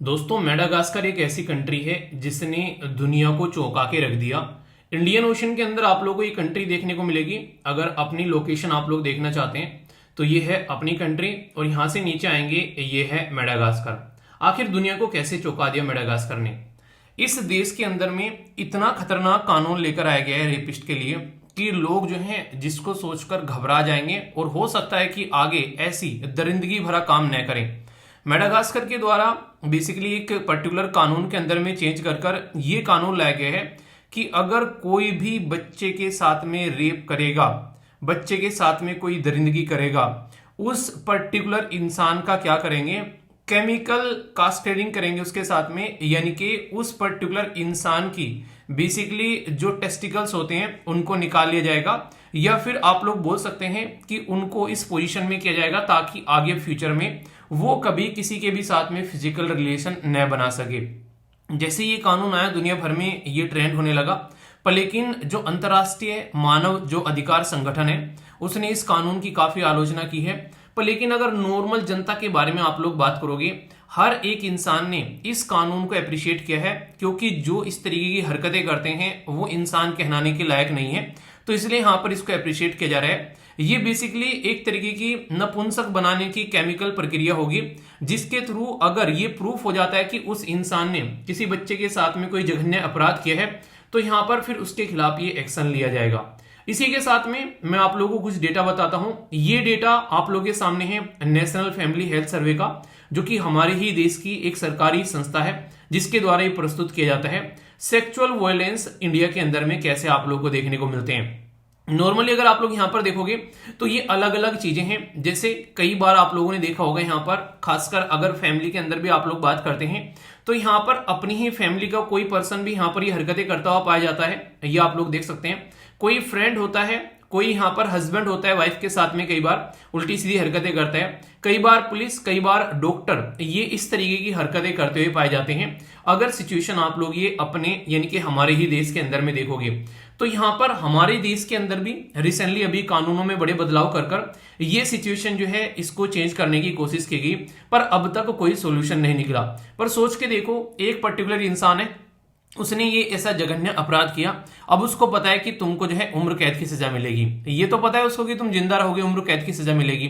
दोस्तों, मेडागास्कर एक ऐसी कंट्री है जिसने दुनिया को चौंका के रख दिया। इंडियन ओशन के अंदर आप लोगों को ये कंट्री देखने को मिलेगी। अगर अपनी लोकेशन आप लोग देखना चाहते हैं तो ये है अपनी कंट्री और यहां से नीचे आएंगे ये है मेडागास्कर। आखिर दुनिया को कैसे चौंका दिया मेडागास्कर ने। इस देश के अंदर में इतना खतरनाक कानून लेकर आया गया है रेपिस्ट के लिए कि लोग जो हैं जिसको सोचकर घबरा जाएंगे और हो सकता है कि आगे ऐसी दरिंदगी भरा काम न करें। मेडागास्कर के द्वारा बेसिकली एक पर्टिकुलर कानून के अंदर में चेंज कर कर ये कानून लाया गया है कि अगर कोई भी बच्चे के साथ में रेप करेगा, बच्चे के साथ में कोई दरिंदगी करेगा, उस पर्टिकुलर इंसान का क्या करेंगे, केमिकल कास्टेडिंग करेंगे उसके साथ में। यानी कि उस पर्टिकुलर इंसान की बेसिकली जो टेस्टिकल्स होते हैं उनको निकाल लिया जाएगा, या फिर आप लोग बोल सकते हैं कि उनको इस पोजीशन में किया जाएगा ताकि आगे फ्यूचर में वो कभी किसी के भी साथ में फिजिकल रिलेशन न बना सके। जैसे ये कानून आया दुनिया भर में ये ट्रेंड होने लगा, पर लेकिन जो अंतर्राष्ट्रीय मानव जो अधिकार संगठन है उसने इस कानून की काफी आलोचना की है। पर लेकिन अगर नॉर्मल जनता के बारे में आप लोग बात करोगे, हर एक इंसान ने इस कानून को अप्रिशिएट किया है, क्योंकि जो इस तरीके की हरकतें करते हैं वो इंसान कहलाने के लायक नहीं है। तो इसलिए यहां पर इसको अप्रिशिएट किया जा रहा है। ये बेसिकली एक तरीके की नपुंसक बनाने की केमिकल प्रक्रिया होगी, जिसके थ्रू अगर ये प्रूफ हो जाता है कि उस इंसान ने किसी बच्चे के साथ में कोई जघन्य अपराध किया है तो यहां पर फिर उसके खिलाफ ये एक्शन लिया जाएगा। इसी के साथ में मैं आप लोगों को कुछ डेटा बताता हूं। ये डेटा आप लोगों के सामने है नेशनल फैमिली हेल्थ सर्वे का, जो कि हमारे ही देश की एक सरकारी संस्था है जिसके द्वारा ये प्रस्तुत किया जाता है। सेक्सुअल वायलेंस इंडिया के अंदर में कैसे आप लोगों को देखने को मिलते हैं। नॉर्मली अगर आप लोग यहां पर देखोगे तो ये अलग अलग चीजें हैं। जैसे कई बार आप लोगों ने देखा होगा यहां पर, खासकर अगर फैमिली के अंदर भी आप लोग बात करते हैं तो यहां पर अपनी ही फैमिली का कोई पर्सन भी यहां पर ये हरकतें करता हुआ पाया जाता है। ये आप लोग देख सकते हैं। कोई फ्रेंड होता है, कोई यहां पर हस्बैंड होता है, वाइफ के साथ में कई बार उल्टी सीधी हरकतें करता है। कई बार पुलिस, कई बार डॉक्टर ये इस तरीके की हरकतें करते हुए पाए जाते हैं। अगर सिचुएशन आप लोग ये अपने यानी कि हमारे ही देश के अंदर में देखोगे तो यहां पर हमारे देश के अंदर भी रिसेंटली अभी कानूनों में बड़े बदलाव कर कर ये सिचुएशन जो है इसको चेंज करने की कोशिश की गई, पर अब तक कोई सोल्यूशन नहीं निकला। पर सोच के देखो, एक पर्टिकुलर इंसान है, उसने ये ऐसा जघन्य अपराध किया, अब उसको पता है कि तुमको जो है उम्र कैद की सजा मिलेगी। ये तो पता है उसको कि तुम जिंदा रहोगे, उम्र कैद की सजा मिलेगी।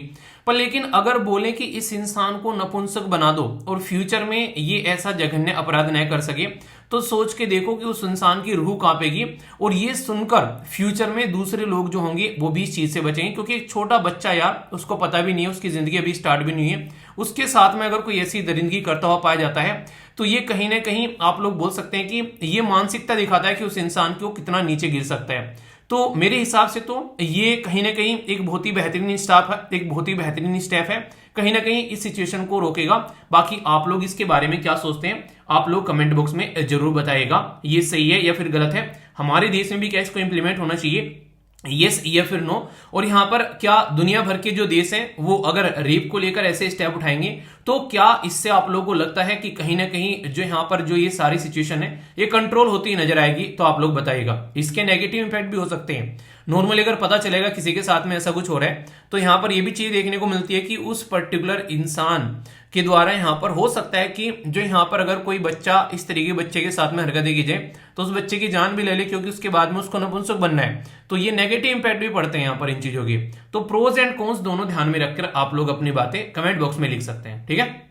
पर लेकिन अगर बोले कि इस इंसान को नपुंसक बना दो और फ्यूचर में ये ऐसा जघन्य अपराध न कर सके, तो सोच के देखो कि उस इंसान की रूह कांपेगी। और ये सुनकर फ्यूचर में दूसरे लोग जो होंगे वो भी इस चीज से बचेंगे, क्योंकि एक छोटा बच्चा यार, उसको पता भी नहीं है, उसकी जिंदगी अभी स्टार्ट भी नहीं है, उसके साथ में अगर कोई ऐसी दरिंदगी करता हुआ पाया जाता है तो ये कहीं ना कहीं आप लोग बोल सकते हैं कि ये मानसिकता दिखाता है कि उस इंसान को कितना नीचे गिर सकता है। तो मेरे हिसाब से तो ये कहीं ना कहीं एक बहुत ही बेहतरीन स्टाफ है, एक बहुत ही बेहतरीन स्टेप है, कहीं ना कहीं इस सिचुएशन को रोकेगा। बाकी आप लोग इसके बारे में क्या सोचते हैं आप लोग कमेंट बॉक्स में जरूर बताइएगा। ये सही है या फिर गलत है, हमारे देश में भी क्या इसको इंप्लीमेंट होना चाहिए, यस या फिर नो। और यहां पर क्या दुनिया भर के जो देश हैं वो अगर रेप को लेकर ऐसे स्टेप उठाएंगे तो क्या इससे आप लोगों को लगता है कि कहीं ना कहीं जो यहां पर जो ये सारी सिचुएशन है ये कंट्रोल होती नजर आएगी? तो आप लोग बताइएगा। इसके नेगेटिव इंपैक्ट भी हो सकते हैं। नॉर्मली अगर पता चलेगा किसी के साथ में ऐसा कुछ हो रहा है तो यहां पर ये भी चीज देखने को मिलती है कि उस पर्टिकुलर इंसान के द्वारा यहां पर हो सकता है कि जो यहां पर अगर कोई बच्चा इस तरीके के बच्चे के साथ में हरकतें की जाए तो उस बच्चे की जान भी ले ले, क्योंकि उसके बाद में उसको नपुंसक बनना है। तो ये नेगेटिव इंपैक्ट भी पड़ते हैं यहां पर इन चीजों की। तो प्रोज एंड कॉन्स दोनों ध्यान में रखकर आप लोग अपनी बातें कमेंट बॉक्स में लिख सकते हैं, ठीक है।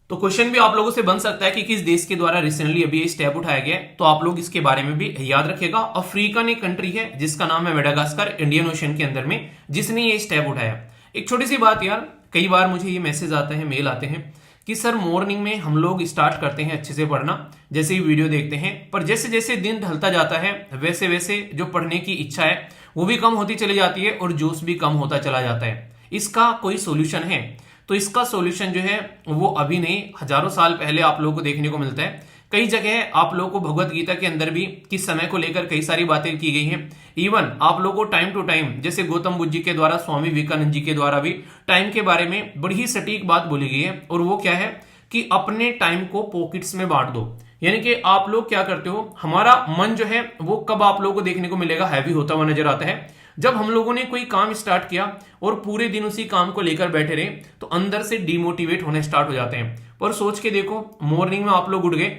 तो क्वेश्चन भी आप लोगों से बन सकता है कि किस देश के द्वारा रिसेंटली अभी ये स्टेप उठाया गया है, तो आप लोग इसके बारे में भी याद रखेगा। अफ्रीकन एक कंट्री है जिसका नाम है मेडागास्कर, इंडियन ओशन के अंदर में, जिसने ये स्टेप उठाया। एक छोटी सी बात यार, कई बार मुझे ये मैसेज आते हैं, मेल आते हैं कि सर मॉर्निंग में हम लोग स्टार्ट करते हैं अच्छे से पढ़ना, जैसे ही वीडियो देखते हैं, पर जैसे जैसे दिन ढलता जाता है वैसे वैसे जो पढ़ने की इच्छा है वो भी कम होती चली जाती है और जोश भी कम होता चला जाता है। इसका कोई सोल्यूशन है? तो इसका सॉल्यूशन जो है वो अभी नहीं, हजारों साल पहले आप लोगों को देखने को मिलता है। कई जगह आप लोगों को भगवत गीता के अंदर भी किस समय को लेकर कई सारी बातें की गई हैं। इवन आप लोगों को टाइम टू टाइम, जैसे गौतम बुद्ध जी के द्वारा, स्वामी विवेकानंद जी के द्वारा भी टाइम के बारे में बड़ी ही सटीक बात बोली गई है। और वो क्या है कि अपने टाइम को पॉकेट्स में बांट दो। यानी कि आप लोग क्या करते हो, हमारा मन जो है वो कब आप लोगों को देखने को मिलेगा हैवी होता हुआ नजर आता है, जब हम लोगों ने कोई काम स्टार्ट किया और पूरे दिन उसी काम को लेकर बैठे रहे तो अंदर से डिमोटिवेट होने स्टार्ट हो जाते हैं। पर सोच के देखो, मॉर्निंग में आप लोग उठ गए,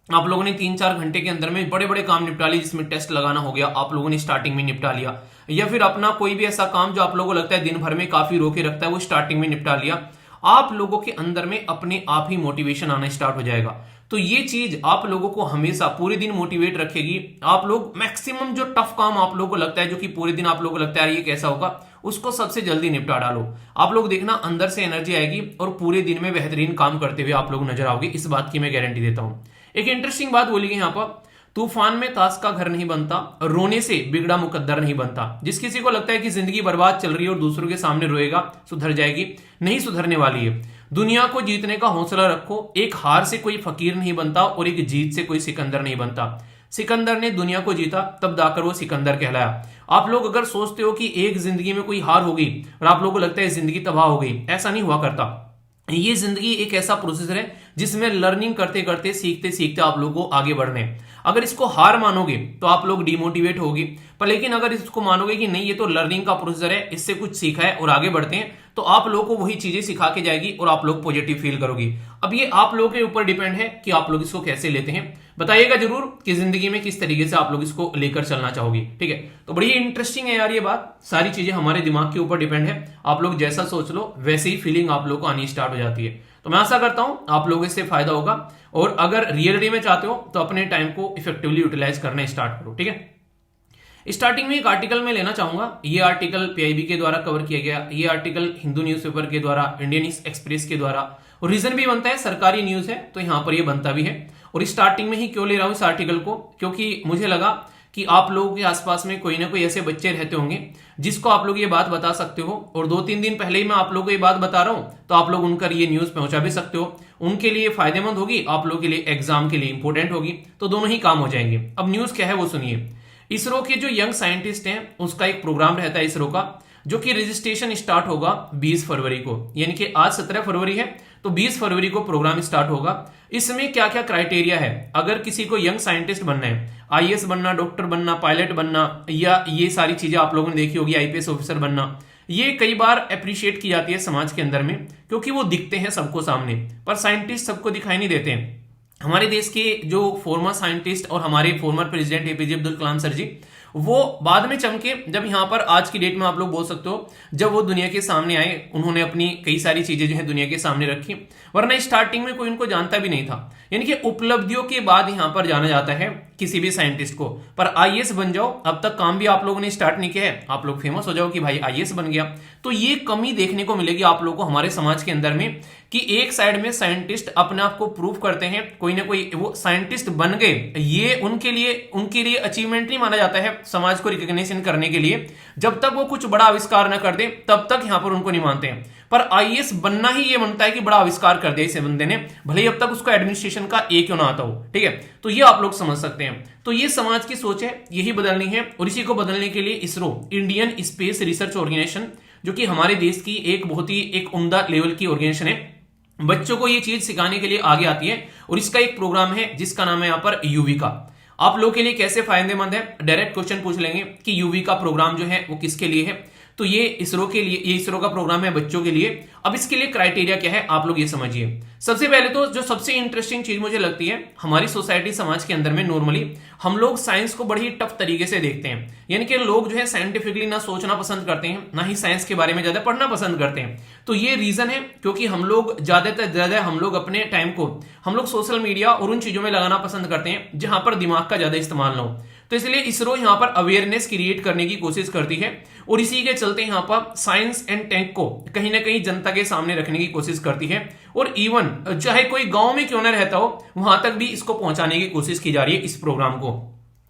आप लोगों ने 3-4 घंटे के अंदर में बड़े बड़े काम निपटा लिए, जिसमें टेस्ट लगाना हो गया आप लोगों ने स्टार्टिंग में निपटा लिया, या फिर अपना कोई भी ऐसा काम जो आप लोगों को लगता है दिन भर में काफी रोके रखता है वो स्टार्टिंग में निपटा लिया। आप लोगों के अंदर में अपने आप ही मोटिवेशन आना स्टार्ट हो जाएगा। तो ये चीज आप लोगों को हमेशा पूरे दिन मोटिवेट रखेगी। आप लोग मैक्सिमम जो टफ काम आप लोगों को लगता है, जो कि पूरे दिन आप लोगों को लगता है ये कैसा होगा, उसको सबसे जल्दी निपटा डालो। आप लोग देखना अंदर से एनर्जी आएगी और पूरे दिन में बेहतरीन काम करते हुए आप लोग नजर आओगे, इस बात की मैं गारंटी देता हूं। एक इंटरेस्टिंग बात बोली गई यहां पर, तूफान में ताश का घर नहीं बनता, रोने से बिगड़ा मुकद्दर नहीं बनता। जिस किसी को लगता है कि जिंदगी बर्बाद चल रही है और दूसरों के सामने रोएगा सुधर जाएगी, नहीं सुधरने वाली है। दुनिया को जीतने का हौसला रखो। एक हार से कोई फकीर नहीं बनता और एक जीत से कोई सिकंदर नहीं बनता। सिकंदर ने दुनिया को जीता, तब जाकर वो सिकंदर कहलाया। आप लोग अगर सोचते हो कि एक जिंदगी में कोई हार होगी और आप लोगों को लगता है जिंदगी तबाह हो गई, ऐसा नहीं हुआ करता। ये जिंदगी एक ऐसा प्रोसेस है जिसमें लर्निंग करते करते सीखते सीखते आप लोगों को आगे बढ़ने। अगर इसको हार मानोगे तो आप लोग डिमोटिवेट होगी, पर लेकिन अगर इसको मानोगे कि नहीं ये तो लर्निंग का प्रोसेसर है, इससे कुछ सीखा है और आगे बढ़ते हैं, तो आप लोगों को वही चीजें सिखा के जाएगी और आप लोग पॉजिटिव फील करोगे। अब ये आप लोगों के ऊपर डिपेंड है कि आप लोग इसको कैसे लेते हैं। बताइएगा जरूर कि जिंदगी में किस तरीके से आप लोग इसको लेकर चलना चाहोगे। ठीक है, तो बड़ी इंटरेस्टिंग है यार ये बात। सारी चीजें हमारे दिमाग के ऊपर डिपेंड है। आप लोग जैसा सोच लो वैसे ही फीलिंग आप लोग को आनी स्टार्ट हो जाती है। तो मैं आशा करता हूं आप लोगों इससे फायदा होगा, और अगर रियलिटी में चाहते हो तो अपने टाइम को इफेक्टिवली यूटिलाइज करना स्टार्ट करो। ठीक है, स्टार्टिंग में एक आर्टिकल में लेना चाहूंगा। ये आर्टिकल पीआईबी के द्वारा कवर किया गया, ये आर्टिकल हिंदू न्यूज़पेपर के द्वारा, इंडियन एक्सप्रेस के द्वारा, और रीजन भी बनता है सरकारी न्यूज है तो यहां पर ये बनता भी है। और स्टार्टिंग में ही क्यों ले रहा हूं इस आर्टिकल को, क्योंकि मुझे लगा कि आप लोगों के आसपास में कोई ना कोई ऐसे बच्चे रहते होंगे जिसको आप लोग ये बात बता सकते हो, और 2-3 दिन पहले ही मैं आप लोगों को ये बात बता रहा हूं तो आप लोग उनका ये न्यूज पहुंचा भी सकते हो। उनके लिए फायदेमंद होगी, आप लोगों के लिए एग्जाम के लिए इंपॉर्टेंट होगी, तो दोनों ही काम हो जाएंगे। अब न्यूज क्या है वो सुनिए। इसरो के जो यंग साइंटिस्ट हैं उसका एक प्रोग्राम रहता है इसरो का, जो कि रजिस्ट्रेशन स्टार्ट होगा 20 फरवरी को, यानी कि आज 17 फरवरी है तो 20 फरवरी को प्रोग्राम स्टार्ट होगा। इसमें क्या क्या क्राइटेरिया है, अगर किसी को यंग साइंटिस्ट बनना है, आईएएस बनना, डॉक्टर बनना, पायलट बनना, या ये सारी चीजें आप लोगों ने देखी होगी, आईपीएस ऑफिसर बनना, ये कई बार अप्रिशिएट की जाती है समाज के अंदर में, क्योंकि वो दिखते हैं सबको सामने, पर साइंटिस्ट सबको दिखाई नहीं देते हैं। हमारे देश के जो फॉर्मर साइंटिस्ट और हमारे former president APJ Abdul Kalam sir जी, वो बाद में चमके जब यहां पर आज की डेट में आप लोग बोल सकते हो जब वो दुनिया के सामने आए, उन्होंने अपनी कई सारी चीजें जो है दुनिया के सामने रखी, वरना स्टार्टिंग में कोई उनको जानता भी नहीं था। यानी कि उपलब्धियों के बाद यहां पर जाना जाता है किसी भी साइंटिस्ट को। पर आईएएस बन जाओ, अब तक काम भी आप लोगों ने स्टार्ट नहीं किया है, आप लोग फेमस हो जाओ कि भाई आईएएस बन गया, तो ये कमी देखने को मिलेगी आप लोगों को हमारे समाज के अंदर में, कि एक साइड में साइंटिस्ट अपने आप को प्रूव करते हैं, कोई ना कोई वो साइंटिस्ट बन गए, ये उनके लिए अचीवमेंट नहीं माना जाता है समाज को रिकॉग्निशन करने के लिए। जब तक वो कुछ बड़ा आविष्कार ना कर दे तब तक यहां पर उनको नहीं मानते हैं। पर आईएएस बनना ही ये बनता है कि बड़ा आविष्कार कर दिया इस बंदे ने, भले ही अब तक उसको एडमिनिस्ट्रेशन का ए क्यों ना आता हो। ठीक है, तो ये आप लोग समझ सकते हैं। तो ये समाज की सोच है, यही बदलनी है, और इसी को बदलने के लिए ISRO, Indian space research organisation, जो कि हमारे देश की एक बहुत ही एक उम्दा लेवल की ऑर्गेनाइजेशन है, बच्चों को ये चीज सिखाने के लिए आगे आती है। और इसका एक प्रोग्राम है जिसका नाम है यहाँ पर यूविका। आप लोगों के लिए कैसे फायदेमंद है, डायरेक्ट क्वेश्चन पूछ लेंगे कि यूवी का प्रोग्राम जो है वो किसके लिए है, तो ये इसरो के लिए, ये इसरो का प्रोग्राम है बच्चों के लिए। अब इसके लिए क्राइटेरिया क्या है आप लोग ये समझिए। सबसे पहले तो जो सबसे इंटरेस्टिंग चीज मुझे लगती है, हमारी सोसाइटी समाज के अंदर में नॉर्मली हम लोग साइंस को बड़ी टफ तरीके से देखते हैं, यानी कि लोग जो है साइंटिफिकली ना सोचना पसंद करते हैं, ना ही साइंस के बारे में ज्यादा पढ़ना पसंद करते हैं। तो ये रीजन है क्योंकि हम लोग ज्यादातर ज्यादा हम लोग अपने टाइम को हम लोग सोशल मीडिया और उन चीजों में लगाना पसंद करते हैं जहां पर दिमाग का ज्यादा इस्तेमाल ना हो। तो इसलिए इसरो यहां पर अवेयरनेस क्रिएट करने की कोशिश करती है, और इसी के चलते यहां पर साइंस एंड टेक को कहीं ना कहीं जनता के सामने रखने की कोशिश करती है, और इवन चाहे कोई गांव में क्यों ना रहता हो वहां तक भी इसको पहुंचाने की कोशिश की जा रही है इस प्रोग्राम को।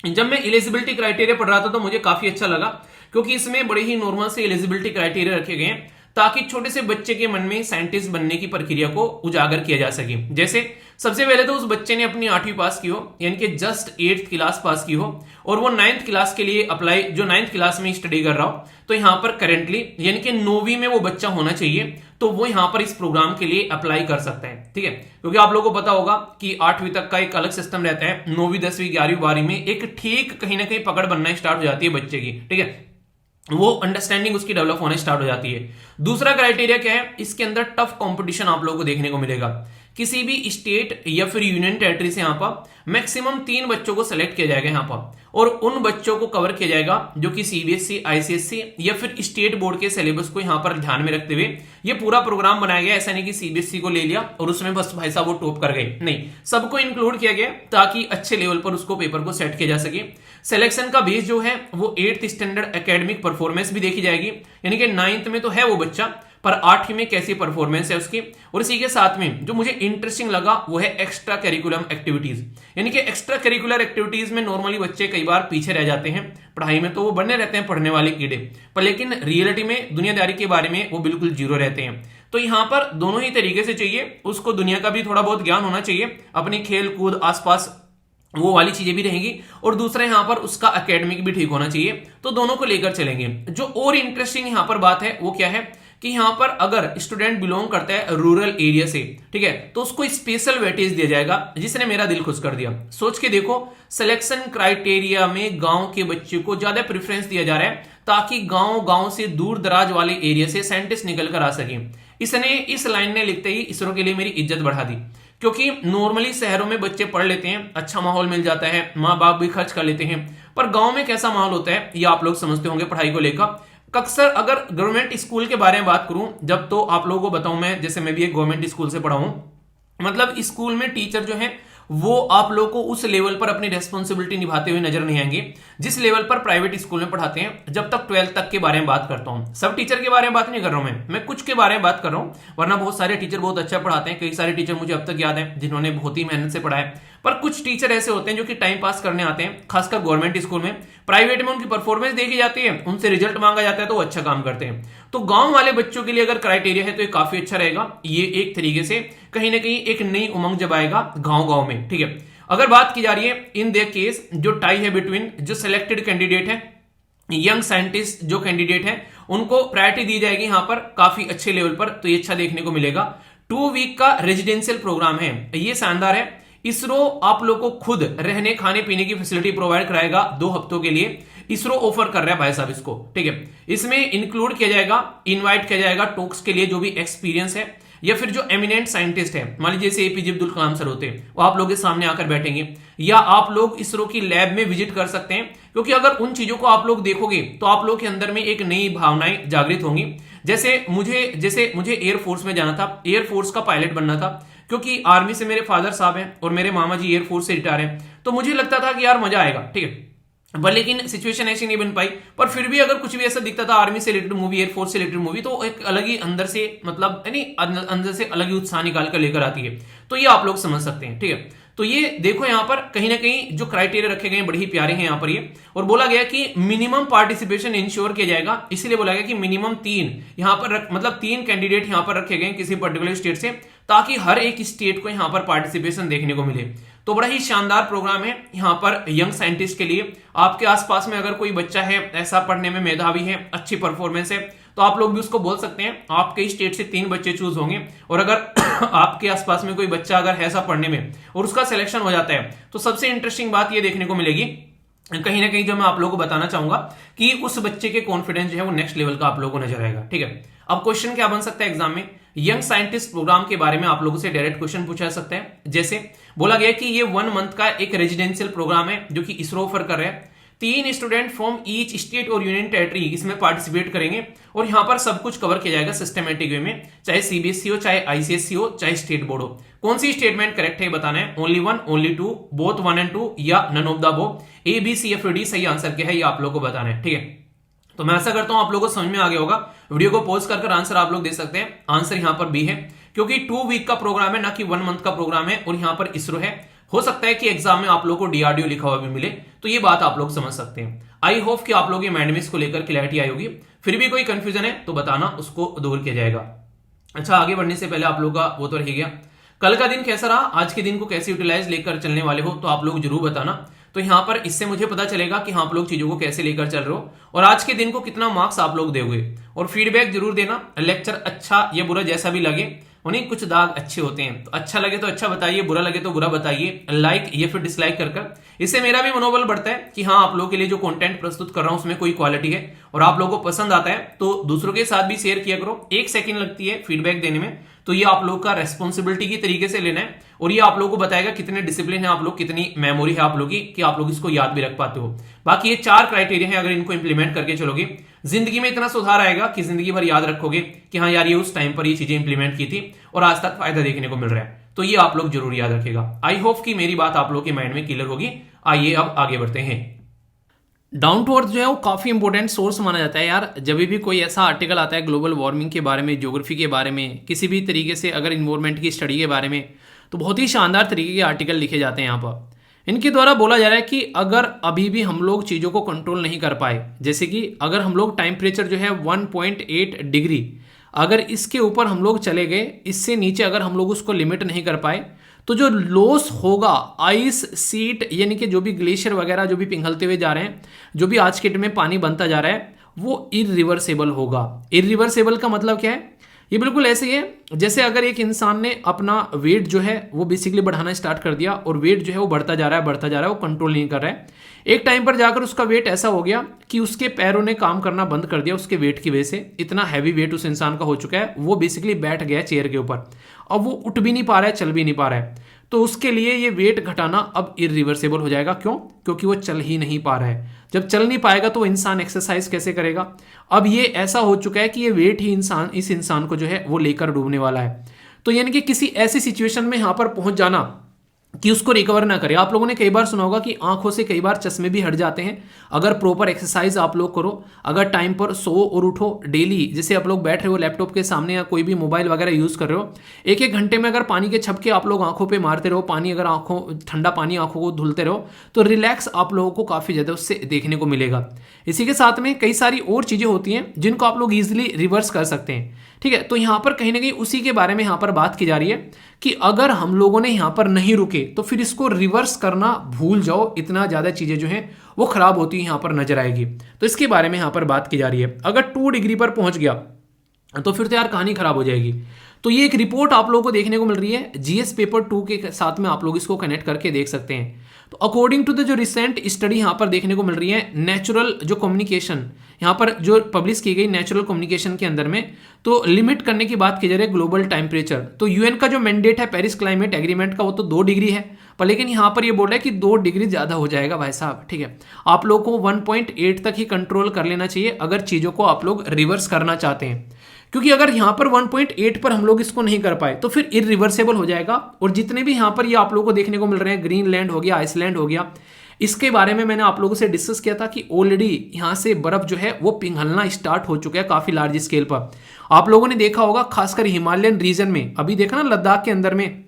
जब मैं एलिजिबिलिटी क्राइटेरिया पढ़ रहा था तो मुझे काफी अच्छा लगा, क्योंकि इसमें बड़े ही नॉर्मल से एलिजिबिलिटी क्राइटेरिया रखे गए हैं ताकि छोटे से बच्चे के मन में साइंटिस्ट बनने की प्रक्रिया को उजागर किया जा सके। जैसे सबसे पहले तो उस बच्चे ने अपनी 8वीं पास की हो, यानी कि जस्ट 8th क्लास पास की हो, और वो 9th क्लास के लिए अप्लाई, जो 9th क्लास में स्टडी कर रहा हो, तो यहां पर करेंटली यानी कि 9वीं में वो बच्चा होना चाहिए, तो वो यहां पर इस प्रोग्राम के लिए अप्लाई कर सकता है। ठीक है, क्योंकि आप लोगों को पता होगा कि 8वीं तक का एक अलग सिस्टम रहता है, 9वीं 10वीं 11वीं 12वीं में एक ठीक कहीं ना कहीं पकड़ बनना स्टार्ट हो जाती है बच्चे की। ठीक है, वो अंडरस्टैंडिंग उसकी डेवलप होने स्टार्ट हो जाती है। दूसरा क्राइटेरिया क्या है, इसके अंदर टफ कंपटीशन आप लोगों को देखने को मिलेगा, किसी भी स्टेट या फिर यूनियन टेरिटरी से यहाँ पर मैक्सिमम 3 बच्चों को सेलेक्ट किया जाएगा यहाँ पर, और उन बच्चों को कवर किया जाएगा जो कि सीबीएसई, आईसीएसई या फिर स्टेट बोर्ड के सिलेबस को यहाँ पर ध्यान में रखते हुए ये पूरा प्रोग्राम बनाया गया। ऐसा नहीं कि सीबीएसई को ले लिया और उसमें बस भाई साहब वो टॉप कर गए, नहीं, सबको इंक्लूड किया गया ताकि अच्छे लेवल पर उसको पेपर को सेट किया जा सके। सिलेक्शन का बेस जो है वो 8th स्टैंडर्ड एकेडमिक परफॉर्मेंस भी देखी जाएगी, यानी कि 9th में तो है वो बच्चा, पर 8वीं में कैसी परफॉर्मेंस है उसकी। और इसी के साथ में जो मुझे इंटरेस्टिंग लगा वो है एक्स्ट्रा करिकुलम एक्टिविटीज, यानी कि एक्स्ट्रा करिकुलर एक्टिविटीज में नॉर्मली बच्चे कई बार पीछे रह जाते हैं, पढ़ाई में तो वो बने रहते हैं पढ़ने वाले कीड़े, पर लेकिन रियलिटी में दुनियादारी के बारे में वो बिल्कुल जीरो रहते हैं। तो यहां पर दोनों ही तरीके से चाहिए, उसको दुनिया का भी थोड़ा बहुत ज्ञान होना चाहिए, अपनी खेल कूद आसपास वो वाली चीजें भी रहेंगी, और दूसरा यहां पर उसका एकेडमिक भी ठीक होना चाहिए। तो दोनों को लेकर चलेंगे। जो और इंटरेस्टिंग यहां पर बात है वो क्या है कि यहां पर अगर स्टूडेंट बिलोंग करता है रूरल एरिया से, ठीक है, तो उसको स्पेशल वेटेज दिया जाएगा, जिसने मेरा दिल खुश कर दिया। सोच के देखो, सिलेक्शन क्राइटेरिया में गांव के बच्चे को ज्यादा प्रेफरेंस दिया जा रहा है ताकि गांव से दूर दराज वाले एरिया से साइंटिस्ट निकल कर आ सके। इसने इस लाइन ने लिखते ही इसरो के लिए मेरी इज्जत बढ़ा दी, क्योंकि नॉर्मली शहरों में बच्चे पढ़ लेते हैं, अच्छा माहौल मिल जाता है, माँ बाप भी खर्च कर लेते हैं, पर गांव में कैसा माहौल होता है ये आप लोग समझते होंगे पढ़ाई को लेकर। अक्सर अगर गवर्नमेंट स्कूल के बारे में बात करूं, जब तो आप लोगों को बताऊं, मैं जैसे मैं भी एक गवर्नमेंट स्कूल से पढ़ा हूं, मतलब स्कूल में टीचर जो है वो आप लोगों को उस लेवल पर अपनी रेस्पॉन्सिबिलिटी निभाते हुए नजर नहीं आएंगे जिस लेवल पर प्राइवेट स्कूल में पढ़ाते हैं। जब तक 12th तक के बारे में बात करता हूं, सब टीचर के बारे में बात नहीं कर रहा हूं, मैं कुछ के बारे में बात कर रहा हूं, वरना बहुत सारे टीचर बहुत अच्छा पढ़ाते हैं। कई सारे टीचर मुझे अब तक याद है जिन्होंने बहुत ही मेहनत से पढ़ाया, पर कुछ टीचर ऐसे होते हैं जो कि टाइम पास करने आते हैं, खासकर गवर्नमेंट स्कूल में। प्राइवेट में उनकी परफॉर्मेंस देखी जाती है, उनसे रिजल्ट मांगा जाता है तो वो अच्छा काम करते हैं। तो गांव वाले बच्चों के लिए अगर क्राइटेरिया है तो ये काफी अच्छा रहेगा। ये एक तरीके से कहीं ना कहीं एक नई उमंग जब आएगा गांव में, ठीक है। अगर बात की जा रही है इन देयर केस, जो टाई है बिटवीन जो सिलेक्टेड कैंडिडेट है, यंग साइंटिस्ट जो कैंडिडेट है, उनको प्रायोरिटी दी जाएगी यहां पर काफी अच्छे लेवल पर, तो ये अच्छा देखने को मिलेगा। 2 वीक का रेजिडेंशियल प्रोग्राम है, ये शानदार है। इसरो आप लोग को खुद रहने खाने पीने की फैसिलिटी प्रोवाइड कराएगा 2 हफ्तों के लिए। इसरो ऑफर कर रहा है भाई साहब इसको, ठीक है। इसमें इंक्लूड किया जाएगा, इनवाइट किया जाएगा टॉक्स के लिए जो भी एक्सपीरियंस है या फिर जो एमिनेंट साइंटिस्ट है, मान लीजिए जैसे एपीजे अब्दुल कलाम सर होते हैं, वो आप लोग के सामने आकर बैठेंगे, या आप लोग इसरो की लैब में विजिट कर सकते हैं, क्योंकि अगर उन चीजों को आप लोग देखोगे तो आप लोग के अंदर में एक नई भावनाएं जागृत होंगी। जैसे मुझे एयरफोर्स में जाना था, एयरफोर्स का पायलट बनना था, क्योंकि आर्मी से मेरे फादर साहब हैं और मेरे मामा जी एयरफोर्स से रिटायर हैं, तो मुझे लगता था कि यार मजा आएगा, ठीक है। पर लेकिन सिचुएशन ऐसी नहीं बन पाई, पर फिर भी अगर कुछ भी ऐसा दिखता था आर्मी से रिलेटेड मूवी, एयरफोर्स से रिलेटेड मूवी, तो एक अलग ही अंदर से मतलब यानी अंदर से अलग ही उत्साह निकाल कर लेकर आती है। तो ये आप लोग समझ सकते हैं, ठीक है। तो ये देखो यहां पर कहीं ना कहीं जो क्राइटेरिया रखे गए बड़े ही प्यारे हैं यहां पर ये, और बोला गया कि मिनिमम पार्टिसिपेशन इंश्योर किया जाएगा, इसीलिए बोला गया कि मिनिमम 3 यहां पर मतलब 3 कैंडिडेट यहां पर रखे गए किसी पर्टिकुलर स्टेट से, ताकि हर एक स्टेट को यहां पर पार्टिसिपेशन देखने को मिले। तो बड़ा ही शानदार प्रोग्राम है यहां पर यंग साइंटिस्ट के लिए। आपके आसपास में अगर कोई बच्चा है ऐसा पढ़ने में मेधावी है, अच्छी परफॉर्मेंस है, तो आप लोग भी उसको बोल सकते हैं। आपके स्टेट से 3 बच्चे चूज होंगे, और अगर आपके आसपास में कोई बच्चा अगर ऐसा पढ़ने में और उसका सिलेक्शन हो जाता है, तो सबसे इंटरेस्टिंग बात यह देखने को मिलेगी कहीं ना कहीं, जो मैं आप लोगों को बताना चाहूंगा कि उस बच्चे के कॉन्फिडेंस जो है वो नेक्स्ट लेवल का आप लोगों को नजर आएगा, ठीक है। अब क्वेश्चन क्या बन सकता है एग्जाम में, यंग साइंटिस्ट प्रोग्राम के बारे में आप लोगों से डायरेक्ट क्वेश्चन पूछा जा सकता है। जैसे बोला गया कि ये 1 मंथ का एक रेजिडेंशियल प्रोग्राम है जो कि इसरो ऑफर कर रहा है। 3 स्टूडेंट फ्रॉम ईच स्टेट और यूनियन टेरिटरी इसमें पार्टिसिपेट करेंगे, और यहां पर सब कुछ कवर किया जाएगा सिस्टमेटिक वे में, चाहे सीबीएसई हो, चाहे आईसीएसई हो, चाहे स्टेट बोर्ड हो। कौन सी स्टेटमेंट करेक्ट है बताना है, ओनली 1, ओनली 2, बोथ 1 and 2, या none of the above. A B C या फिर डी सही आंसर क्या है ये आप लोग को बताना है, ठीक है। तो मैं ऐसा करता हूं आप लोगों को समझ में आ गया होगा, वीडियो को पॉज कर आंसर आप लोग दे सकते हैं। आंसर यहां पर बी है, क्योंकि 2 वीक का प्रोग्राम है ना कि 1 मंथ का प्रोग्राम है, और यहां पर इसरो है। हो सकता है कि एग्जाम में आप लोग को डीआरडीओ लिखा हुआ भी मिले, तो ये बात आप लोग समझ सकते हैं। आई होप कि आप लोग ये मैंडमिस को लेकर क्लैरिटी आई होगी। फिर भी कोई कंफ्यूजन है तो बताना, उसको दूर किया जाएगा। अच्छा, आगे बढ़ने से पहले आप लोग का वो तो रह गया, कल का दिन कैसा रहा, आज के दिन को कैसे यूटिलाइज लेकर चलने वाले हो, तो आप लोग जरूर बताना। तो यहां पर इससे मुझे पता चलेगा कि हाँ आप लोग चीजों को कैसे लेकर चल रहे हो, और आज के दिन को कितना मार्क्स आप लोग दोगे। और फीडबैक जरूर देना, लेक्चर अच्छा या बुरा जैसा भी लगे, उन्हें कुछ दाग अच्छे होते हैं, तो अच्छा लगे तो अच्छा बताइए, बुरा लगे तो बुरा बताइए, लाइक या फिर डिसलाइक कर। इससे मेरा भी मनोबल बढ़ता है कि हाँ आप लोगों के लिए जो कंटेंट प्रस्तुत कर रहा हूं उसमें कोई क्वालिटी है और आप लोगों को पसंद आता है, तो दूसरों के साथ भी शेयर किया करो। 1 सेकंड लगती है फीडबैक देने में, तो ये आप लोग का रेस्पॉन्सिबिलिटी की तरीके से लेना है, और ये आप लोगों को बताएगा कितने डिसिप्लिन है आप लोग, कितनी मेमोरी है आप लोग की, कि आप लोग इसको याद भी रख पाते हो। बाकी ये 4 क्राइटेरिया है, अगर इनको इंप्लीमेंट करके चलोगे जिंदगी में इतना सुधार आएगा कि जिंदगी भर याद रखोगे कि हाँ यार ये उस टाइम पर ये चीजें इंप्लीमेंट की थी और आज तक फायदा देखने को मिल रहा है। तो ये आप लोग जरूर याद रखेगा। आई होप कि मेरी बात आप लोग के माइंड में क्लियर होगी। आइए अब आगे बढ़ते हैं। डाउन टू अर्थ जो है वो काफ़ी इंपॉर्टेंट सोर्स माना जाता है यार। जब भी कोई ऐसा आर्टिकल आता है ग्लोबल वार्मिंग के बारे में, ज्योग्राफी के बारे में, किसी भी तरीके से अगर इन्वायरमेंट की स्टडी के बारे में, तो बहुत ही शानदार तरीके के आर्टिकल लिखे जाते हैं यहाँ पर। इनके द्वारा बोला जा रहा है कि अगर अभी भी हम लोग चीज़ों को कंट्रोल नहीं कर पाए, जैसे कि अगर हम लोग टेम्परेचर जो है 1.8 डिग्री अगर इसके ऊपर हम लोग चले गए, इससे नीचे अगर हम लोग उसको लिमिट नहीं कर पाए, तो जो लॉस होगा आइस सीट, यानी कि जो भी ग्लेशियर वगैरह जो भी पिघलते हुए जा रहे हैं, जो भी आज के डेट में पानी बनता जा रहा है, वो इरिवर्सेबल होगा। इरिवर्सेबल का मतलब क्या है? ये बिल्कुल ऐसे ही है जैसे अगर एक इंसान ने अपना वेट जो है वो बेसिकली बढ़ाना स्टार्ट कर दिया, और वेट जो है वो बढ़ता जा रहा है बढ़ता जा रहा है, वो कंट्रोल नहीं कर रहा है। एक टाइम पर जाकर उसका वेट ऐसा हो गया कि उसके पैरों ने काम करना बंद कर दिया उसके वेट की वजह से। इतना हैवी वेट उस इंसान का हो चुका है, वो बेसिकली बैठ गया चेयर के ऊपर, अब वो उठ भी नहीं पा रहा है, चल भी नहीं पा रहा है। तो उसके लिए ये वेट घटाना अब इरिवर्सेबल हो जाएगा। क्यों? क्योंकि वो चल ही नहीं पा रहा है। जब चल नहीं पाएगा तो इंसान एक्सरसाइज कैसे करेगा? अब ये ऐसा हो चुका है कि ये वेट ही इस इंसान को जो है वो लेकर डूबने वाला है। तो यानी कि किसी ऐसी सिचुएशन में यहां पर पहुंच जाना कि उसको रिकवर ना करे। आप लोगों ने कई बार सुना होगा कि आंखों से कई बार चश्मे भी हट जाते हैं अगर प्रॉपर एक्सरसाइज आप लोग करो, अगर टाइम पर सो और उठो डेली। जैसे आप लोग बैठ रहे हो लैपटॉप के सामने या कोई भी मोबाइल वगैरह यूज कर रहे हो, एक एक घंटे में अगर पानी के छपके आप लोग आंखों पे मारते रहो, पानी अगर आंखों ठंडा पानी आंखों को धुलते रहो, तो रिलैक्स आप लोगों को काफी ज्यादा उससे देखने को मिलेगा। इसी के साथ में कई सारी और चीजें होती हैं जिनको आप लोग इजिली रिवर्स कर सकते हैं। ठीक है, तो यहां पर कहीं ना कहीं उसी के बारे में यहां पर बात की जा रही है कि अगर हम लोगों ने यहां पर नहीं रुके तो फिर इसको रिवर्स करना भूल जाओ, इतना ज्यादा चीजें जो हैं वो खराब होती यहां पर नजर आएगी। तो इसके बारे में यहां पर बात की जा रही है। अगर 2 डिग्री पर पहुंच गया तो फिर तो यार कहानी खराब हो जाएगी। तो ये एक रिपोर्ट आप लोगों को देखने को मिल रही है जीएस पेपर 2 के साथ में, आप लोग इसको कनेक्ट करके देख सकते हैं। तो अकॉर्डिंग टू द जो रिसेंट स्टडी यहां पर देखने को मिल रही है, नेचुरल जो कम्युनिकेशन यहां पर जो पब्लिश की गई नेचुरल कम्युनिकेशन के अंदर में, तो लिमिट करने की बात की जा रही है ग्लोबल टेम्परेचर। तो यूएन का जो मैंडेट है पेरिस क्लाइमेट एग्रीमेंट का, वो तो 2 डिग्री है, पर लेकिन यहां पर ये बोल रहा है कि 2 डिग्री ज्यादा हो जाएगा भाई साहब। ठीक है, आप लोग को 1.8 तक ही कंट्रोल कर लेना चाहिए अगर चीजों को आप लोग रिवर्स करना चाहते हैं। क्योंकि अगर यहां पर 1.8 पर हम लोग इसको नहीं कर पाए तो फिर इरिवर्सेबल हो जाएगा। और जितने भी यहां पर ये आप लोगों को देखने को मिल रहे हैं, ग्रीनलैंड हो गया, आइसलैंड हो गया, इसके बारे में मैंने आप लोगों से डिस्कस किया था कि ऑलरेडी यहां से बर्फ जो है वो पिघलना स्टार्ट हो चुका है काफी लार्ज स्केल पर। आप लोगों ने देखा होगा खासकर हिमालयन रीजन में, अभी देखा ना लद्दाख के अंदर में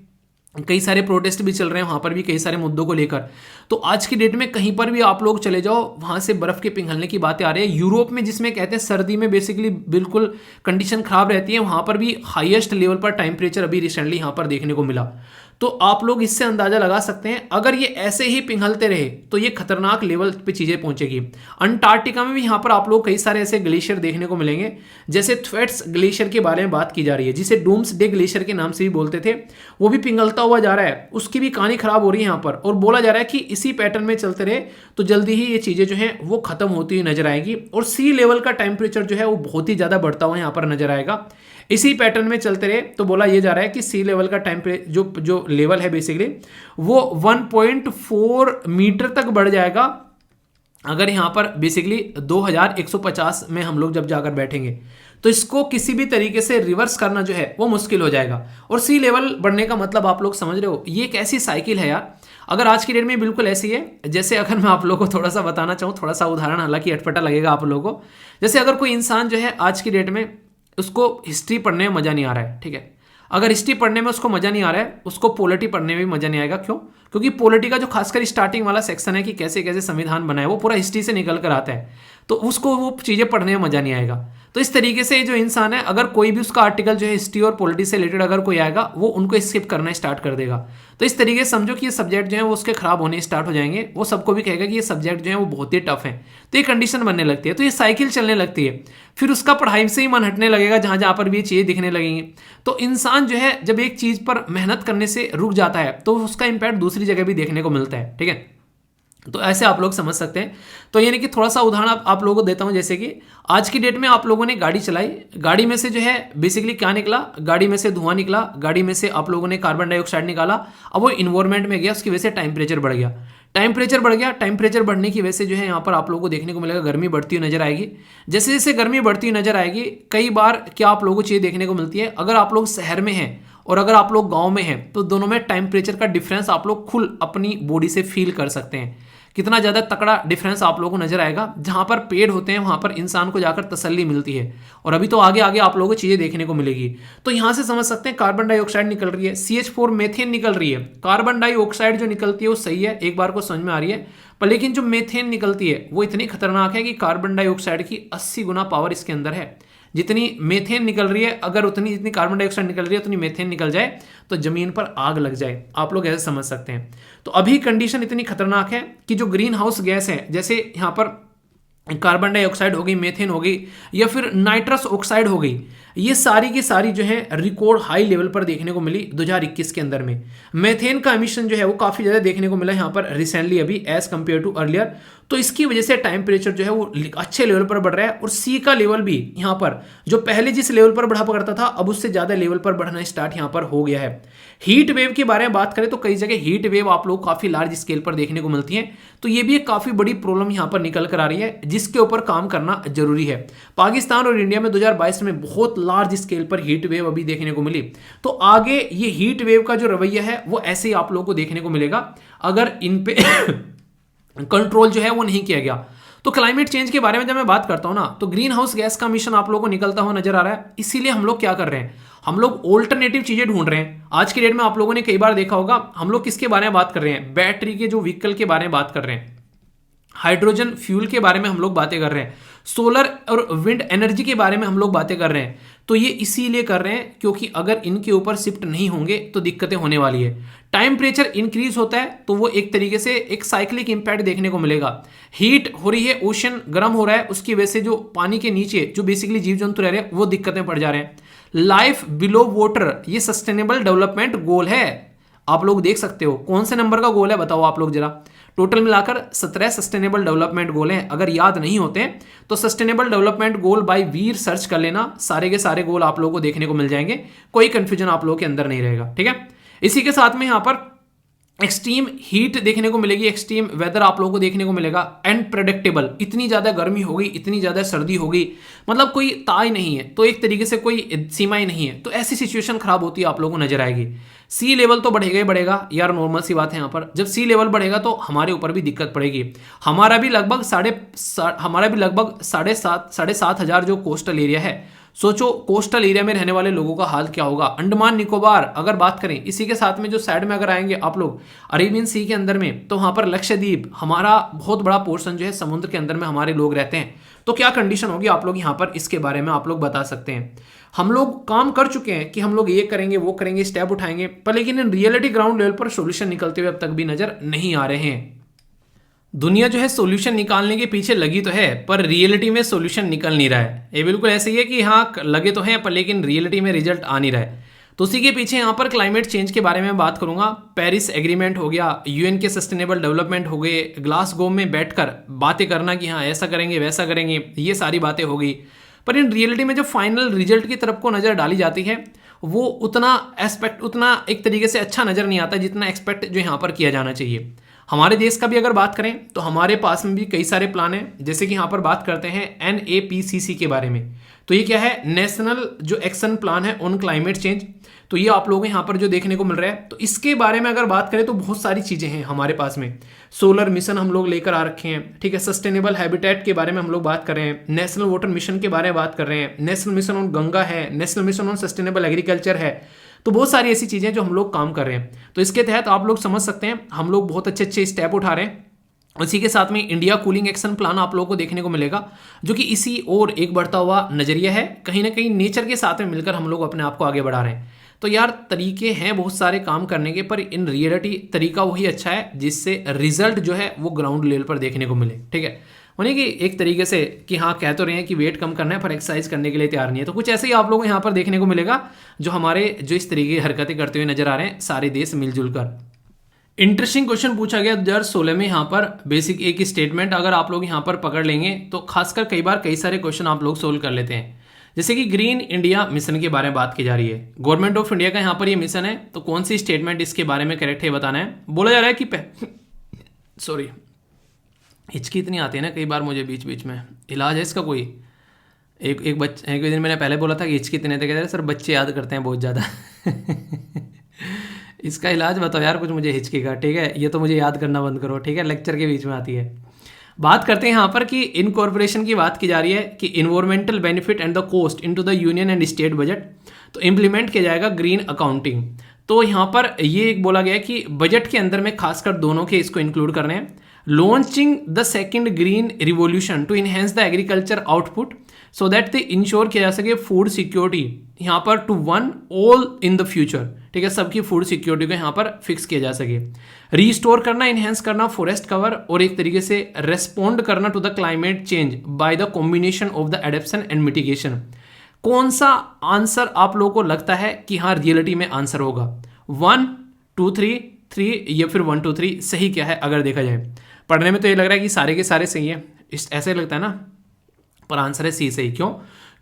कई सारे प्रोटेस्ट भी चल रहे हैं, वहां पर भी कई सारे मुद्दों को लेकर। तो आज की डेट में कहीं पर भी आप लोग चले जाओ, वहां से बर्फ के पिघलने की बातें आ रही है। यूरोप में जिसमें कहते हैं सर्दी में बेसिकली बिल्कुल कंडीशन खराब रहती है, वहां पर भी हाईएस्ट लेवल पर टेम्परेचर अभी रिसेंटली यहां पर देखने को मिला। तो आप लोग इससे अंदाजा लगा सकते हैं अगर ये ऐसे ही पिघलते रहे तो ये खतरनाक लेवल पे चीजें पहुंचेगी। अंटार्कटिका में भी यहां पर आप लोग कई सारे ऐसे ग्लेशियर देखने को मिलेंगे, जैसे थ्वेट्स ग्लेशियर के बारे में बात की जा रही है, जिसे डूम्स डे ग्लेशियर के नाम से भी बोलते थे, वो भी पिघलता हुआ जा रहा है, उसकी भी कहानी खराब हो रही है यहां पर। और बोला जा रहा है कि इसी पैटर्न में चलते रहे तो जल्दी ही ये चीजें जो है वो खत्म होती हुई नजर आएगी। और सी लेवल का टेम्परेचर जो है वो बहुत ही ज्यादा बढ़ता हुआ यहां पर नजर आएगा। इसी पैटर्न में चलते रहे तो बोला यह जा रहा है कि सी लेवल का टेम्परेचर जो लेवल है बेसिकली वो 1.4 मीटर तक बढ़ जाएगा अगर यहां पर बेसिकली 2150 में हम लोग जब जाकर बैठेंगे। तो इसको किसी भी तरीके से रिवर्स करना जो है वो मुश्किल हो जाएगा। और सी लेवल बढ़ने का मतलब आप लोग समझ रहे हो, ये एक ऐसी साइकिल है यार। अगर आज की डेट में बिल्कुल ऐसी है, जैसे अगर मैं आप लोगों को थोड़ा सा बताना चाहूँ, थोड़ा सा उदाहरण, हालांकि अटपटा लगेगा आप लोगों को। जैसे अगर कोई इंसान जो है आज की डेट में उसको हिस्ट्री पढ़ने में मजा नहीं आ रहा है, ठीक है, अगर हिस्ट्री पढ़ने में उसको मजा नहीं आ रहा है, उसको पॉलिटी पढ़ने में भी मजा नहीं आएगा। क्यों? क्योंकि पॉलिटी का जो खासकर स्टार्टिंग वाला सेक्शन है कि कैसे कैसे संविधान बना है, वो पूरा हिस्ट्री से निकल कर आता है, तो उसको वो चीजें पढ़ने में मजा नहीं आएगा। तो इस तरीके से जो इंसान है, अगर कोई भी उसका आर्टिकल जो है हिस्ट्री और पॉलिटी से रिलेटेड अगर कोई आएगा, वो उनको स्किप करना स्टार्ट कर देगा। तो इस तरीके से समझो कि ये सब्जेक्ट जो है वो उसके खराब होने स्टार्ट हो जाएंगे। वो सबको भी कहेगा कि ये सब्जेक्ट जो है वो बहुत ही टफ है, तो ये कंडीशन बनने लगती है, तो ये साइकिल चलने लगती है। फिर उसका पढ़ाई से ही मन हटने लगेगा जहां जहां पर भी ये चीजें दिखने लगेंगी। तो इंसान जो है जब एक चीज पर मेहनत करने से रुक जाता है तो उसका इंपैक्ट दूसरी जगह भी देखने को मिलता है। ठीक है, तो ऐसे आप लोग समझ सकते हैं। तो यानी कि थोड़ा सा उदाहरण आप लोगों को देता हूं, जैसे कि आज की डेट में आप लोगों ने गाड़ी चलाई, गाड़ी में से जो है बेसिकली क्या निकला, गाड़ी में से धुआं निकला, गाड़ी में से आप लोगों ने कार्बन डाइऑक्साइड निकाला। अब वो इन्वायरमेंट में गया, उसकी वजह से टेम्परेचर बढ़ गया, टेम्परेचर बढ़ गया। टेम्परेचर बढ़ने की वजह से जो है यहाँ पर आप लोगों को देखने को मिलेगा गर्मी बढ़ती हुई नजर आएगी। जैसे जैसे गर्मी बढ़ती हुई नजर आएगी, कई बार क्या आप लोगों को चीज़ देखने को मिलती है, अगर आप लोग शहर में हैं और अगर आप लोग गांव में हैं तो दोनों में टेम्परेचर का डिफरेंस आप लोग खुद अपनी बॉडी से फील कर सकते हैं। कितना ज़्यादा तकड़ा डिफरेंस आप लोगों को नजर आएगा। जहां पर पेड़ होते हैं वहां पर इंसान को जाकर तसल्ली मिलती है, और अभी तो आगे आगे आप लोगों को चीज़ें देखने को मिलेगी। तो यहां से समझ सकते हैं कार्बन डाइऑक्साइड निकल रही है, CH4 मेथेन निकल रही है। कार्बन डाइऑक्साइड जो निकलती है वो सही है, एक बार को समझ में आ रही है, पर लेकिन जो मेथेन निकलती है वो इतनी खतरनाक है कि कार्बन डाइऑक्साइड की 80 गुना पावर इसके अंदर है। जितनी मेथेन निकल रही है, अगर उतनी जितनी कार्बन डाइऑक्साइड निकल रही है उतनी मेथेन निकल जाए तो जमीन पर आग लग जाए। आप लोग ऐसे समझ सकते हैं। तो अभी कंडीशन इतनी खतरनाक है कि जो ग्रीन हाउस गैस है, जैसे यहां पर कार्बन डाइऑक्साइड हो गई, मेथेन हो गई, या फिर नाइट्रस ऑक्साइड हो गई, ये सारी की सारी जो है रिकॉर्ड हाई लेवल पर देखने को मिली 2021 के अंदर में। मेथेन का एमिशन जो है वो काफी ज्यादा देखने को मिला यहाँ पर रिसेंटली अभी एज कंपेयर टू अर्लियर। तो इसकी वजह से टेम्परेचर जो है वो अच्छे लेवल पर बढ़ रहा है, और सी का लेवल भी यहाँ पर जो पहले जिस लेवल पर बढ़ा करता था अब उससे ज्यादा लेवल पर बढ़ना स्टार्ट यहाँ पर हो गया है। हीट वेव के बारे में बात करें तो कई जगह हीट वेव आप लोग काफी लार्ज स्केल पर देखने को मिलती है। तो ये भी एक काफी बड़ी प्रॉब्लम यहाँ पर निकल कर आ रही है, जिसके ऊपर काम करना जरूरी है। पाकिस्तान और इंडिया में 2022 में बहुत लार्ज स्केल पर हीट वेव अभी देखने को मिली। तो आगे ये हीट वेव का जो रवैया है वो ऐसे ही आप लोगों को देखने को मिलेगा अगर इन पे कंट्रोल जो है वो नहीं किया गया। तो क्लाइमेट चेंज के बारे में जब मैं बात करता हूं ना, तो ग्रीन हाउस गैस का मिशन आप लोगों को निकलता हुआ नजर आ रहा है। इसीलिए हम लोग क्या कर रहे हैं, हम लोग ऑल्टरनेटिव चीजें ढूंढ रहे हैं। आज की डेट में आप लोगों ने कई बार देखा होगा, हम लोग किसके बारे में बात कर रहे हैं, बैटरी के जो व्हीकल के बारे में बात कर रहे हैं, हाइड्रोजन फ्यूल के बारे में हम लोग बातें कर रहे हैं, सोलर और विंड एनर्जी के बारे में हम लोग बातें कर रहे हैं। तो ये इसीलिए कर रहे हैं क्योंकि अगर इनके ऊपर शिफ्ट नहीं होंगे तो दिक्कतें होने वाली है। टेम्परेचर इंक्रीज होता है तो वो एक तरीके से एक साइक्लिक इंपैक्ट देखने को मिलेगा। हीट हो रही है, ओशन गर्म हो रहा है, उसकी वजह से जो पानी के नीचे जो बेसिकली जीव जंतु रह रहे हैं वो दिक्कतें पड़ जा रहे हैं। लाइफ बिलो वाटर ये सस्टेनेबल डेवलपमेंट गोल है। आप लोग देख सकते हो कौन से नंबर का गोल है, बताओ आप लोग जरा। टोटल मिलाकर 17 सस्टेनेबल डेवलपमेंट गोल हैं। अगर याद नहीं होते तो sustainable development goal by Veer search कर लेना, सारे के सारे गोल आप लोगों को देखने को मिल जाएंगे, कोई कंफ्यूजन आप लोगों के अंदर नहीं रहेगा। ठीक है, इसी के साथ में यहां पर एक्सट्रीम हीट देखने को मिलेगी, एक्सट्रीम वेदर आप लोगों को देखने को मिलेगा, अनप्रेडिक्टेबल, इतनी ज्यादा गर्मी होगी, इतनी ज्यादा सर्दी होगी, मतलब कोई ताई नहीं है, तो एक तरीके से कोई सीमा ही नहीं है। तो ऐसी सिचुएशन खराब होती है आप लोगों को नजर आएगी। सी लेवल तो बढ़ेगा ही बढ़ेगा यार, नॉर्मल सी बात है। यहाँ पर जब सी लेवल बढ़ेगा तो हमारे ऊपर भी दिक्कत पड़ेगी। हमारा भी लगभग साढ़े सात हजार जो कोस्टल एरिया है, सोचो कोस्टल एरिया में रहने वाले लोगों का हाल क्या होगा। अंडमान निकोबार अगर बात करें, इसी के साथ में जो साइड में अगर आएंगे आप लोग अरेबियन सी के अंदर में, तो वहां पर लक्षद्वीप, हमारा बहुत बड़ा पोर्शन जो है समुद्र के अंदर में हमारे लोग रहते हैं। तो क्या कंडीशन होगी आप लोग यहाँ पर इसके बारे में आप लोग बता सकते हैं। हम लोग काम कर चुके हैं कि हम लोग ये करेंगे वो करेंगे, स्टेप उठाएंगे, पर लेकिन इन रियलिटी ग्राउंड लेवल पर सोल्यूशन निकलते हुए अब तक भी नजर नहीं आ रहे हैं। दुनिया जो है सॉल्यूशन निकालने के पीछे लगी तो है, पर रियलिटी में सॉल्यूशन निकल नहीं रहा है। ये बिल्कुल ऐसे ही है कि हाँ लगे तो हैं पर लेकिन रियलिटी में रिजल्ट आ नहीं रहा है। तो उसी के पीछे यहाँ पर क्लाइमेट चेंज के बारे में बात करूंगा। पेरिस एग्रीमेंट हो गया, यूएन के सस्टेनेबल डेवलपमेंट हो गए, ग्लासगो में बैठकर बातें करना कि हाँ ऐसा करेंगे वैसा करेंगे, ये सारी बातें हो गई। पर इन रियलिटी में जो फाइनल रिजल्ट की तरफ को नज़र डाली जाती है वो उतना एस्पेक्ट, उतना एक तरीके से अच्छा नज़र नहीं आता जितना एक्सपेक्ट जो यहाँ पर किया जाना चाहिए। हमारे देश का भी अगर बात करें तो हमारे पास में भी कई सारे प्लान हैं, जैसे कि यहाँ पर बात करते हैं NAPCC के बारे में। तो ये क्या है, नेशनल जो एक्शन प्लान है ऑन क्लाइमेट चेंज। तो ये आप लोगों को यहाँ पर जो देखने को मिल रहा है, तो इसके बारे में अगर बात करें तो बहुत सारी चीज़ें हैं हमारे पास में। सोलर मिशन हम लोग लेकर आ रखे हैं, ठीक है। सस्टेनेबल हैबिटेट के बारे में हम लोग बात कर रहे हैं, नेशनल वाटर मिशन के बारे में बात कर रहे हैं, नेशनल मिशन ऑन गंगा है, national mission on sustainable agriculture है। तो बहुत सारी ऐसी चीज़ें जो हम लोग काम कर रहे हैं। तो इसके तहत आप लोग समझ सकते हैं हम लोग बहुत अच्छे अच्छे स्टेप उठा रहे हैं। उसी के साथ में इंडिया कूलिंग एक्शन प्लान आप लोगों को देखने को मिलेगा, जो कि इसी और एक बढ़ता हुआ नजरिया है। कहीं ना कहीं नेचर के साथ में मिलकर हम लोग अपने आप को आगे बढ़ा रहे हैं। तो यार तरीके हैं बहुत सारे काम करने के, पर इन रियलिटी तरीका वही अच्छा है जिससे रिजल्ट जो है वो ग्राउंड लेवल पर देखने को मिले। ठीक है, होने की एक तरीके से कि हाँ कह तो रहे हैं कि वेट कम करना है पर एक्सरसाइज करने के लिए तैयार नहीं है। तो कुछ ऐसे ही आप लोगों को यहाँ पर देखने को मिलेगा जो हमारे जो इस तरीके की हरकतें करते हुए नजर आ रहे हैं सारे देश मिलजुल कर। इंटरेस्टिंग क्वेश्चन पूछा गया 2016 में यहाँ पर बेसिक एक स्टेटमेंट अगर आप लोग यहाँ पर पकड़ लेंगे तो खासकर कई सारे क्वेश्चन आप लोग सोल्व कर लेते हैं। जैसे कि ग्रीन इंडिया मिशन के बारे में बात की जा रही है, गवर्नमेंट ऑफ इंडिया का यहाँ पर ये मिशन है, तो कौन सी स्टेटमेंट इसके बारे में करेक्ट है बताना है। बोला जा रहा है कि सॉरी हिचकी इतनी आती है ना कई बार मुझे बीच बीच में, इलाज है इसका कोई? एक दिन मैंने पहले बोला था कि हिचकी इतने थे, सर बच्चे याद करते हैं बहुत ज़्यादा इसका इलाज बताओ यार कुछ मुझे हिचकी का, ठीक है? ये तो मुझे याद करना बंद करो, ठीक है? लेक्चर के बीच में आती है। बात करते हैं यहाँ पर कि इनकॉर्पोरेशन की बात की जा रही है कि environmental benefit and the cost into the union and state budget, तो इम्प्लीमेंट किया जाएगा ग्रीन अकाउंटिंग। तो यहाँ पर ये एक बोला गया है कि बजट के अंदर में खासकर दोनों के इसको इंक्लूड करने हैं। Launching the second green revolution to enhance the agriculture output so that they ensure किया जा सके फूड सिक्योरिटी यहाँ पर to one all in the future, ठीक है? सबकी फूड सिक्योरिटी को यहाँ पर फिक्स किया जा सके। रीस्टोर करना, इनहेंस करना फॉरेस्ट कवर और एक तरीके से रेस्पॉन्ड करना to the climate change by the combination of the adaptation and mitigation. कौन सा आंसर आप लोगों को लगता है कि हाँ रियलिटी में आंसर होगा? 1 2 3 या फिर 1 2 3 सही क्या है? अगर देखा जाए पढ़ने में तो ये लग रहा है कि सारे के सारे सही है, ऐसे लगता है ना, पर आंसर है सी सही। क्यों?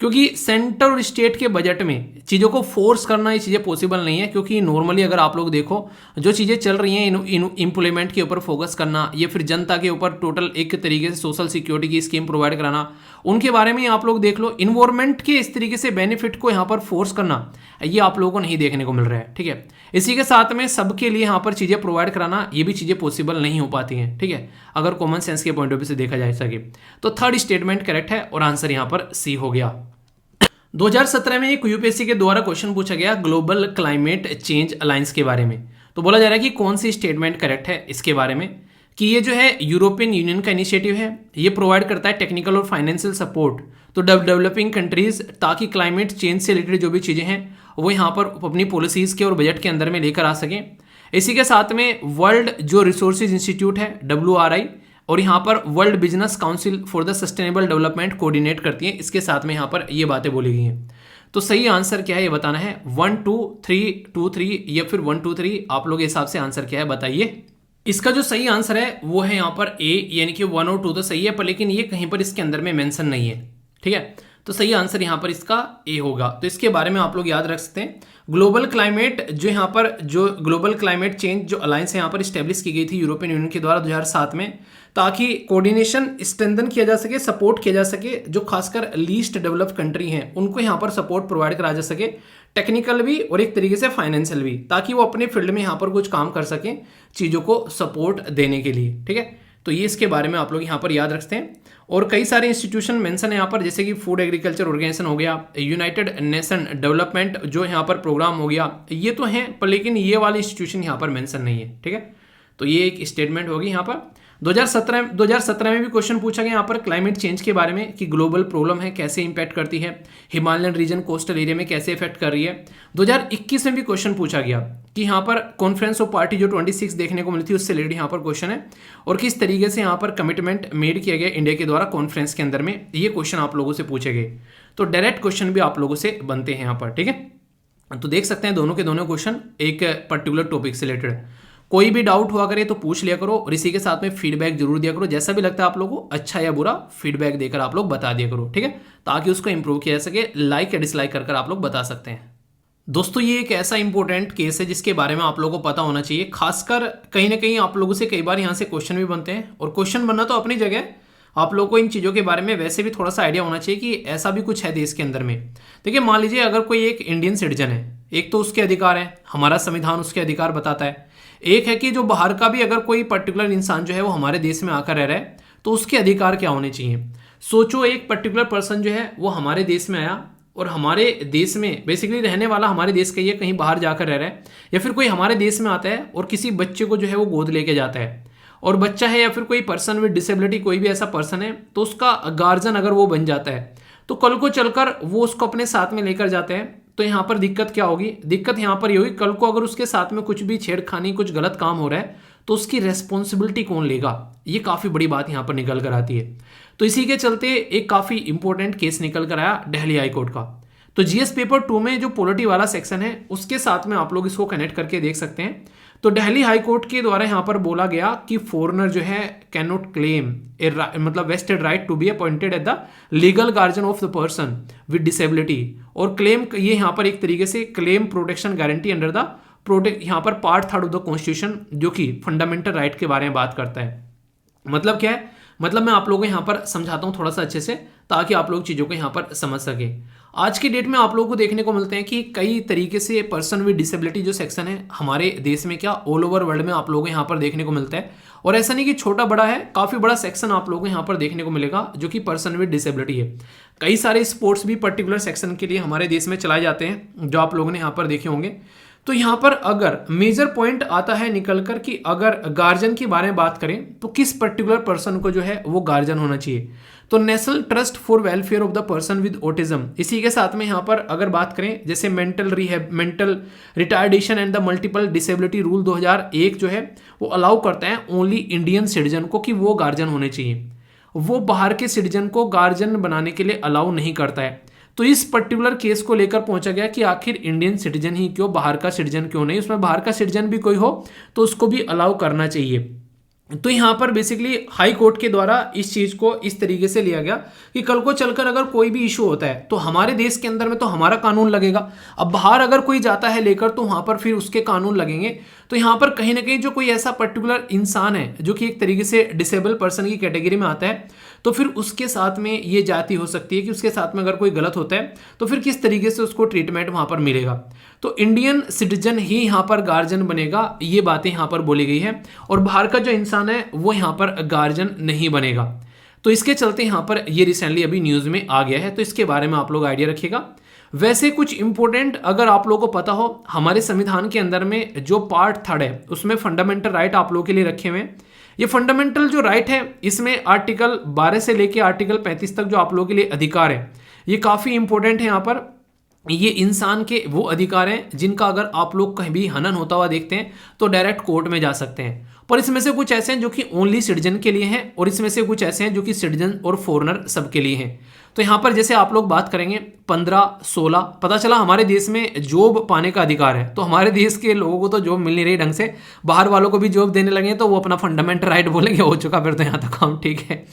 क्योंकि सेंटर और स्टेट के बजट में चीज़ों को फोर्स करना ये चीज़ें पॉसिबल नहीं है, क्योंकि नॉर्मली अगर आप लोग देखो जो चीज़ें चल रही हैं इम्प्लीमेंट के ऊपर फोकस करना या फिर जनता के ऊपर टोटल एक तरीके से सोशल सिक्योरिटी की स्कीम प्रोवाइड कराना, उनके बारे में आप लोग देख लो। इन्वायरमेंट के इस तरीके से बेनिफिट को यहाँ पर फोर्स करना ये आप लोगों को नहीं देखने को मिल रहा है, ठीक है? इसी के साथ में सबके लिए यहाँ पर चीज़ें प्रोवाइड कराना ये भी चीज़ें पॉसिबल नहीं हो पाती हैं, ठीक है? अगर कॉमन सेंस के पॉइंट ऑफ व्यू से देखा जाए सके तो थर्ड स्टेटमेंट करेक्ट है और आंसर यहाँ पर सी हो गया। 2017 में एक यूपीएससी के द्वारा क्वेश्चन पूछा गया ग्लोबल क्लाइमेट चेंज अलायंस के बारे में, तो बोला जा रहा है कि कौन सी स्टेटमेंट करेक्ट है इसके बारे में, कि ये जो है यूरोपियन यूनियन का इनिशिएटिव है, ये प्रोवाइड करता है टेक्निकल और फाइनेंशियल सपोर्ट तो डेवलपिंग कंट्रीज, ताकि क्लाइमेट चेंज से रिलेटेड जो भी चीज़ें हैं वो यहाँ पर अपनी पॉलिसीज़ के और बजट के अंदर में लेकर आ सकें। इसी के साथ में वर्ल्ड जो रिसोर्सेज इंस्टीट्यूट है WRI और यहाँ पर world business council for the sustainable development coordinate करती है, इसके साथ में यहाँ पर ये बातें बोली गई हैं। तो सही आंसर क्या है ये बताना है, 1 2 3 2 3 या फिर 1 2 3 आप लोग के हिसाब से आंसर क्या है बताइए। इसका जो सही आंसर है वो है यहाँ पर ए, यानी कि 1 और 2 तो सही है, पर लेकिन ये कहीं पर इसके अंदर में मेंशन नहीं है, ठीक है? तो सही आंसर यहाँ पर इसका ए होगा। तो इसके बारे में आप लोग याद रख सकते हैं। ग्लोबल क्लाइमेट जो यहाँ पर जो ग्लोबल क्लाइमेट चेंज जो अलायंस यहाँ पर स्टैब्लिश की गई थी यूरोपियन यूनियन के द्वारा 2007 में, ताकि कोऑर्डिनेशन स्ट्रेंथन किया जा सके, सपोर्ट किया जा सके, जो खासकर लीस्ट डेवलप कंट्री हैं उनको यहाँ पर सपोर्ट प्रोवाइड करा जा सके, टेक्निकल भी और एक तरीके से फाइनेंशियल भी, ताकि वो अपने फील्ड में यहाँ पर कुछ काम कर सकें चीज़ों को सपोर्ट देने के लिए, ठीक है? तो ये इसके बारे में आप लोग यहाँ पर याद रखते हैं। और कई सारे इंस्टीट्यूशन मेंशन है यहाँ पर, जैसे कि फूड एग्रीकल्चर ऑर्गेनाइजेशन हो गया, यूनाइटेड नेशन डेवलपमेंट जो यहाँ पर प्रोग्राम हो गया, ये तो हैं, पर लेकिन ये वाली इंस्टीट्यूशन यहाँ पर मेंशन नहीं है, ठीक है? तो ये एक स्टेटमेंट होगी यहाँ पर। 2017 में भी क्वेश्चन पूछा गया यहाँ पर क्लाइमेट चेंज के बारे में कि ग्लोबल प्रॉब्लम है, कैसे इंपैक्ट करती है, हिमालयन रीजन कोस्टल एरिया में कैसे इफेक्ट कर रही है। 2021 में भी क्वेश्चन पूछा गया कि यहाँ पर कॉन्फ्रेंस ऑफ पार्टी जो 26 देखने को मिली थी उससे रिलेटेड यहाँ पर क्वेश्चन है, और किस तरीके से यहाँ पर कमिटमेंट मेड किया गया इंडिया के द्वारा कॉन्फ्रेंस के अंदर में, ये क्वेश्चन आप लोगों से पूछे गए। तो डायरेक्ट क्वेश्चन भी आप लोगों से बनते हैं यहाँ पर, ठीक है? तो देख सकते हैं दोनों के दोनों क्वेश्चन एक पर्टिकुलर टॉपिक से रिलेटेड। कोई भी डाउट हुआ करे तो पूछ लिया करो, और इसी के साथ में फीडबैक जरूर दिया करो, जैसा भी लगता है आप लोगों को अच्छा या बुरा फीडबैक देकर आप लोग बता दिया करो, ठीक है? ताकि उसको इंप्रूव किया जा सके। लाइक या डिसलाइक कर आप लोग बता सकते हैं। दोस्तों ये एक ऐसा इंपॉर्टेंट केस है जिसके बारे में आप लोगों को पता होना चाहिए, खासकर कहीं ना कहीं आप लोगों से कई बार यहाँ से क्वेश्चन भी बनते हैं, और क्वेश्चन बनना तो अपनी जगह, आप लोगों को इन चीज़ों के बारे में वैसे भी थोड़ा सा आइडिया होना चाहिए कि ऐसा भी कुछ है देश के अंदर में। देखिए मान लीजिए अगर कोई एक इंडियन सिटीजन है, एक तो उसके अधिकार है, हमारा संविधान उसके अधिकार बताता है, एक है कि जो बाहर का भी अगर कोई पर्टिकुलर इंसान जो है वो हमारे देश में आकर रह रहा है तो उसके अधिकार क्या होने चाहिए। सोचो एक पर्टिकुलर पर्सन जो है वो हमारे देश में आया और हमारे देश में बेसिकली रहने वाला हमारे देश का ही है, कहीं बाहर जाकर रह रहा है, या फिर कोई हमारे देश में आता है और किसी बच्चे को जो है वो गोद लेके जाता है, और बच्चा है या फिर कोई पर्सन विद डिसेबिलिटी कोई भी ऐसा पर्सन है, तो उसका गार्जियन अगर वो बन जाता है तो कल को चलकर वो उसको अपने साथ में लेकर जाते हैं, तो यहाँ पर दिक्कत क्या होगी? दिक्कत यहाँ पर ये होगी, कल को अगर उसके साथ में कुछ भी छेड़खानी कुछ गलत काम हो रहा है तो उसकी रेस्पॉन्सिबिलिटी कौन लेगा? ये काफ़ी बड़ी बात यहाँ पर निकल कर आती है। तो इसी के चलते एक काफ़ी इंपॉर्टेंट केस निकल कर आया दिल्ली हाई कोर्ट का। तो जीएस पेपर 2 में जो पॉलिटी वाला सेक्शन है उसके साथ में आप लोग इसको कनेक्ट करके देख सकते हैं। तो दिल्ली हाई कोर्ट के द्वारा यहाँ पर बोला गया कि फॉरेनर जो है कैन नॉट क्लेम मतलब vested right to be appointed at the legal guardian of the person with disability, और क्लेम ये यहाँ पर एक तरीके से claim protection guarantee under the protect यहाँ पर पार्ट 3 ऑफ द कॉन्स्टिट्यूशन, जो कि फंडामेंटल राइट के बारे में बात करता है। मतलब क्या है, मतलब मैं आप लोगों को यहाँ पर समझाता हूँ थोड़ा सा अच्छे से, ताकि आप लोग चीज़ों को यहाँ पर समझ सके। आज की डेट में आप लोगों को देखने को मिलते हैं कि कई तरीके से पर्सन विद डिसेबिलिटी जो सेक्शन है हमारे देश में, क्या ऑल ओवर वर्ल्ड में आप लोगों को यहाँ पर देखने को मिलता है। और ऐसा नहीं कि छोटा बड़ा है, काफ़ी बड़ा सेक्शन आप लोगों को यहाँ पर देखने को मिलेगा जो कि पर्सन विद डिसेबिलिटी है। कई सारे स्पोर्ट्स भी पर्टिकुलर सेक्शन के लिए हमारे देश में चलाए जाते हैं, जो आप लोगों ने यहाँ पर देखे होंगे। तो यहाँ पर अगर मेजर पॉइंट आता है निकल कर कि अगर गार्जियन के बारे में बात करें तो किस पर्टिकुलर पर्सन को जो है वो गार्जियन होना चाहिए, तो national trust for welfare of the person with autism. इसी के साथ में यहाँ पर अगर बात करें जैसे mental retardation and the multiple disability rule 2001 जो है वो अलाउ करता है ओनली इंडियन सिटीजन को कि वो गार्जियन होने चाहिए, वो बाहर के सिटीजन को गार्जियन बनाने के लिए अलाउ नहीं करता है। तो इस पर्टिकुलर केस को लेकर पहुंचा गया कि आखिर इंडियन सिटीजन ही क्यों, बाहर का सिटीजन क्यों नहीं, उसमें बाहर का सिटीजन भी कोई हो तो उसको भी अलाउ करना चाहिए। तो यहाँ पर बेसिकली हाई कोर्ट के द्वारा इस चीज को इस तरीके से लिया गया कि कल को चलकर अगर कोई भी इशू होता है तो हमारे देश के अंदर में तो हमारा कानून लगेगा, अब बाहर अगर कोई जाता है लेकर तो वहां पर फिर उसके कानून लगेंगे। तो यहाँ पर कहीं ना कहीं जो कोई ऐसा पर्टिकुलर इंसान है जो कि एक तरीके से डिसेबल पर्सन की कैटेगरी में आता है, तो फिर उसके साथ में ये जाति हो सकती है कि उसके साथ में अगर कोई गलत होता है तो फिर किस तरीके से उसको ट्रीटमेंट वहां पर मिलेगा। तो इंडियन सिटीजन ही यहाँ पर गार्जियन बनेगा, ये बातें यहाँ पर बोली गई है, और बाहर का जो इंसान है वो यहाँ पर गार्जियन नहीं बनेगा। तो इसके चलते यहाँ पर ये रिसेंटली अभी न्यूज में आ गया है, तो इसके बारे में आप लोग आइडिया रखिएगा। वैसे कुछ इंपॉर्टेंट अगर आप लोगों को पता हो, हमारे संविधान के अंदर में जो पार्ट 3 है उसमें फंडामेंटल राइट आप लोगों के लिए रखे हुए हैं। ये फंडामेंटल जो राइट है इसमें आर्टिकल 12 से लेके आर्टिकल 35 तक जो आप लोगों के लिए अधिकार है ये काफी इंपॉर्टेंट है। यहाँ पर ये इंसान के वो अधिकार हैं जिनका अगर आप लोग कहीं भी हनन होता हुआ देखते हैं तो डायरेक्ट कोर्ट में जा सकते हैं। पर इसमें से कुछ ऐसे हैं जो कि ओनली सिटीजन के लिए हैं, और इसमें से कुछ ऐसे हैं जो कि सिटीजन और फॉरेनर सबके लिए हैं। तो यहाँ पर जैसे आप लोग बात करेंगे 15-16, पता चला हमारे देश में जॉब पाने का अधिकार है, तो हमारे देश के लोगों को तो जॉब मिल नहीं रही ढंग से, बाहर वालों को भी जॉब देने लगे तो वो अपना फंडामेंटल राइट बोलेंगे हो चुका फिर तो यहाँ तक काम ठीक है।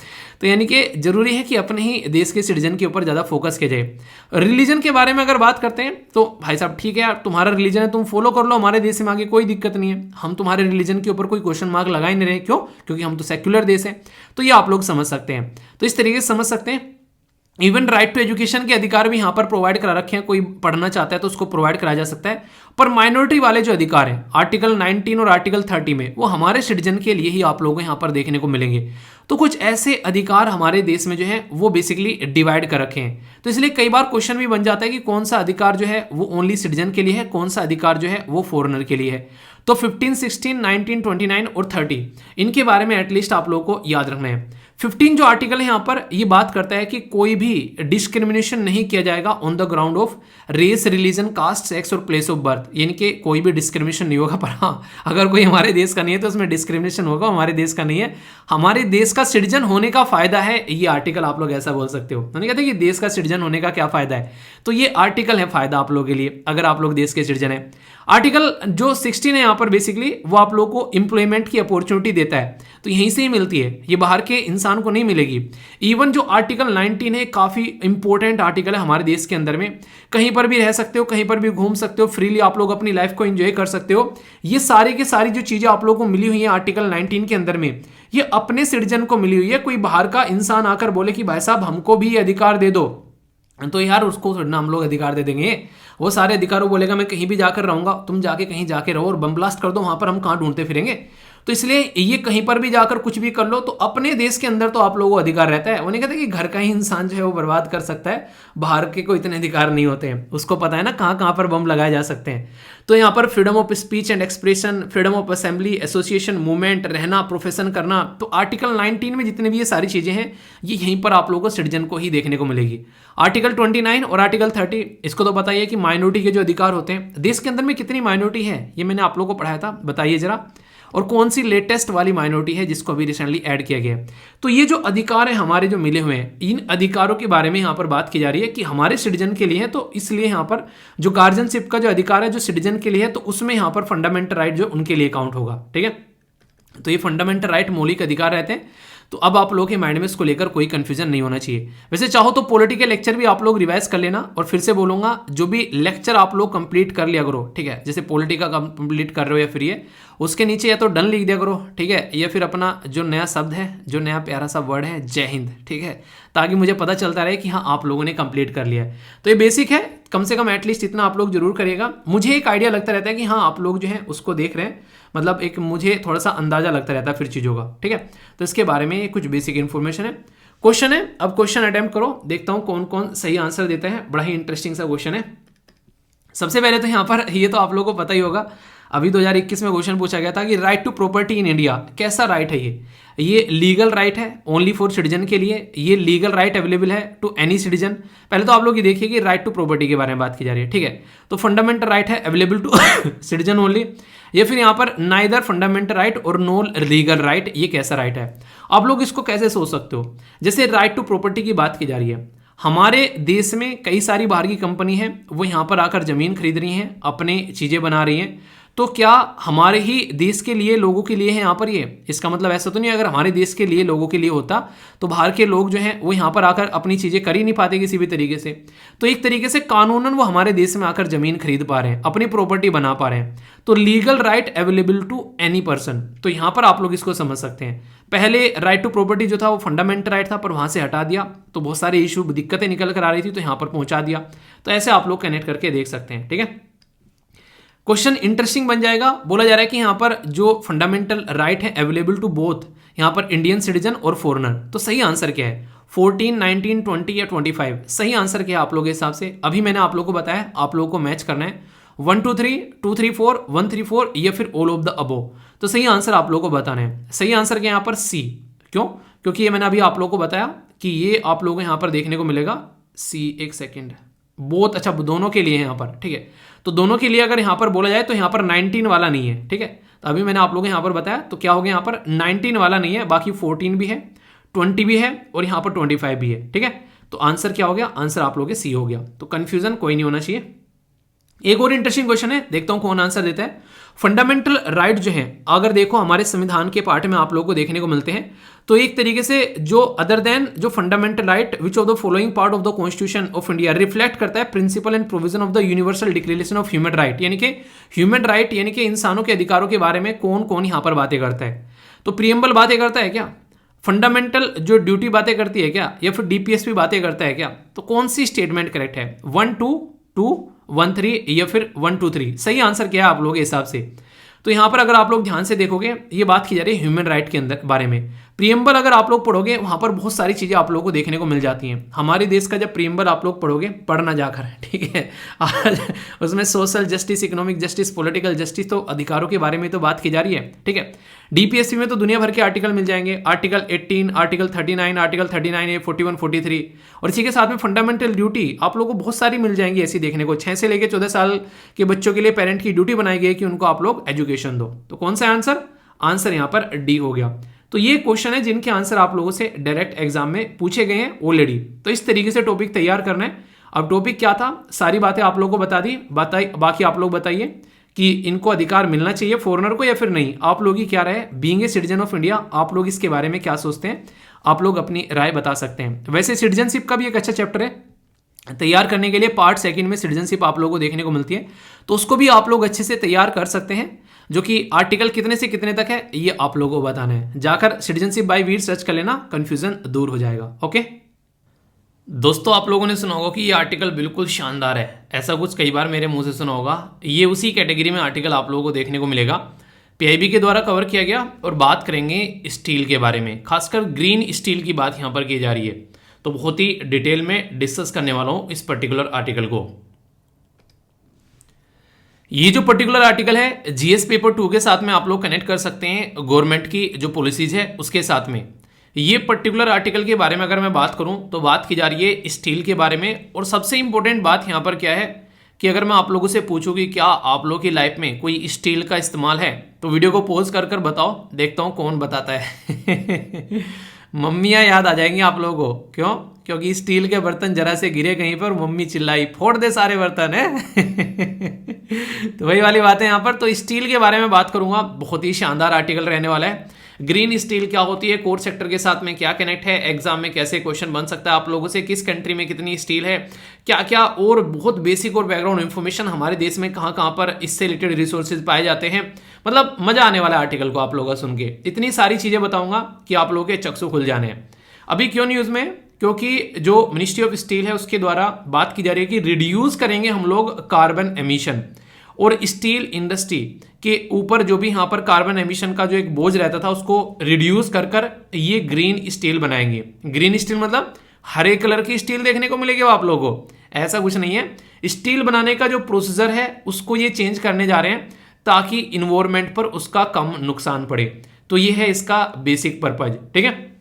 तो यानी कि जरूरी है कि अपने ही देश के सिटीजन के ऊपर ज़्यादा फोकस किया जाए। रिलीजन के बारे में अगर बात करते हैं तो भाई साहब ठीक है यार, तुम्हारा रिलीजन है तुम फॉलो कर लो, हमारे देश में आगे कोई दिक्कत नहीं है, हम तुम्हारे रिलीजन के ऊपर कोई क्वेश्चन मार्क लगा ही नहीं रहे। क्यों? क्योंकि हम तो सेक्युलर देश हैं। तो ये आप लोग समझ सकते हैं, तो इस तरीके से समझ सकते हैं। इवन राइट टू एजुकेशन के अधिकार भी यहाँ पर प्रोवाइड करा रखे हैं, कोई पढ़ना चाहता है तो उसको प्रोवाइड कराया जा सकता है। पर माइनॉरिटी वाले जो अधिकार हैं आर्टिकल 19 और आर्टिकल 30 में, वो हमारे सिटीजन के लिए ही आप लोगों को यहाँ पर देखने को मिलेंगे। तो कुछ ऐसे अधिकार हमारे देश में जो है वो बेसिकली डिवाइड कर रखे हैं। तो इसलिए कई बार क्वेश्चन भी बन जाता है कि कौन सा अधिकार जो है वो ओनली सिटीजन के लिए है, कौन सा अधिकार जो है वो फॉरेनर के लिए है। तो 15, 16, 19, 29 और 30 इनके बारे में एटलीस्ट आप लोगों को याद रखना है। 15 जो आर्टिकल है यहाँ पर ये बात करता है कि कोई भी डिस्क्रिमिनेशन नहीं किया जाएगा on the ground of race, religion, caste, sex और प्लेस ऑफ बर्थ, यानी कि कोई भी डिस्क्रिमिनेशन नहीं होगा। पर हाँ, अगर कोई हमारे देश का नहीं है तो उसमें डिस्क्रिमिनेशन होगा, हमारे देश का नहीं है। हमारे देश का सिटीजन होने का फायदा है ये आर्टिकल, आप लोग ऐसा बोल सकते हो। मैंने कहते हैं कि देश का सिटीजन होने का क्या फायदा है, तो ये आर्टिकल है फायदा आप लोगों के लिए अगर आप लोग देश के सिटीजन है। आर्टिकल जो 16 है यहाँ पर बेसिकली वो आप लोगों को एम्प्लॉयमेंट की अपॉर्चुनिटी देता है, तो यहीं से ही मिलती है, ये बाहर के इंसान को नहीं मिलेगी। इवन जो आर्टिकल 19 है काफी इंपॉर्टेंट आर्टिकल है हमारे देश के अंदर में, कहीं पर भी रह सकते हो, कहीं पर भी घूम सकते हो, फ्रीली आप लोग अपनी लाइफ को एंजॉय कर सकते हो। ये सारी की सारी जो चीजें आप लोगों को मिली हुई है आर्टिकल 19 के अंदर में, ये अपने सिटीजन को मिली हुई है। कोई बाहर का इंसान आकर बोले कि भाई साहब हमको भी ये अधिकार दे दो, तो यार उसको थोड़ा हम लोग अधिकार दे देंगे। वो सारे अधिकारों बोलेगा मैं कहीं भी जाकर रहूंगा, तुम जाके कहीं जाके रहो और बम ब्लास्ट कर दो, वहां पर हम कहाँ ढूंढते फिरेंगे। तो इसलिए ये कहीं पर भी जाकर कुछ भी कर लो, तो अपने देश के अंदर तो आप लोगों को अधिकार रहता है। उन्हें कहते हैं कि घर का ही इंसान जो है वो बर्बाद कर सकता है, बाहर के को इतने अधिकार नहीं होते हैं, उसको पता है ना कहाँ कहाँ पर बम लगाए जा सकते हैं। तो यहाँ पर freedom of speech and expression, freedom of assembly, association, movement, रहना, प्रोफेशन करना, तो आर्टिकल 19 में जितने भी ये सारी चीजें हैं ये यहीं पर आप लोगों को सिटीजन को ही देखने को मिलेगी। आर्टिकल 29 और आर्टिकल 30 इसको तो बताइए कि माइनॉरिटी के जो अधिकार होते हैं देश के अंदर में कितनी माइनॉरिटी है, ये मैंने आप लोगों को पढ़ाया था, बताइए जरा। और कौन सी लेटेस्ट वाली माइनॉरिटी है जिसको अभी रिसेंटली ऐड किया गया है। तो ये जो अधिकार है हमारे जो मिले हुए हैं, इन अधिकारों के बारे में यहाँ पर बात की जा रही है कि हमारे सिटीजन के लिए है, तो इसलिए यहाँ पर जो गार्जियनशिप का जो अधिकार है जो सिटीजन के लिए है, तो उसमें यहाँ पर फंडामेंटल राइट जो उनके लिए काउंट होगा। ठीक है, तो ये फंडामेंटल राइट मौलिक अधिकार रहते हैं। तो अब आप लोगों के माइंड में इसको लेकर कोई कंफ्यूजन नहीं होना चाहिए। वैसे चाहो तो पॉलिटिकल लेक्चर भी आप लोग रिवाइज कर लेना, और फिर से बोलूंगा जो भी लेक्चर आप लोग कंप्लीट कर लिया करो, ठीक है, जैसे पॉलिटिका कंप्लीट कर रहे हो या फिर ये, उसके नीचे या तो डन लिख दिया करो, ठीक है, या फिर अपना जो नया शब्द है, जो नया प्यारा सा वर्ड है, जय हिंद, ठीक है, ताकि मुझे पता चलता रहे कि हाँ आप लोगों ने कंप्लीट कर लिया है। तो ये बेसिक है, कम से कम एटलीस्ट इतना आप लोग जरूर करिएगा। मुझे एक आइडिया लगता रहता है कि हाँ आप लोग जो है उसको देख रहे हैं, मतलब एक मुझे थोड़ा सा अंदाजा लगता रहता है फिर चीज़ों का। ठीक है, तो इसके बारे में कुछ बेसिक इन्फॉर्मेशन है। क्वेश्चन है, अब क्वेश्चन अटेम्प्ट करो, देखता हूँ कौन कौन सही आंसर देता है। बड़ा ही इंटरेस्टिंग सा क्वेश्चन है। सबसे पहले तो यहाँ पर ये तो आप लोगों को पता ही होगा, अभी 2021 में क्वेश्चन पूछा गया था कि right to property in India कैसा राइट है। ये लीगल राइट है ओनली फॉर सिटीजन के लिए, ये लीगल राइट अवेलेबल है टू एनी सिटीजन। पहले तो आप लोग ये देखिए कि राइट टू प्रॉपर्टी के बारे में बात की जा रही है। ठीक है, तो फंडामेंटल राइट है अवेलेबल टू सिटीजन ओनली, या फिर यहाँ पर नाइदर फंडामेंटल राइट और नो लीगल राइट, ये कैसा राइट है। आप लोग इसको कैसे सोच सकते हो, जैसे राइट टू प्रॉपर्टी की बात की जा रही है, हमारे देश में कई सारी बाहर की कंपनी है, वो यहाँ पर आकर जमीन खरीद रही हैं, अपने चीजें बना रही हैं, तो क्या हमारे ही देश के लिए लोगों के लिए है यहाँ पर ये? इसका मतलब ऐसा तो नहीं, अगर हमारे देश के लिए लोगों के लिए होता तो बाहर के लोग जो हैं वो यहाँ पर आकर अपनी चीजें कर ही नहीं पाते किसी भी तरीके से। तो एक तरीके से कानूनन वो हमारे देश में आकर जमीन खरीद पा रहे हैं, अपनी प्रॉपर्टी बना पा रहे हैं, तो legal right available to any person. तो यहाँ पर आप लोग इसको समझ सकते हैं। पहले राइट टू प्रॉपर्टी जो था वो फंडामेंटल राइट था, पर वहां से हटा दिया तो बहुत सारे इशू दिक्कतें निकल कर आ रही थी, तो यहाँ पर पहुंचा दिया। तो ऐसे आप लोग कनेक्ट करके देख सकते हैं। ठीक है, क्वेश्चन इंटरेस्टिंग बन जाएगा। बोला जा रहा है कि यहाँ पर जो फंडामेंटल राइट है अवेलेबल टू बोथ, यहाँ पर इंडियन सिटीजन और फॉरेनर। तो सही आंसर क्या है? 14, 19, 20 या 25? सही आंसर क्या है आप लोगों के हिसाब से? अभी मैंने आप लोगों को बताया, आप लोगों को मैच करना है 1 2 3, 2 3 4, 1 3 4 या फिर ऑल ऑफ द अबोव। तो सही आंसर आप लोगों को बताना है। सही आंसर क्या है यहाँ पर? सी। क्यों? क्योंकि ये मैंने अभी आप लोगों को बताया कि ये आप लोगों को यहाँ पर देखने को मिलेगा सी। एक सेकेंड, बहुत अच्छा, दोनों के लिए है यहाँ पर। ठीक है, तो दोनों के लिए अगर यहाँ पर बोला जाए तो यहाँ पर 19 वाला नहीं है। ठीक है, तो अभी मैंने आप लोगों को यहाँ पर बताया, तो क्या हो गया, यहाँ पर 19 वाला नहीं है, बाकी 14 भी है, 20 भी है और यहाँ पर 25 भी है। ठीक है, तो आंसर क्या हो गया? आंसर आप लोगों के सी हो गया। तो कंफ्यूजन कोई नहीं होना चाहिए। एक और इंटरेस्टिंग क्वेश्चन है, देखता हूं कौन आंसर देता है। फंडामेंटल राइट जो है, अगर देखो हमारे संविधान के पार्ट में आप लोगों को देखने को मिलते हैं, तो एक तरीके से जो अदर देन जो fundamental right which of the following part of the constitution of India reflect करता है principle and provision of the universal declaration of human right, यानी कि ह्यूमन राइट यानी कि इंसानों के अधिकारों के बारे में कौन कौन यहां पर बातें करता है? तो प्रियम्बल बातें करता है क्या? फंडामेंटल जो ड्यूटी बातें करती है क्या? या फिर डीपीएसपी बातें करता है क्या? तो कौन सी स्टेटमेंट करेक्ट है? 1 2 2 1 3 या फिर 1 2 3? सही आंसर क्या है आप लोगों के हिसाब से? तो यहां पर अगर आप लोग ध्यान से देखोगे, ये बात की जा रही है ह्यूमन राइट के अंदर बारे में। प्रियम्बल अगर आप लोग पढ़ोगे, वहां पर बहुत सारी चीजें आप लोगों को देखने को मिल जाती हैं। हमारे देश का जब प्रियम्बल आप लोग पढ़ोगे, पढ़ना जाकर, ठीक है, आज उसमें social justice, economic justice, political justice, तो अधिकारों के बारे में तो बात की जा रही है। ठीक है, डीपीएससी में तो दुनिया भर के आर्टिकल मिल जाएंगे, आर्टिकल 18, आर्टिकल 39, आर्टिकल 39A, 41, 43, और इसी के साथ में फंडामेंटल ड्यूटी आप लोगों को बहुत सारी मिल जाएंगी ऐसी देखने को। 6 से लेकर 14 साल के बच्चों के लिए पेरेंट की ड्यूटी बनाई गई है कि उनको आप लोग एजुकेशन दो। तो कौन सा आंसर? आंसर यहाँ पर डी हो गया। तो ये क्वेश्चन है जिनके आंसर आप लोगों से डायरेक्ट एग्जाम में पूछे गए हैं ऑलरेडी। तो इस तरीके से टॉपिक तैयार करना है। अब टॉपिक क्या था, सारी बातें आप लोगों को बता दी, बाकी आप लोग बताइए कि इनको अधिकार मिलना चाहिए फॉरेनर को या फिर नहीं। आप लोग ही क्या रहे, being a citizen of India, आप लोग इसके बारे में क्या सोचते हैं? आप लोग अपनी राय बता सकते हैं। वैसे सिटीजनशिप का भी एक अच्छा चैप्टर है तैयार करने के लिए, पार्ट 2 में सिटीजनशिप आप लोगों को देखने को मिलती है, तो उसको भी आप लोग अच्छे से तैयार कर सकते हैं। जो कि आर्टिकल कितने से कितने तक है ये आप लोगों को बताना है। जाकर सिटीजनशिप बाय वीर सर्च कर लेना, कंफ्यूजन दूर हो जाएगा। ओके दोस्तों, आप लोगों ने सुना होगा कि ये आर्टिकल बिल्कुल शानदार है, ऐसा कुछ कई बार मेरे मुंह से सुना होगा। ये उसी कैटेगरी में आर्टिकल आप लोगों को देखने को मिलेगा, पीआईबी के द्वारा कवर किया गया। और बात करेंगे स्टील के बारे में, खासकर ग्रीन स्टील की बात यहाँ पर की जा रही है। तो बहुत ही डिटेल में डिस्कस करने वाला हूँ इस पर्टिकुलर आर्टिकल को। ये जो पर्टिकुलर आर्टिकल है जीएस पेपर 2 के साथ में आप लोग कनेक्ट कर सकते हैं, गवर्नमेंट की जो पॉलिसीज है उसके साथ में। ये पर्टिकुलर आर्टिकल के बारे में अगर मैं बात करूं तो बात की जा रही है स्टील के बारे में। और सबसे इंपॉर्टेंट बात यहां पर क्या है कि अगर मैं आप लोगों से पूछूं कि क्या आप लोगों की लाइफ में कोई स्टील का इस्तेमाल है, तो वीडियो को पॉज कर कर बताओ, देखता हूँ कौन बताता है। मम्मियाँ याद आ जाएंगी आप लोगों को, क्यों? क्योंकि स्टील के बर्तन जरा से गिरे कहीं पर, मम्मी चिल्लाई फोड़ दे सारे बर्तन है। तो वही वाली बात है यहाँ पर। तो स्टील के बारे में बात करूंगा, बहुत ही शानदार आर्टिकल रहने वाला है। ग्रीन स्टील क्या होती है, कोर सेक्टर के साथ में क्या कनेक्ट है, एग्जाम में कैसे क्वेश्चन बन सकता है आप लोगों से, किस कंट्री में कितनी स्टील है, क्या क्या, और बहुत बेसिक और बैकग्राउंड इन्फॉर्मेशन हमारे देश में कहाँ कहाँ पर इससे रिलेटेड रिसोर्सेज पाए जाते हैं। मतलब मजा आने वाला आर्टिकल को आप लोगों का सुन के, इतनी सारी चीजें बताऊंगा कि आप लोगों के चक्षु खुल जाने हैं। अभी क्यों न्यूज में? क्योंकि जो मिनिस्ट्री ऑफ स्टील है उसके द्वारा बात की जा रही है कि रिड्यूस करेंगे हम लोग कार्बन एमिशन, और स्टील इंडस्ट्री के ऊपर जो भी यहाँ पर कार्बन एमिशन का जो एक बोझ रहता था उसको रिड्यूस कर कर ये ग्रीन स्टील बनाएंगे। ग्रीन स्टील मतलब हरे कलर की स्टील देखने को मिलेगी आप लोगों को, ऐसा कुछ नहीं है। स्टील बनाने का जो प्रोसीजर है उसको ये चेंज करने जा रहे हैं ताकि इन्वायरमेंट पर उसका कम नुकसान पड़े। तो ये है इसका बेसिक पर्पज, ठीक है।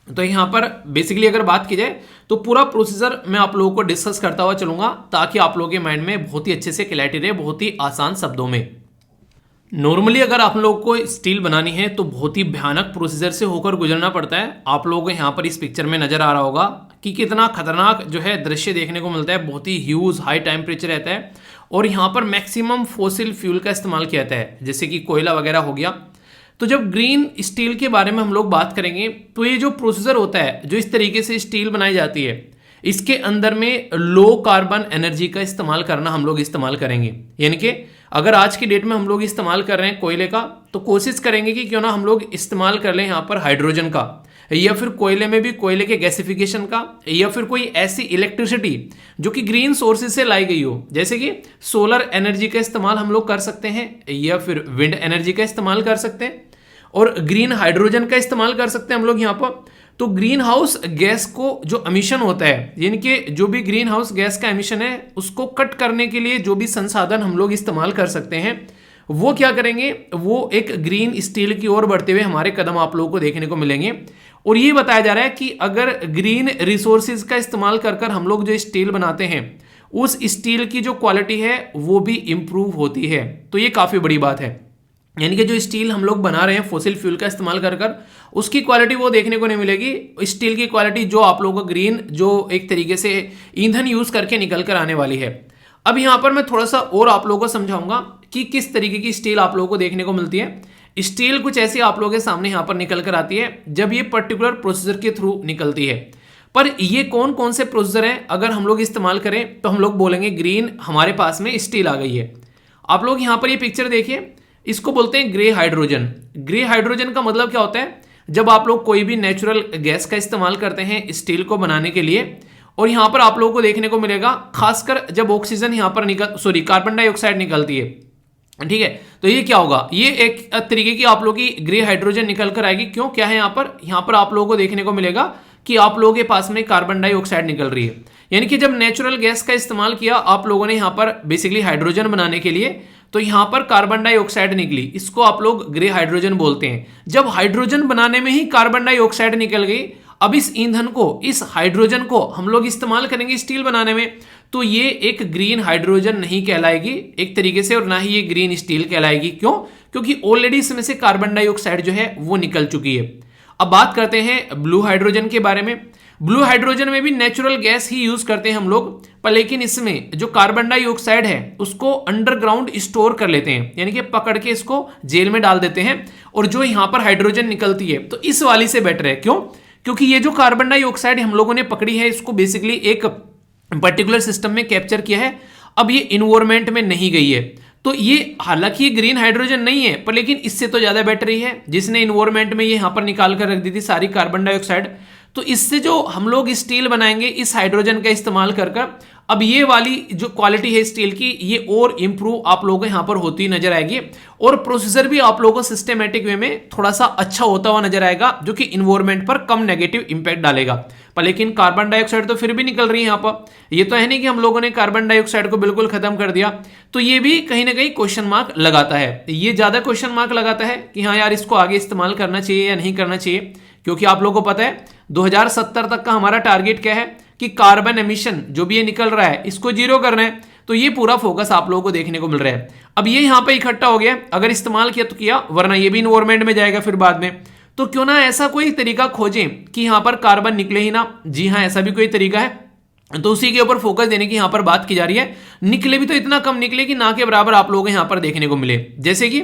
तो यहाँ पर बेसिकली अगर बात की जाए तो पूरा प्रोसीजर मैं आप लोगों को डिस्कस करता हुआ चलूंगा ताकि आप लोगों के माइंड में बहुत ही अच्छे से क्लैरिटी रहे, बहुत ही आसान शब्दों में। नॉर्मली अगर आप लोगों को स्टील बनानी है तो बहुत ही भयानक प्रोसीजर से होकर गुजरना पड़ता है। आप लोगों को यहाँ पर इस पिक्चर में नजर आ रहा होगा कि कितना खतरनाक जो है दृश्य देखने को मिलता है। बहुत ही ह्यूज हाई टेम्परेचर रहता है और यहाँ पर मैक्सिमम फॉसिल फ्यूल का इस्तेमाल किया जाता है, जैसे कि कोयला वगैरह हो गया। तो जब ग्रीन स्टील के बारे में हम लोग बात करेंगे तो ये जो प्रोसीजर होता है, जो इस तरीके से स्टील बनाई जाती है, इसके अंदर में लो कार्बन एनर्जी का इस्तेमाल करना हम लोग इस्तेमाल करेंगे। यानी कि अगर आज की डेट में हम लोग इस्तेमाल कर रहे हैं कोयले का, तो कोशिश करेंगे कि क्यों ना हम लोग इस्तेमाल कर लें यहाँ पर हाइड्रोजन का, या फिर कोयले में भी कोयले के गैसिफिकेशन का, या फिर कोई ऐसी इलेक्ट्रिसिटी जो कि ग्रीन सोर्सेज से लाई गई हो, जैसे कि सोलर एनर्जी का इस्तेमाल हम लोग कर सकते हैं, या फिर विंड एनर्जी का इस्तेमाल कर सकते हैं, और ग्रीन हाइड्रोजन का इस्तेमाल कर सकते हैं हम लोग यहाँ पर। तो ग्रीन हाउस गैस को जो एमिशन होता है, यानी कि जो भी ग्रीन हाउस गैस का एमिशन है उसको कट करने के लिए जो भी संसाधन हम लोग इस्तेमाल कर सकते हैं, वो क्या करेंगे, वो एक ग्रीन स्टील की ओर बढ़ते हुए हमारे कदम आप लोगों को देखने को मिलेंगे। और ये बताया जा रहा है कि अगर ग्रीन रिसोर्सेज का इस्तेमाल कर कर हम लोग जो स्टील बनाते हैं उस स्टील की जो क्वालिटी है वो भी इंप्रूव होती है। तो ये काफी बड़ी बात है। यानी कि जो स्टील हम लोग बना रहे हैं फॉसिल फ्यूल का इस्तेमाल कर कर, उसकी क्वालिटी वो देखने को नहीं मिलेगी। स्टील की क्वालिटी जो आप लोगों को ग्रीन जो एक तरीके से ईंधन यूज करके निकल कर आने वाली है। अब यहाँ पर मैं थोड़ा सा और आप लोगों को समझाऊंगा कि किस तरीके की स्टील आप लोगों को देखने को मिलती है। स्टील कुछ ऐसी आप लोगों के सामने यहाँ पर निकल कर आती है जब ये पर्टिकुलर प्रोसीजर के थ्रू निकलती है। पर ये कौन कौन से प्रोसीजर हैं अगर हम लोग इस्तेमाल करें तो हम लोग बोलेंगे ग्रीन हमारे पास में स्टील आ गई है। आप लोग यहाँ पर ये पिक्चर देखिए, इसको बोलते हैं ग्रे हाइड्रोजन। ग्रे हाइड्रोजन का मतलब क्या होता है, जब आप लोग कोई भी नेचुरल गैस का इस्तेमाल करते हैं स्टील को बनाने के लिए, और यहाँ पर आप लोगों को देखने को मिलेगा खासकर जब ऑक्सीजन यहाँ पर कार्बन डाइऑक्साइड निकलती है, ठीक है, तो ये क्या होगा, ये एक तरीके की आप लोगों की ग्रे हाइड्रोजन निकल कर आएगी। क्यों, क्या है यहाँ पर आप लोगों को देखने को मिलेगा कि आप लोगों के पास में कार्बन डाइऑक्साइड निकल रही है। यानी कि जब नेचुरल गैस का इस्तेमाल किया आप लोगों ने यहाँ पर बेसिकली हाइड्रोजन बनाने के लिए, तो यहां पर कार्बन डाइऑक्साइड निकली, इसको आप लोग ग्रे हाइड्रोजन बोलते हैं। जब हाइड्रोजन बनाने में ही कार्बन डाइऑक्साइड निकल गई, अब इस ईंधन को, इस हाइड्रोजन को हम लोग इस्तेमाल करेंगे स्टील बनाने में, तो ये एक ग्रीन हाइड्रोजन नहीं कहलाएगी एक तरीके से, और ना ही ये ग्रीन स्टील कहलाएगी। क्यों, क्योंकि ऑलरेडी इसमें से कार्बन डाइऑक्साइड जो है वो निकल चुकी है। अब बात करते हैं ब्लू हाइड्रोजन के बारे में। ब्लू हाइड्रोजन में भी नेचुरल गैस ही यूज करते हैं हम लोग, पर लेकिन इसमें जो कार्बन डाइऑक्साइड है उसको अंडरग्राउंड स्टोर कर लेते हैं, यानी कि पकड़ के इसको जेल में डाल देते हैं, और जो यहाँ पर हाइड्रोजन निकलती है तो इस वाली से बेटर है। क्यों, क्योंकि ये जो कार्बन डाइऑक्साइड हम लोगों ने पकड़ी है इसको बेसिकली एक पर्टिकुलर सिस्टम में कैप्चर किया है, अब ये इन्वायरमेंट में नहीं गई है। तो ये हालांकि ग्रीन हाइड्रोजन नहीं है, पर लेकिन इससे तो ज्यादा बेटर ही है, जिसने इन्वायरमेंट में ये यहाँ पर निकाल कर रख दी थी सारी कार्बन डाइऑक्साइड। तो इससे जो हम लोग स्टील बनाएंगे इस हाइड्रोजन का इस्तेमाल कर कर, अब ये वाली जो क्वालिटी है स्टील की ये और इंप्रूव आप लोगों को यहाँ पर होती नजर आएगी, और प्रोसीजर भी आप लोगों को सिस्टमेटिक वे में थोड़ा सा अच्छा होता हुआ नजर आएगा, जो कि इन्वायरमेंट पर कम नेगेटिव इंपैक्ट डालेगा। पर लेकिन कार्बन डाइऑक्साइड तो फिर भी निकल रही है यहाँ पर, ये तो है नहीं कि हम लोगों ने कार्बन डाइऑक्साइड को बिल्कुल खत्म कर दिया। तो ये भी कहीं ना कहीं क्वेश्चन मार्क लगाता है, ये ज्यादा क्वेश्चन मार्क लगाता है कि हाँ यार इसको आगे इस्तेमाल करना चाहिए या नहीं करना चाहिए। क्योंकि आप लोगों को पता है 2070 तक का हमारा टारगेट क्या है कि कार्बन एमिशन जो भी ये निकल रहा है इसको जीरो करना है। तो ये पूरा फोकस आप लोगों को देखने को मिल रहा है। अब ये यहाँ पे इकट्ठा हो गया, अगर इस्तेमाल किया तो किया, वरना ये भी इन्वायरमेंट में जाएगा फिर बाद में। तो क्यों ना ऐसा कोई तरीका खोजें कि यहाँ पर कार्बन निकले ही ना। जी हाँ, ऐसा भी कोई तरीका है, तो उसी के ऊपर फोकस देने की यहाँ पर बात की जा रही है। निकले भी तो इतना कम निकले कि ना के बराबर आप लोगों को यहाँ पर देखने को मिले। जैसे कि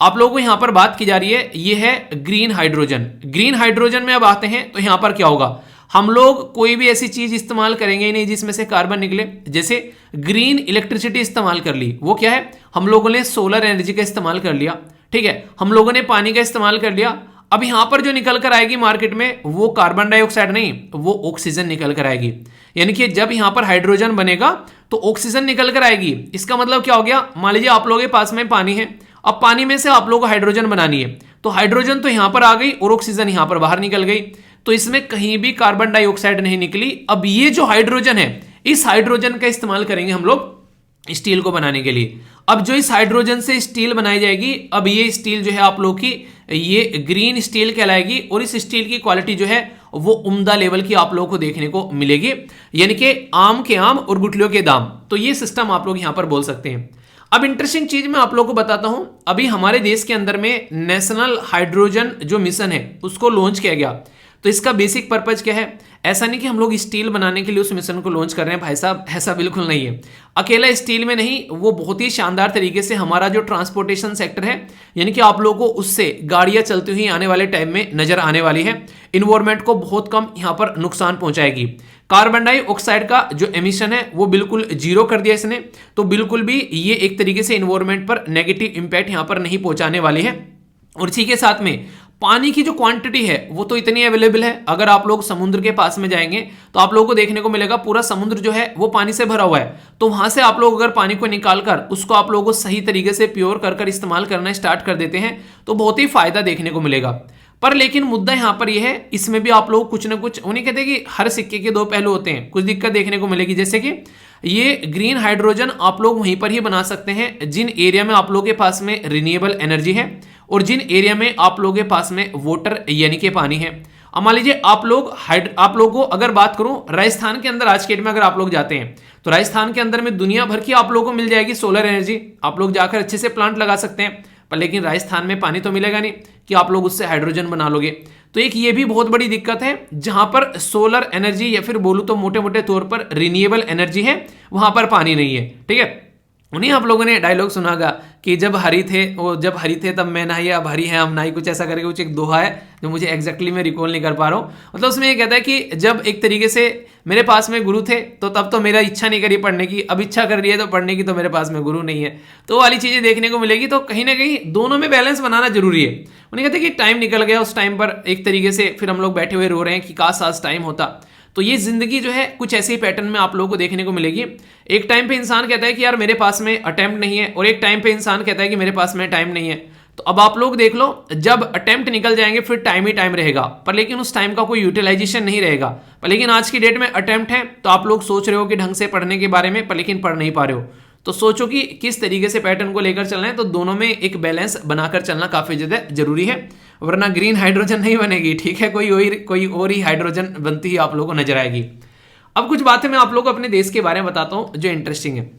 आप लोगों को यहाँ पर बात की जा रही है, ये है ग्रीन हाइड्रोजन। ग्रीन हाइड्रोजन में अब आते हैं तो यहाँ पर क्या होगा, हम लोग कोई भी ऐसी चीज इस्तेमाल करेंगे ही नहीं जिसमें से कार्बन निकले। जैसे ग्रीन इलेक्ट्रिसिटी इस्तेमाल कर ली, वो क्या है, हम लोगों ने सोलर एनर्जी का इस्तेमाल कर लिया, ठीक है, हम लोगों ने पानी का इस्तेमाल कर लिया। अब यहां पर जो निकल कर आएगी मार्केट में वो कार्बन डाइऑक्साइड नहीं, वो ऑक्सीजन निकल कर आएगी। यानी कि जब यहां पर हाइड्रोजन बनेगा तो ऑक्सीजन निकल कर आएगी। इसका मतलब क्या हो गया, मान लीजिए आप लोगों के पास में पानी है, अब पानी में से आप लोगों को हाइड्रोजन बनानी है, तो हाइड्रोजन तो यहां पर आ गई और ऑक्सीजन यहां पर बाहर निकल गई, तो इसमें कहीं भी कार्बन डाइऑक्साइड नहीं निकली। अब ये जो हाइड्रोजन है, इस हाइड्रोजन का इस्तेमाल करेंगे हम लोग स्टील को बनाने के लिए। अब जो इस हाइड्रोजन से स्टील बनाई जाएगी, अब ये स्टील जो है आप लोग की ये ग्रीन स्टील कहलाएगी, और इस स्टील की क्वालिटी जो है वो उम्दा लेवल की आप लोगों को देखने को मिलेगी, यानी कि आम के आम और गुठलियों के दाम। तो ये सिस्टम आप लोग यहां पर बोल सकते हैं। अब इंटरेस्टिंग चीज मैं आप लोगों को बताता हूं, अभी हमारे देश के अंदर में नेशनल हाइड्रोजन जो मिशन है उसको लॉन्च किया गया। तो इसका बेसिक पर्पज क्या है, ऐसा नहीं कि हम लोग स्टील बनाने के लिए उस मिशन को लॉन्च कर रहे हैं भाई साहब, ऐसा बिल्कुल नहीं है। अकेला स्टील में नहीं, वो बहुत ही शानदार तरीके से हमारा जो ट्रांसपोर्टेशन सेक्टर है, यानी कि आप लोगों को उससे गाड़ियां चलती हुई आने वाले टाइम में नजर आने वाली है, इन्वायरमेंट को बहुत कम यहां पर नुकसान पहुंचाएगी। कार्बन डाइऑक्साइड का जो एमिशन है वो बिल्कुल जीरो कर दिया इसने, तो बिल्कुल भी ये एक तरीके से इन्वायरमेंट पर नेगेटिव इंपैक्ट यहां पर नहीं पहुंचाने वाली है। और इसी के साथ में पानी की जो क्वांटिटी है वो तो इतनी अवेलेबल है, अगर आप लोग समुद्र के पास में जाएंगे तो आप लोगों को देखने को मिलेगा पूरा समुद्र जो है वो पानी से भरा हुआ है। तो वहां से आप लोग अगर पानी को निकालकर उसको आप लोगों को सही तरीके से प्योर कर इस्तेमाल करना स्टार्ट कर देते हैं तो बहुत ही फायदा देखने को मिलेगा। पर लेकिन मुद्दा यहां पर यह है, इसमें भी आप लोग कुछ ना कुछ, उन्हें कहते हैं कि हर सिक्के के दो पहलू होते हैं, कुछ दिक्कत देखने को मिलेगी। जैसे कि ये ग्रीन हाइड्रोजन आप लोग वहीं पर ही बना सकते हैं जिन एरिया में आप लोगों के पास में रिन्यूएबल एनर्जी है और जिन एरिया में आप लोगों के पास में वाटर यानी कि पानी है। अब मान लीजिए आप लोग को अगर बात करूं राजस्थान के अंदर, आज के डेट में अगर आप लोग जाते हैं तो राजस्थान के अंदर में दुनिया भर की आप लोगों को मिल जाएगी सोलर एनर्जी, आप लोग जाकर अच्छे से प्लांट लगा सकते हैं। पर लेकिन राजस्थान में पानी तो मिलेगा नहीं कि आप लोग उससे हाइड्रोजन बना लोगे। तो एक ये भी बहुत बड़ी दिक्कत है, जहां पर सोलर एनर्जी या फिर बोलूं तो मोटे मोटे तौर पर रिन्यूएबल एनर्जी है, वहां पर पानी नहीं है। ठीक है, उन्हीं आप लोगों ने डायलॉग सुनागा कि जब हरी थे तब मैं नहाई, अब हरी है हम नहाई, कुछ ऐसा करके कुछ एक दोहा है जो मुझे एग्जैक्टली मैं रिकॉल नहीं कर पा रहा हूँ। मतलब उसमें ये कहता है कि जब एक तरीके से मेरे पास में गुरु थे तो तब तो मेरा इच्छा नहीं करी पढ़ने की, अब इच्छा कर रही है तो पढ़ने की, तो मेरे पास में गुरु नहीं है। तो वाली चीज़ें देखने को मिलेगी। तो कहीं ना कहीं दोनों में बैलेंस बनाना जरूरी है। उन्हें कहते हैं कि टाइम निकल गया, उस टाइम पर एक तरीके से फिर हम लोग बैठे हुए रो रहे हैं कि काश आज टाइम होता। तो ये जिंदगी जो है कुछ ऐसे ही पैटर्न में आप लोगों को देखने को मिलेगी। एक टाइम पे इंसान कहता है कि यार मेरे पास में अटेम्प्ट नहीं है, और एक टाइम पे इंसान कहता है कि मेरे पास में टाइम नहीं है। तो अब आप लोग देख लो, जब अटेम्प्ट निकल जाएंगे फिर टाइम ही टाइम रहेगा, पर लेकिन उस टाइम का कोई यूटिलाइजेशन नहीं रहेगा। पर लेकिन आज की डेट में अटेम्प्ट है तो आप लोग सोच रहे हो कि ढंग से पढ़ने के बारे में, पर लेकिन पढ़ नहीं पा रहे हो। तो सोचो कि किस तरीके से पैटर्न को लेकर चलना है। तो दोनों में एक बैलेंस बनाकर चलना काफी ज्यादा जरूरी है, वरना ग्रीन हाइड्रोजन नहीं बनेगी। ठीक है, कोई और ही हाइड्रोजन बनती ही आप लोगों को नजर आएगी। अब कुछ बातें मैं आप लोगों को अपने देश के बारे में बताता हूं जो इंटरेस्टिंग है।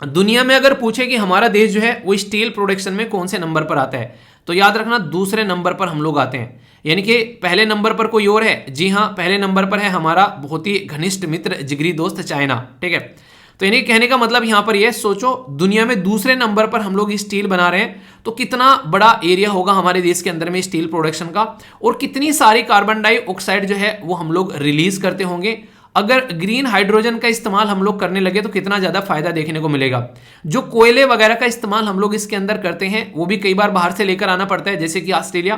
दुनिया में अगर पूछे कि हमारा देश जो है वो स्टील प्रोडक्शन में कौन से नंबर पर आता है, तो याद रखना दूसरे नंबर पर हम लोग आते हैं। यानी कि पहले नंबर पर कोई और है, जी हाँ, पहले नंबर पर है हमारा बहुत ही घनिष्ठ मित्र जिगरी दोस्त चाइना। ठीक है, तो यानी कहने का मतलब यहां पर यह सोचो, दुनिया में दूसरे नंबर पर हम लोग स्टील बना रहे हैं, तो कितना बड़ा एरिया होगा हमारे देश के अंदर में स्टील प्रोडक्शन का, और कितनी सारी कार्बन डाइऑक्साइड जो है वो हम लोग रिलीज करते होंगे। अगर ग्रीन हाइड्रोजन का इस्तेमाल हम लोग करने लगे तो कितना ज्यादा फायदा देखने को मिलेगा। जो कोयले वगैरह का इस्तेमाल हम लोग इसके अंदर करते हैं वो भी कई बार बाहर से लेकर आना पड़ता है, जैसे कि ऑस्ट्रेलिया,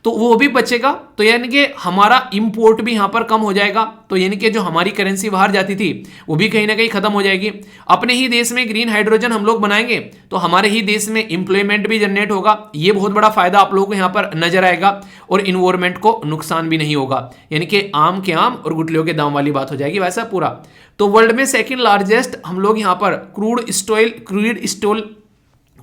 तो वो भी बचेगा। तो यानी कि हमारा इंपोर्ट भी यहां पर कम हो जाएगा। तो यानी कि जो हमारी करेंसी बाहर जाती थी वो भी कहीं ना कहीं खत्म हो जाएगी। अपने ही देश में ग्रीन हाइड्रोजन हम लोग बनाएंगे तो हमारे ही देश में इंप्लॉयमेंट भी जनरेट होगा। ये बहुत बड़ा फायदा आप लोगों को यहाँ पर नजर आएगा, और इन्वायरमेंट को नुकसान भी नहीं होगा। यानी कि आम के आम और गुठलियों के दाम वाली बात हो जाएगी वैसा पूरा। तो वर्ल्ड में सेकंड लार्जेस्ट हम लोग यहाँ पर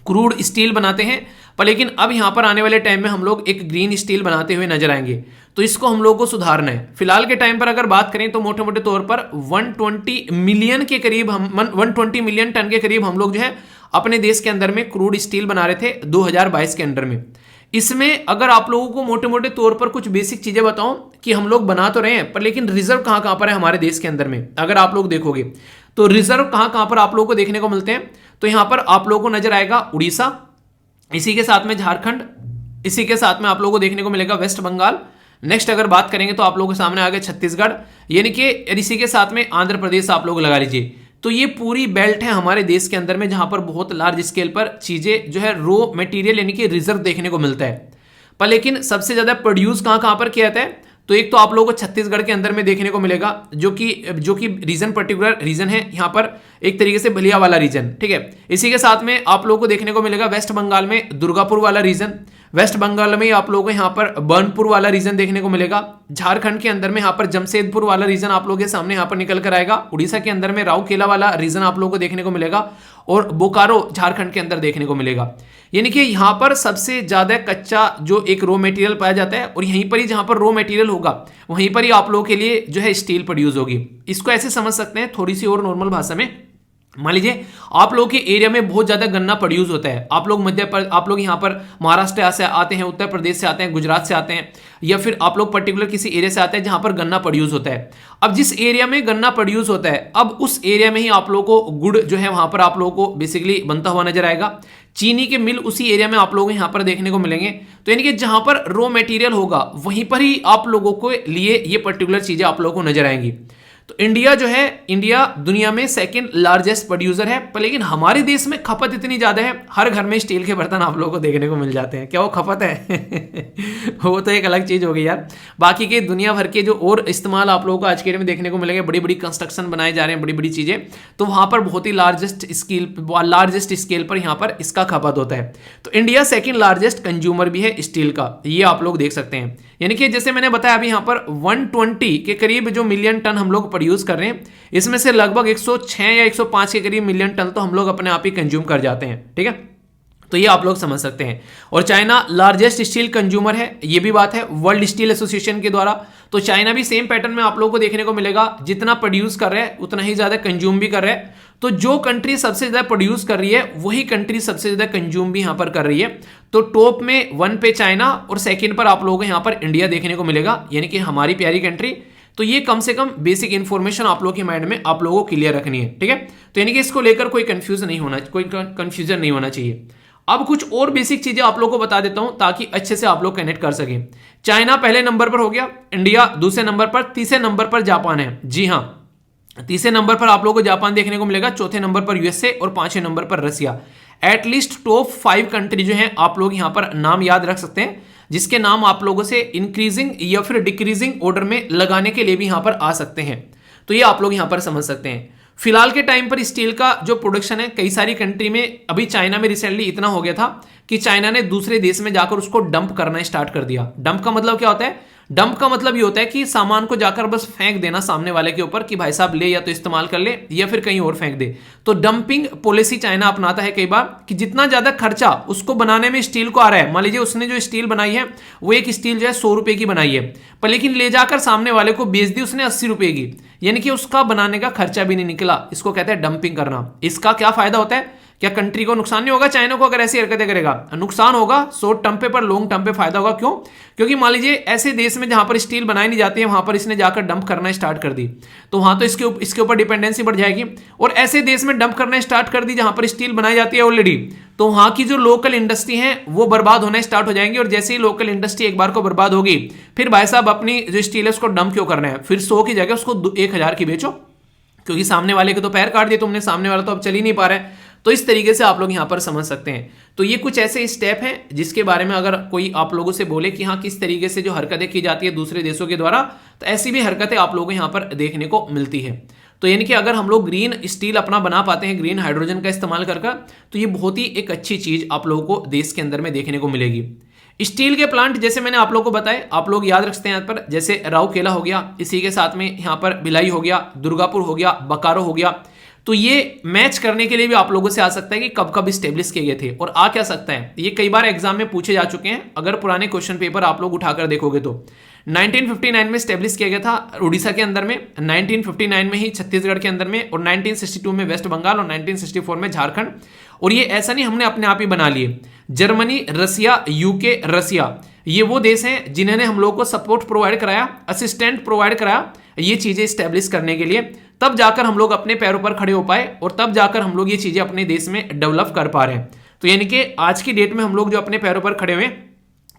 क्रूड स्टील बनाते हैं। पर लेकिन अब यहाँ पर आने वाले टाइम में हम लोग एक ग्रीन स्टील बनाते हुए नजर आएंगे, तो इसको हम लोग को सुधारना है। फिलहाल के टाइम पर अगर बात करें तो मोटे मोटे तौर पर 120 मिलियन के करीब 120 मिलियन टन के करीब हम लोग जो है अपने देश के अंदर में क्रूड स्टील बना रहे थे 2022 के अंदर में। इसमें अगर आप लोगों को मोटे मोटे तौर पर कुछ बेसिक चीजें बताऊं कि हम लोग बना तो रहे हैं, पर लेकिन रिजर्व कहां कहां पर है हमारे देश के अंदर में, अगर आप लोग देखोगे तो रिजर्व कहां कहां पर आप लोगों को देखने को मिलते हैं। तो यहां पर आप लोगों को नजर आएगा उड़ीसा, इसी के साथ में झारखंड, इसी के साथ में आप लोगों को देखने को मिलेगा वेस्ट बंगाल। नेक्स्ट अगर बात करेंगे तो आप लोगों के सामने आ गया छत्तीसगढ़, यानी कि इसी के साथ में आंध्र प्रदेश आप लोग लगा लीजिए। तो ये पूरी बेल्ट है हमारे देश के अंदर में जहां पर बहुत लार्ज स्केल पर चीजें जो है रो मटेरियल यानी कि रिजर्व देखने को मिलता है। पर लेकिन सबसे ज्यादा प्रोड्यूस कहां कहां पर किया जाता है, तो एक तो आप लोगों को छत्तीसगढ़ के अंदर में देखने को मिलेगा, जो कि रीजन पर्टिकुलर रीजन है यहाँ पर एक तरीके से बलिया वाला रीजन, ठीक है। इसी के साथ में आप लोगों को देखने को मिलेगा वेस्ट बंगाल में दुर्गापुर वाला रीजन, वेस्ट बंगाल में आप लोगों को यहाँ पर बर्नपुर वाला रीजन देखने को मिलेगा, झारखंड के अंदर में यहाँ पर जमशेदपुर वाला रीजन आप लोगों के सामने यहाँ पर निकल कर आएगा, उड़ीसा के अंदर में राउरकेला वाला रीजन आप लोगों को देखने को मिलेगा, और बोकारो झारखंड के अंदर देखने को मिलेगा। यानी कि यहाँ पर सबसे ज्यादा कच्चा जो एक रॉ मटेरियल पाया जाता है, और यहीं पर ही जहां पर रॉ मटेरियल होगा वहीं पर ही आप लोगों के लिए जो है स्टील प्रोड्यूस होगी। इसको ऐसे समझ सकते हैं थोड़ी सी और नॉर्मल भाषा में, मान लीजिए आप लोगों के एरिया में बहुत ज्यादा गन्ना प्रोड्यूस होता है, आप लोग यहाँ पर महाराष्ट्र से आते हैं, उत्तर प्रदेश से आते हैं, गुजरात से आते हैं, या फिर आप लोग पर्टिकुलर किसी एरिया से आते हैं जहां पर गन्ना प्रोड्यूस होता है। अब जिस एरिया में गन्ना प्रोड्यूस होता है, अब उस एरिया में ही आप लोगों को गुड़ जो है वहां पर आप लोगों को बेसिकली बनता हुआ नजर आएगा। चीनी के मिल उसी एरिया में आप लोगों को यहाँ पर देखने को मिलेंगे। तो यानी कि जहां पर रॉ मटेरियल होगा वहीं पर ही आप लोगों को लिए ये पर्टिकुलर चीजें आप लोगों को नजर आएंगी। तो इंडिया जो है, इंडिया दुनिया में सेकंड लार्जेस्ट प्रोड्यूसर है, पर लेकिन हमारे देश में खपत इतनी ज्यादा है, हर घर में स्टील के बर्तन आप लोगों को देखने को मिल जाते हैं। क्या वो खपत है? वो तो एक अलग चीज हो गई यार। बाकी के दुनिया भर के जो और इस्तेमाल आप लोगों को आज के डेट में देखने को मिलेंगे, बड़ी बड़ी कंस्ट्रक्शन बनाए जा रहे हैं, बड़ी बड़ी चीजें, तो वहां पर बहुत ही लार्जेस्ट स्केल पर यहाँ पर इसका खपत होता है। तो इंडिया सेकंड लार्जेस्ट कंज्यूमर भी है स्टील का, ये आप लोग देख सकते हैं। यानी कि जैसे मैंने बताया अभी यहाँ पर 120 के करीब जो मिलियन टन हम लोग प्रोड्यूस कर रहे हैं, इसमें से लगभग 106 या 105 के करीब मिलियन टन तो हम लोग अपने आप ही कंज्यूम कर जाते हैं, ठीक है। तो ये आप लोग समझ सकते हैं। और चाइना लार्जेस्ट स्टील कंज्यूमर है, ये भी बात है वर्ल्ड स्टील एसोसिएशन के द्वारा। तो चाइना भी सेम पैटर्न में आप लोगों को देखने को मिलेगा, जितना प्रोड्यूस कर रहा है उतना ही ज्यादा कंज्यूम भी कर रहा है। तो जो कंट्री सबसे ज्यादा प्रोड्यूस कर रही है वही कंट्री सबसे ज्यादा कंज्यूम भी यहां पर कर रही है। तो टॉप में 1 पे चाइना और सेकंड पर आप लोगों को यहां पर इंडिया देखने को मिलेगा, यानी कि हमारी प्यारी कंट्री। तो ये कम से कम बेसिक इंफॉर्मेशन आप लोगों के माइंड में आप लोगों को क्लियर रखनी है, ठीक है। तो यानी कि इसको लेकर कोई कंफ्यूजन नहीं होना चाहिए। अब कुछ और बेसिक चीजें आप लोगों को बता देता हूं ताकि अच्छे से आप लोग कनेक्ट कर सकें। चाइना पहले नंबर पर हो गया, इंडिया दूसरे नंबर पर, तीसरे नंबर पर जापान है। जी हां, तीसरे नंबर पर आप लोगों को जापान देखने को मिलेगा, चौथे नंबर पर यूएसए और पांचवें नंबर पर रसिया। एटलीस्ट टॉप 5 कंट्री जो है आप लोग यहां पर नाम याद रख सकते हैं, जिसके नाम आप लोगों से इंक्रीजिंग या फिर डिक्रीजिंग ऑर्डर में लगाने के लिए भी यहां पर आ सकते हैं। तो ये आप लोग यहां पर समझ सकते हैं। फिलहाल के टाइम पर स्टील का जो प्रोडक्शन है कई सारी कंट्री में, अभी चाइना में रिसेंटली इतना हो गया था कि चाइना ने दूसरे देश में जाकर उसको डंप करना स्टार्ट कर दिया। डंप का मतलब क्या होता है? डंप का मतलब ये होता है कि सामान को जाकर बस फेंक देना सामने वाले के ऊपर कि भाई साहब ले, या तो इस्तेमाल कर ले या फिर कहीं और फेंक दे। तो डंपिंग पॉलिसी चाइना अपनाता है कई बार कि जितना ज्यादा खर्चा उसको बनाने में स्टील को आ रहा है, मान लीजिए उसने जो स्टील बनाई है वो एक स्टील जो है 100 रुपए की बनाई है, पर लेकिन ले जाकर सामने वाले को बेच दी उसने 80 रुपए की, यानी कि उसका बनाने का खर्चा भी नहीं निकला। इसको कहते हैं डंपिंग करना। इसका क्या फायदा होता है? क्या कंट्री को नुकसान नहीं होगा चाइना को अगर ऐसी हरकतें करेगा? नुकसान होगा शॉर्ट टर्म पे, पर लॉन्ग टर्म पे फायदा होगा। क्यों? क्योंकि मान लीजिए ऐसे देश में जहां पर स्टील बनाई नहीं जाती है वहां पर इसने जाकर डंप करना स्टार्ट कर दी, तो वहां तो इसके ऊपर डिपेंडेंसी बढ़ जाएगी। और ऐसे देश में डंप करना स्टार्ट कर दी जहां पर स्टील बनाई जाती है ऑलरेडी, तो वहां की जो लोकल इंडस्ट्री है वो बर्बाद होना स्टार्ट हो जाएंगी। और जैसे ही लोकल इंडस्ट्री एक बार को बर्बाद होगी, फिर भाई साहब अपनी जो स्टील है उसको डंप क्यों करना है? फिर 100 की जगह उसको 1000 की बेचो, क्योंकि सामने वाले के तो पैर काट दिए तुमने, सामने वाला तो अब चल ही नहीं पा रहा है। तो इस तरीके से आप लोग यहां पर समझ सकते हैं। तो ये कुछ ऐसे स्टेप हैं जिसके बारे में अगर कोई आप लोगों से बोले कि हाँ किस तरीके से जो हरकतें की जाती है दूसरे देशों के द्वारा, तो ऐसी भी हरकतें आप लोगों को यहां पर देखने को मिलती है। तो यानी कि अगर हम लोग ग्रीन स्टील अपना बना पाते हैं ग्रीन हाइड्रोजन का इस्तेमाल कर, तो ये बहुत ही एक अच्छी चीज आप लोगों को देश के अंदर में देखने को मिलेगी। स्टील के प्लांट जैसे मैंने आप लोगों को बताए, आप लोग याद रखते हैं यहाँ पर, जैसे राउरकेला हो गया, इसी के साथ में यहाँ पर भिलाई हो गया, दुर्गापुर हो गया, बोकारो हो गया। तो ये मैच करने के लिए भी आप लोगों से आ सकता है कि कब कब स्टेब्लिश किए गए थे और आ क्या सकता है। ये कई बार एग्जाम में पूछे जा चुके हैं, अगर पुराने क्वेश्चन पेपर आप लोग उठाकर देखोगे तो 1959 में स्टेब्लिश किया गया था उड़ीसा के अंदर में, 1959 में ही छत्तीसगढ़ के अंदर में, और 1962 में वेस्ट बंगाल, और 1964 में झारखंड। और ये ऐसा नहीं हमने अपने आप ही बना लिए। जर्मनी, रसिया, यूके, रसिया, ये वो देश हैं जिन्होंने हम लोग को सपोर्ट प्रोवाइड कराया, असिस्टेंट प्रोवाइड कराया ये चीजें स्टैब्लिश करने के लिए। तब जाकर हम लोग अपने पैरों पर खड़े हो पाए और तब जाकर हम लोग ये चीजें अपने देश में डेवलप कर पा रहे हैं। तो यानी कि आज की डेट में हम लोग जो अपने पैरों पर खड़े हुए,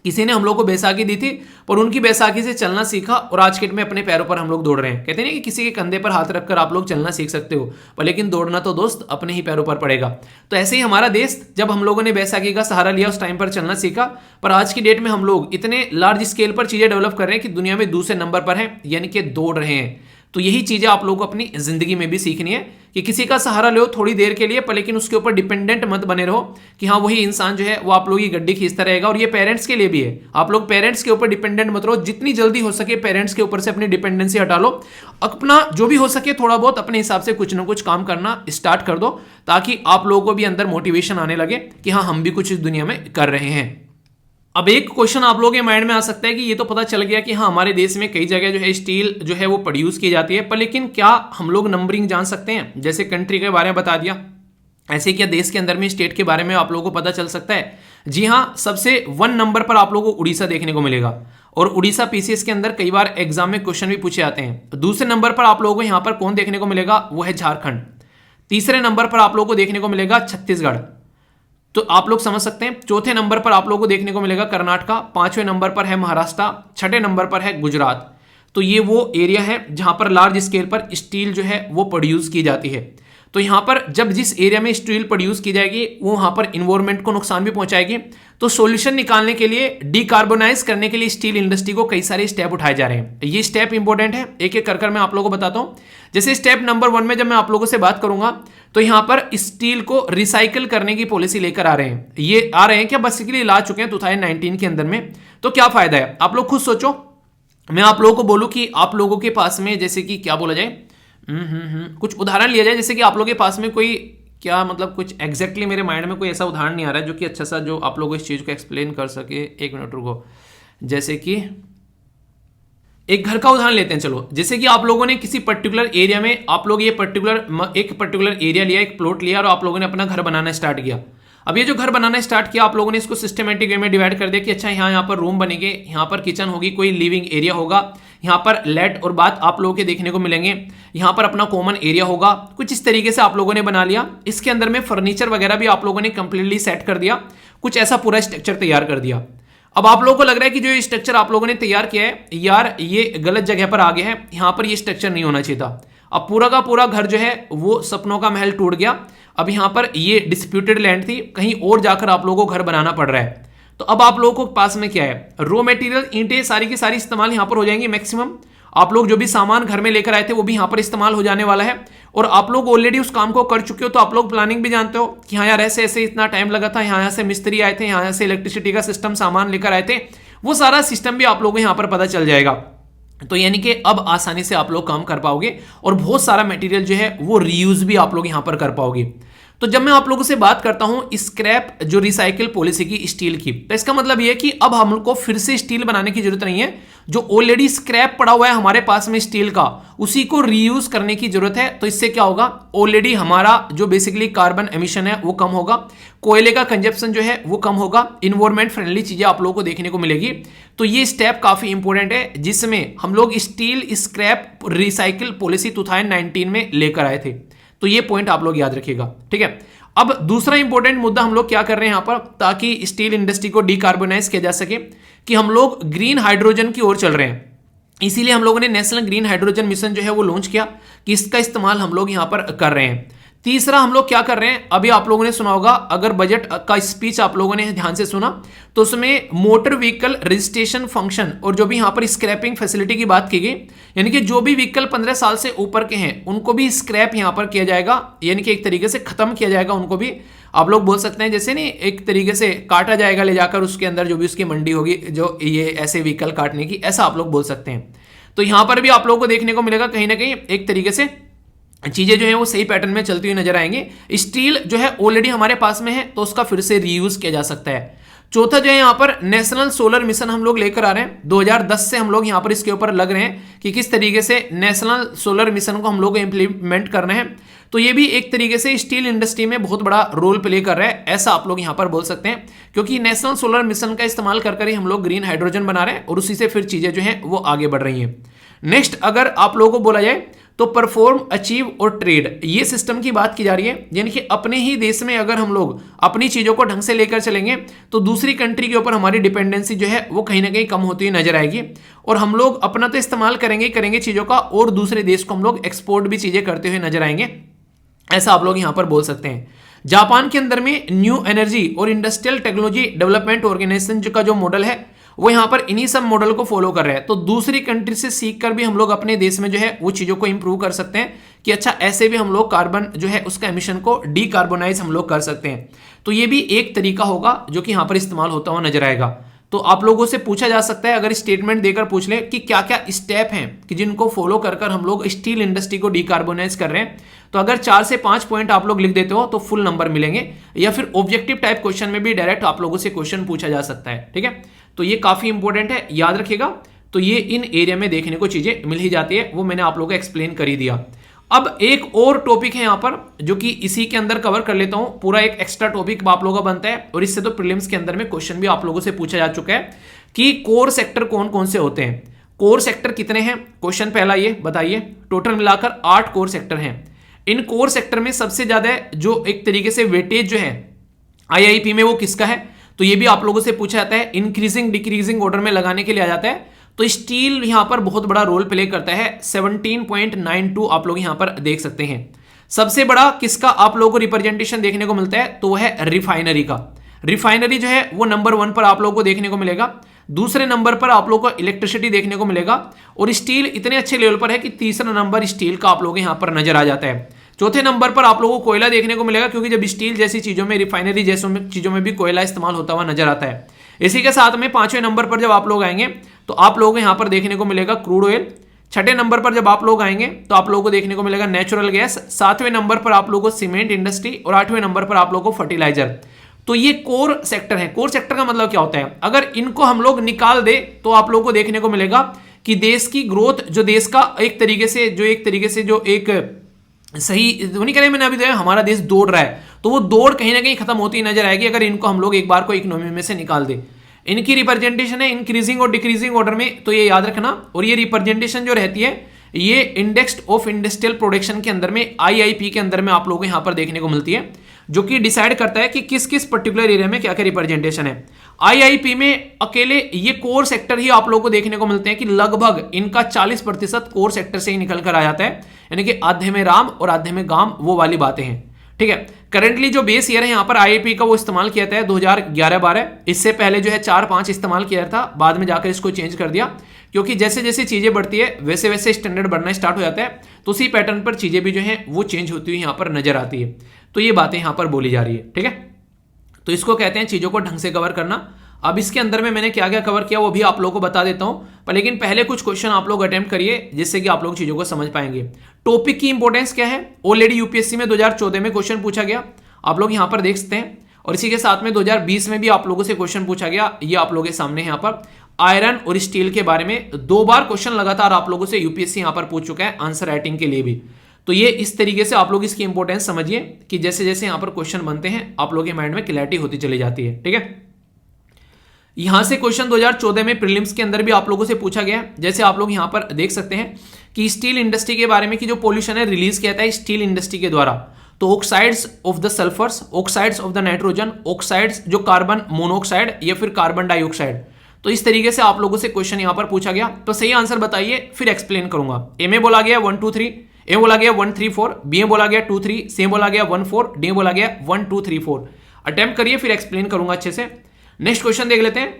किसी ने हम लोग को बैसाखी दी थी पर उनकी बैसाखी से चलना सीखा और आज के डेट में अपने पैरों पर हम लोग दौड़ रहे हैं। कहते हैं कि किसी के कंधे पर हाथ रखकर आप लोग चलना सीख सकते हो, पर लेकिन दौड़ना तो दोस्त अपने ही पैरों पर पड़ेगा। तो ऐसे ही हमारा देश, जब हम लोगों ने बैसाखी का सहारा लिया उस टाइम पर चलना सीखा, पर आज की डेट में हम लोग इतने लार्ज स्केल पर चीजें डेवलप कर रहे हैं कि दुनिया में दूसरे नंबर पर है, यानी कि दौड़ रहे हैं। तो यही चीजें आप लोगों को अपनी जिंदगी में भी सीखनी है कि किसी का सहारा लो थोड़ी देर के लिए, पर लेकिन उसके ऊपर डिपेंडेंट मत बने रहो कि हाँ वही इंसान जो है वो आप लोगों की गड्डी खींचता रहेगा। और ये पेरेंट्स के लिए भी है, आप लोग पेरेंट्स के ऊपर डिपेंडेंट मत रहो, जितनी जल्दी हो सके पेरेंट्स के ऊपर से अपनी डिपेंडेंसी हटा लो, अपना जो भी हो सके थोड़ा बहुत अपने हिसाब से कुछ ना कुछ काम करना स्टार्ट कर दो, ताकि आप लोगों को भी अंदर मोटिवेशन आने लगे कि हाँ हम भी कुछ इस दुनिया में कर रहे हैं। अब एक क्वेश्चन आप लोगों के माइंड में आ सकता है कि ये तो पता चल गया कि हाँ हमारे देश में कई जगह जो है स्टील जो है वो प्रोड्यूस की जाती है, पर लेकिन क्या हम लोग नंबरिंग जान सकते हैं? जैसे कंट्री के बारे में बता दिया, ऐसे क्या देश के अंदर में स्टेट के बारे में आप लोगों को पता चल सकता है? जी हाँ, सबसे 1 नंबर पर आप लोगों को उड़ीसा देखने को मिलेगा, और उड़ीसा पीसीएस के अंदर कई बार एग्जाम में क्वेश्चन भी पूछे जाते हैं। दूसरे नंबर पर आप लोगों को यहाँ पर कौन देखने को मिलेगा? वो है झारखंड। तीसरे नंबर पर आप लोगों को देखने को मिलेगा छत्तीसगढ़, तो आप लोग समझ सकते हैं। चौथे नंबर पर आप लोगों को देखने को मिलेगा कर्नाटका, 5वें नंबर पर है महाराष्ट्र, 6ठे नंबर पर है गुजरात। तो ये वो एरिया है जहां पर लार्ज स्केल पर स्टील जो है वो प्रोड्यूस की जाती है। तो यहां पर जब जिस एरिया में स्टील प्रोड्यूस की जाएगी वो वहां पर इन्वायरमेंट को नुकसान भी पहुंचाएगी। तो सॉल्यूशन निकालने के लिए, डिकार्बोनाइज करने के लिए स्टील इंडस्ट्री को कई सारे स्टेप उठाए जा रहे हैं। ये स्टेप इंपॉर्टेंट है, एक एक कर मैं आप लोगों को बताता हूं। जैसे स्टेप नंबर 1 में जब मैं आप लोगों से बात करूंगा तो यहां पर स्टील को रिसाइकल करने की पॉलिसी लेकर आ रहे हैं। ये आ रहे हैं क्या? बेसिकली ला चुके हैं 2019 के अंदर में। तो क्या फायदा है आप लोग खुद सोचो। मैं आप लोगों को बोलूं कि आप लोगों के पास में जैसे कि क्या बोला जाए, कुछ उदाहरण लिया जाए। जैसे कि आप लोगों के पास में कोई क्या मतलब कुछ एग्जैक्टली मेरे माइंड में कोई ऐसा उदाहरण नहीं आ रहा है जो कि अच्छा सा जो आप लोगों इस चीज को एक्सप्लेन कर सके। एक मिनट रुको। जैसे कि एक घर का उदाहरण लेते हैं चलो। जैसे कि आप लोगों ने किसी पर्टिकुलर एरिया में आप लोग एक पर्टिकुलर एरिया लिया, एक प्लॉट लिया और आप लोगों ने अपना घर बनाना स्टार्ट किया। अब ये जो घर बनाना स्टार्ट किया आप लोगों ने इसको सिस्टमेटिक वे में डिवाइड कर दिया कि अच्छा यहाँ पर रूम बनेंगे, यहाँ पर किचन होगी, कोई लिविंग एरिया होगा, यहाँ पर लेट और बाथ आप लोगों के देखने को मिलेंगे, यहाँ पर अपना कॉमन एरिया होगा। कुछ इस तरीके से आप लोगों ने बना लिया। इसके अंदर में फर्नीचर वगैरह भी आप लोगों ने कंप्लीटली सेट कर दिया, कुछ ऐसा पूरा स्ट्रक्चर तैयार कर दिया। अब आप लोगों को लग रहा है कि जो ये स्ट्रक्चर आप लोगों ने तैयार किया है यार ये गलत जगह पर आ गया है, यहाँ पर ये स्ट्रक्चर नहीं होना चाहिए था। अब पूरा का पूरा घर जो है वो सपनों का महल टूट गया। अब यहाँ पर ये डिस्प्यूटेड लैंड थी, कहीं और जाकर आप लोगों को घर बनाना पड़ रहा है। तो अब आप लोगों को पास में क्या है, रॉ मटेरियल ईंटें सारी की सारी इस्तेमाल यहाँ पर हो जाएंगी मैक्सिमम। आप लोग जो भी सामान घर में लेकर आए थे वो भी यहाँ पर इस्तेमाल हो जाने वाला है। और आप लोग ऑलरेडी उस काम को कर चुके हो तो आप लोग प्लानिंग भी जानते हो कि हाँ यार ऐसे ऐसे इतना टाइम लगा था, यहाँ से मिस्त्री आए थे, यहाँ से इलेक्ट्रिसिटी का सिस्टम सामान लेकर आए थे, वो सारा सिस्टम भी आप लोगों को यहाँ पर पता चल जाएगा। तो यानी कि अब आसानी से आप लोग काम कर पाओगे और बहुत सारा मटेरियल जो है वो रीयूज भी आप लोग यहाँ पर कर पाओगे। तो जब मैं आप लोगों से बात करता हूं स्क्रैप जो रिसाइकिल पॉलिसी की स्टील की, तो इसका मतलब यह है कि अब हमको फिर से स्टील बनाने की जरूरत नहीं है। जो ऑलरेडी स्क्रैप पड़ा हुआ है हमारे पास में स्टील का, उसी को रीयूज करने की जरूरत है। तो इससे क्या होगा, ऑलरेडी हमारा जो बेसिकली कार्बन एमिशन है वो कम होगा, कोयले का कंजप्शन जो है वो कम होगा, इन्वायरमेंट फ्रेंडली चीजें आप लोगों को देखने को मिलेगी। तो ये स्टेप काफी इंपॉर्टेंट है जिसमें हम लोग स्टील स्क्रैप रिसाइकिल पॉलिसी 2019 में लेकर आए थे। तो ये पॉइंट आप लोग याद रखिएगा, ठीक है। अब दूसरा इंपॉर्टेंट मुद्दा हम लोग क्या कर रहे हैं यहां पर, ताकि स्टील इंडस्ट्री को डिकार्बोनाइज किया जा सके, कि हम लोग ग्रीन हाइड्रोजन की ओर चल रहे हैं। इसीलिए हम लोगों ने नेशनल ग्रीन हाइड्रोजन मिशन जो है वो लॉन्च किया कि इसका इस्तेमाल हम लोग यहां पर कर रहे हैं। तीसरा हम लोग क्या कर रहे हैं, अभी आप लोगों ने सुना होगा, अगर बजट का स्पीच आप लोगों ने ध्यान से सुना तो उसमें मोटर व्हीकल रजिस्ट्रेशन फंक्शन और जो भी यहां पर स्क्रैपिंग फैसिलिटी की बात की गई, यानी कि जो भी व्हीकल 15 साल से ऊपर के हैं उनको भी स्क्रैप यहां पर किया जाएगा, यानी कि एक तरीके से खत्म किया जाएगा उनको भी। आप लोग बोल सकते हैं जैसे नहीं एक तरीके से काटा जाएगा ले जाकर उसके अंदर जो भी उसकी मंडी होगी जो ये ऐसे व्हीकल काटने की, ऐसा आप लोग बोल सकते हैं। तो यहां पर भी आप लोगों को देखने को मिलेगा कहीं ना कहीं एक तरीके से चीजें जो है वो सही पैटर्न में चलती हुई नजर आएंगे। स्टील जो है ऑलरेडी हमारे पास में है तो उसका फिर से रीयूज किया जा सकता है। चौथा जो है यहाँ पर नेशनल सोलर मिशन हम लोग लेकर आ रहे हैं। 2010 से हम लोग यहाँ पर इसके ऊपर लग रहे हैं कि किस तरीके से नेशनल सोलर मिशन को हम लोग इंप्लीमेंट करना है। तो ये भी एक तरीके से स्टील इंडस्ट्री में बहुत बड़ा रोल प्ले कर रहा है, ऐसा आप लोग यहाँ पर बोल सकते हैं, क्योंकि नेशनल सोलर मिशन का इस्तेमाल कर ही हम लोग ग्रीन हाइड्रोजन बना रहे हैं और उसी से फिर चीजें जो है वो आगे बढ़ रही हैं। नेक्स्ट अगर आप लोगों को बोला जाए तो परफॉर्म, अचीव और ट्रेड, ये सिस्टम की बात की जा रही है। यानी कि अपने ही देश में अगर हम लोग अपनी चीजों को ढंग से लेकर चलेंगे तो दूसरी कंट्री के ऊपर हमारी डिपेंडेंसी जो है वो कहीं ना कहीं कम होती हुई नजर आएगी, और हम लोग अपना तो इस्तेमाल करेंगे चीजों का, और दूसरे देश को हम लोग एक्सपोर्ट भी चीजें करते हुए नजर आएंगे, ऐसा आप लोग यहां पर बोल सकते हैं। जापान के अंदर में न्यू एनर्जी और इंडस्ट्रियल टेक्नोलॉजी डेवलपमेंट ऑर्गेनाइजेशन का जो मॉडल है वो यहाँ पर इन्हीं सब मॉडल को फॉलो कर रहे हैं। तो दूसरी कंट्री से सीखकर भी हम लोग अपने देश में जो है वो चीजों को इंप्रूव कर सकते हैं कि अच्छा ऐसे भी हम लोग कार्बन जो है उसका एमिशन को डीकार्बोनाइज हम लोग कर सकते हैं। तो ये भी एक तरीका होगा जो कि यहाँ पर इस्तेमाल होता हुआ नजर आएगा। तो आप लोगों से पूछा जा सकता है, अगर स्टेटमेंट देकर पूछ ले कि क्या क्या स्टेप हैं कि जिनको फॉलो कर हम लोग स्टील इंडस्ट्री को डीकार्बोनाइज कर रहे हैं, तो अगर 4 से 5 पॉइंट आप लोग लिख देते हो तो फुल नंबर मिलेंगे, या फिर ऑब्जेक्टिव टाइप क्वेश्चन में भी डायरेक्ट आप लोगों से क्वेश्चन पूछा जा सकता है। ठीक है, तो ये काफी इंपॉर्टेंट है, याद रखिएगा। तो ये इन एरिया में देखने को चीजें मिल ही जाती है, वो मैंने आप लोगों को एक्सप्लेन कर ही दिया। अब एक और टॉपिक है यहां पर जो कि इसी के अंदर कवर कर लेता हूं, पूरा एक एक्स्ट्रा टॉपिक आप लोगों का बनता है, और इससे तो प्रीलिम्स के अंदर में क्वेश्चन भी आप लोगों से पूछा जा चुका है कि कोर सेक्टर कौन कौन से होते हैं, कोर सेक्टर कितने हैं। क्वेश्चन पहला ये बताइए, टोटल मिलाकर 8 कोर सेक्टर हैं। इन कोर सेक्टर में सबसे ज्यादा जो एक तरीके से वेटेज जो है आईआईपी में वो किसका है, तो ये भी आप लोगों से पूछा जाता है, इंक्रीजिंग डिक्रीजिंग ऑर्डर में लगाने के लिए आ जाता है। तो स्टील यहां पर बहुत बड़ा रोल प्ले करता है, 17.92 आप लोग यहां पर देख सकते हैं। सबसे बड़ा किसका आप लोगों को रिप्रेजेंटेशन देखने को मिलता है, तो वह है रिफाइनरी का। रिफाइनरी जो है वो नंबर 1 पर आप लोगों को देखने को मिलेगा, दूसरे नंबर पर आप लोगों को इलेक्ट्रिसिटी देखने को मिलेगा, और स्टील इतने अच्छे लेवल पर है कि तीसरा नंबर स्टील का आप लोगों को यहां पर नजर आ जाता है। चौथे नंबर पर आप लोगों को कोयला देखने को मिलेगा, क्योंकि जब स्टील जैसी चीजों में, रिफाइनरी जैसों में चीजों में भी कोयला इस्तेमाल होता हुआ नजर आता है। इसी के साथ में 5वें नंबर पर जब आप लोग आएंगे तो आप लोगों को यहां पर देखने को मिलेगा क्रूड ऑयल। 6ठे नंबर पर जब आप लोग आएंगे तो आप लोगों को देखने को मिलेगा नेचुरल गैस। 7वें नंबर पर आप लोगों को सीमेंट इंडस्ट्री, और 8वें नंबर पर आप लोगों को फर्टिलाइजर। तो ये कोर सेक्टर है। कोर सेक्टर का मतलब क्या होता है, अगर इनको हम लोग निकाल दे तो आप लोगों को देखने को मिलेगा कि देश की ग्रोथ, जो देश का एक तरीके से जो एक सही नहीं करें, मैंने अभी देखा हमारा देश दौड़ रहा है, तो वो दौड़ कहीं ना कहीं खत्म होती नजर आएगी अगर इनको हम लोग एक बार को इकोनॉमी में से निकाल दे। इनकी रिप्रेजेंटेशन है इंक्रीजिंग और डिक्रीजिंग ऑर्डर में, तो ये याद रखना। और ये रिप्रेजेंटेशन जो रहती है ये इंडेक्स ऑफ इंडस्ट्रियल प्रोडक्शन के अंदर में, आईआईपी के अंदर में आप लोगों को यहां पर देखने को मिलती है, जो कि डिसाइड करता है कि किस किस पर्टिकुलर एरिया में क्या क्या रिप्रेजेंटेशन है। आईआईपी में अकेले ये कोर सेक्टर ही आप लोगों को देखने को मिलते हैं कि लगभग इनका 40% कोर सेक्टर से ही निकल कर आ जाता है, यानी कि आधे में राम और आधे में गाम, वो वाली बातें हैं। ठीक है, करंटली जो बेस ईयर है यहाँ पर आईआईपी का वो इस्तेमाल किया था 2011-12। इससे पहले जो है 4-5 इस्तेमाल किया था, बाद में जाकर इसको चेंज कर दिया, क्योंकि जैसे जैसे चीजें बढ़ती है वैसे वैसे स्टैंडर्ड बढ़ना स्टार्ट हो जाता है, तो उसी पैटर्न पर चीजें भी जो है वो चेंज होती हुई यहाँ पर नजर आती है। तो ये बातें यहाँ पर बोली जा रही है। ठीक है, तो इसको कहते हैं चीजों को ढंग से कवर करना। अब इसके अंदर में मैंने क्या क्या कवर किया वो भी आप लोगों को बता देता हूं, पर लेकिन पहले कुछ क्वेश्चन आप लोग अटेम्प्ट करिए जिससे कि आप लोग चीजों को समझ पाएंगे। टॉपिक की इंपॉर्टेंस क्या है, ऑलरेडी यूपीएससी में 2014 में क्वेश्चन पूछा गया, आप लोग यहां पर देख सकते हैं, और इसी के साथ में 2020 में भी आप लोगों से क्वेश्चन पूछा गया, ये आप लोगों के सामने यहां पर आयरन और स्टील के बारे में 2 बार क्वेश्चन लगातार आप लोगों से यूपीएससी यहां पर पूछ चुका है आंसर राइटिंग के लिए भी। तो ये इस तरीके से आप लोग इसकी इंपॉर्टेंस समझिए कि जैसे जैसे यहां पर क्वेश्चन बनते हैं आप लोगों के माइंड में क्लैरिटी होती चली जाती है। ठीक है, यहां से क्वेश्चन 2014 में प्रीलिम्स के अंदर भी आप लोगों से पूछा गया, जैसे आप लोग यहां पर देख सकते हैं कि स्टील इंडस्ट्री के बारे में कि जो पोल्यूशन है रिलीज किया था स्टील इंडस्ट्री के द्वारा, तो oxides of the sulphurs, oxides of the nitrogen, oxides जो कार्बन मोनोऑक्साइड या फिर कार्बन डाइऑक्साइड। तो इस तरीके से आप लोगों से क्वेश्चन यहां पर पूछा गया, तो सही आंसर बताइए फिर एक्सप्लेन करूंगा। ए में बोला गया 1 2 3, ए बोला गया 1 3 4, बी में बोला गया 2 3, सी बोला गया 1 4, डी बोला गया 1 2 3 4। अटेम्प्ट करिए फिर एक्सप्लेन करूंगा अच्छे से। नेक्स्ट क्वेश्चन देख लेते हैं।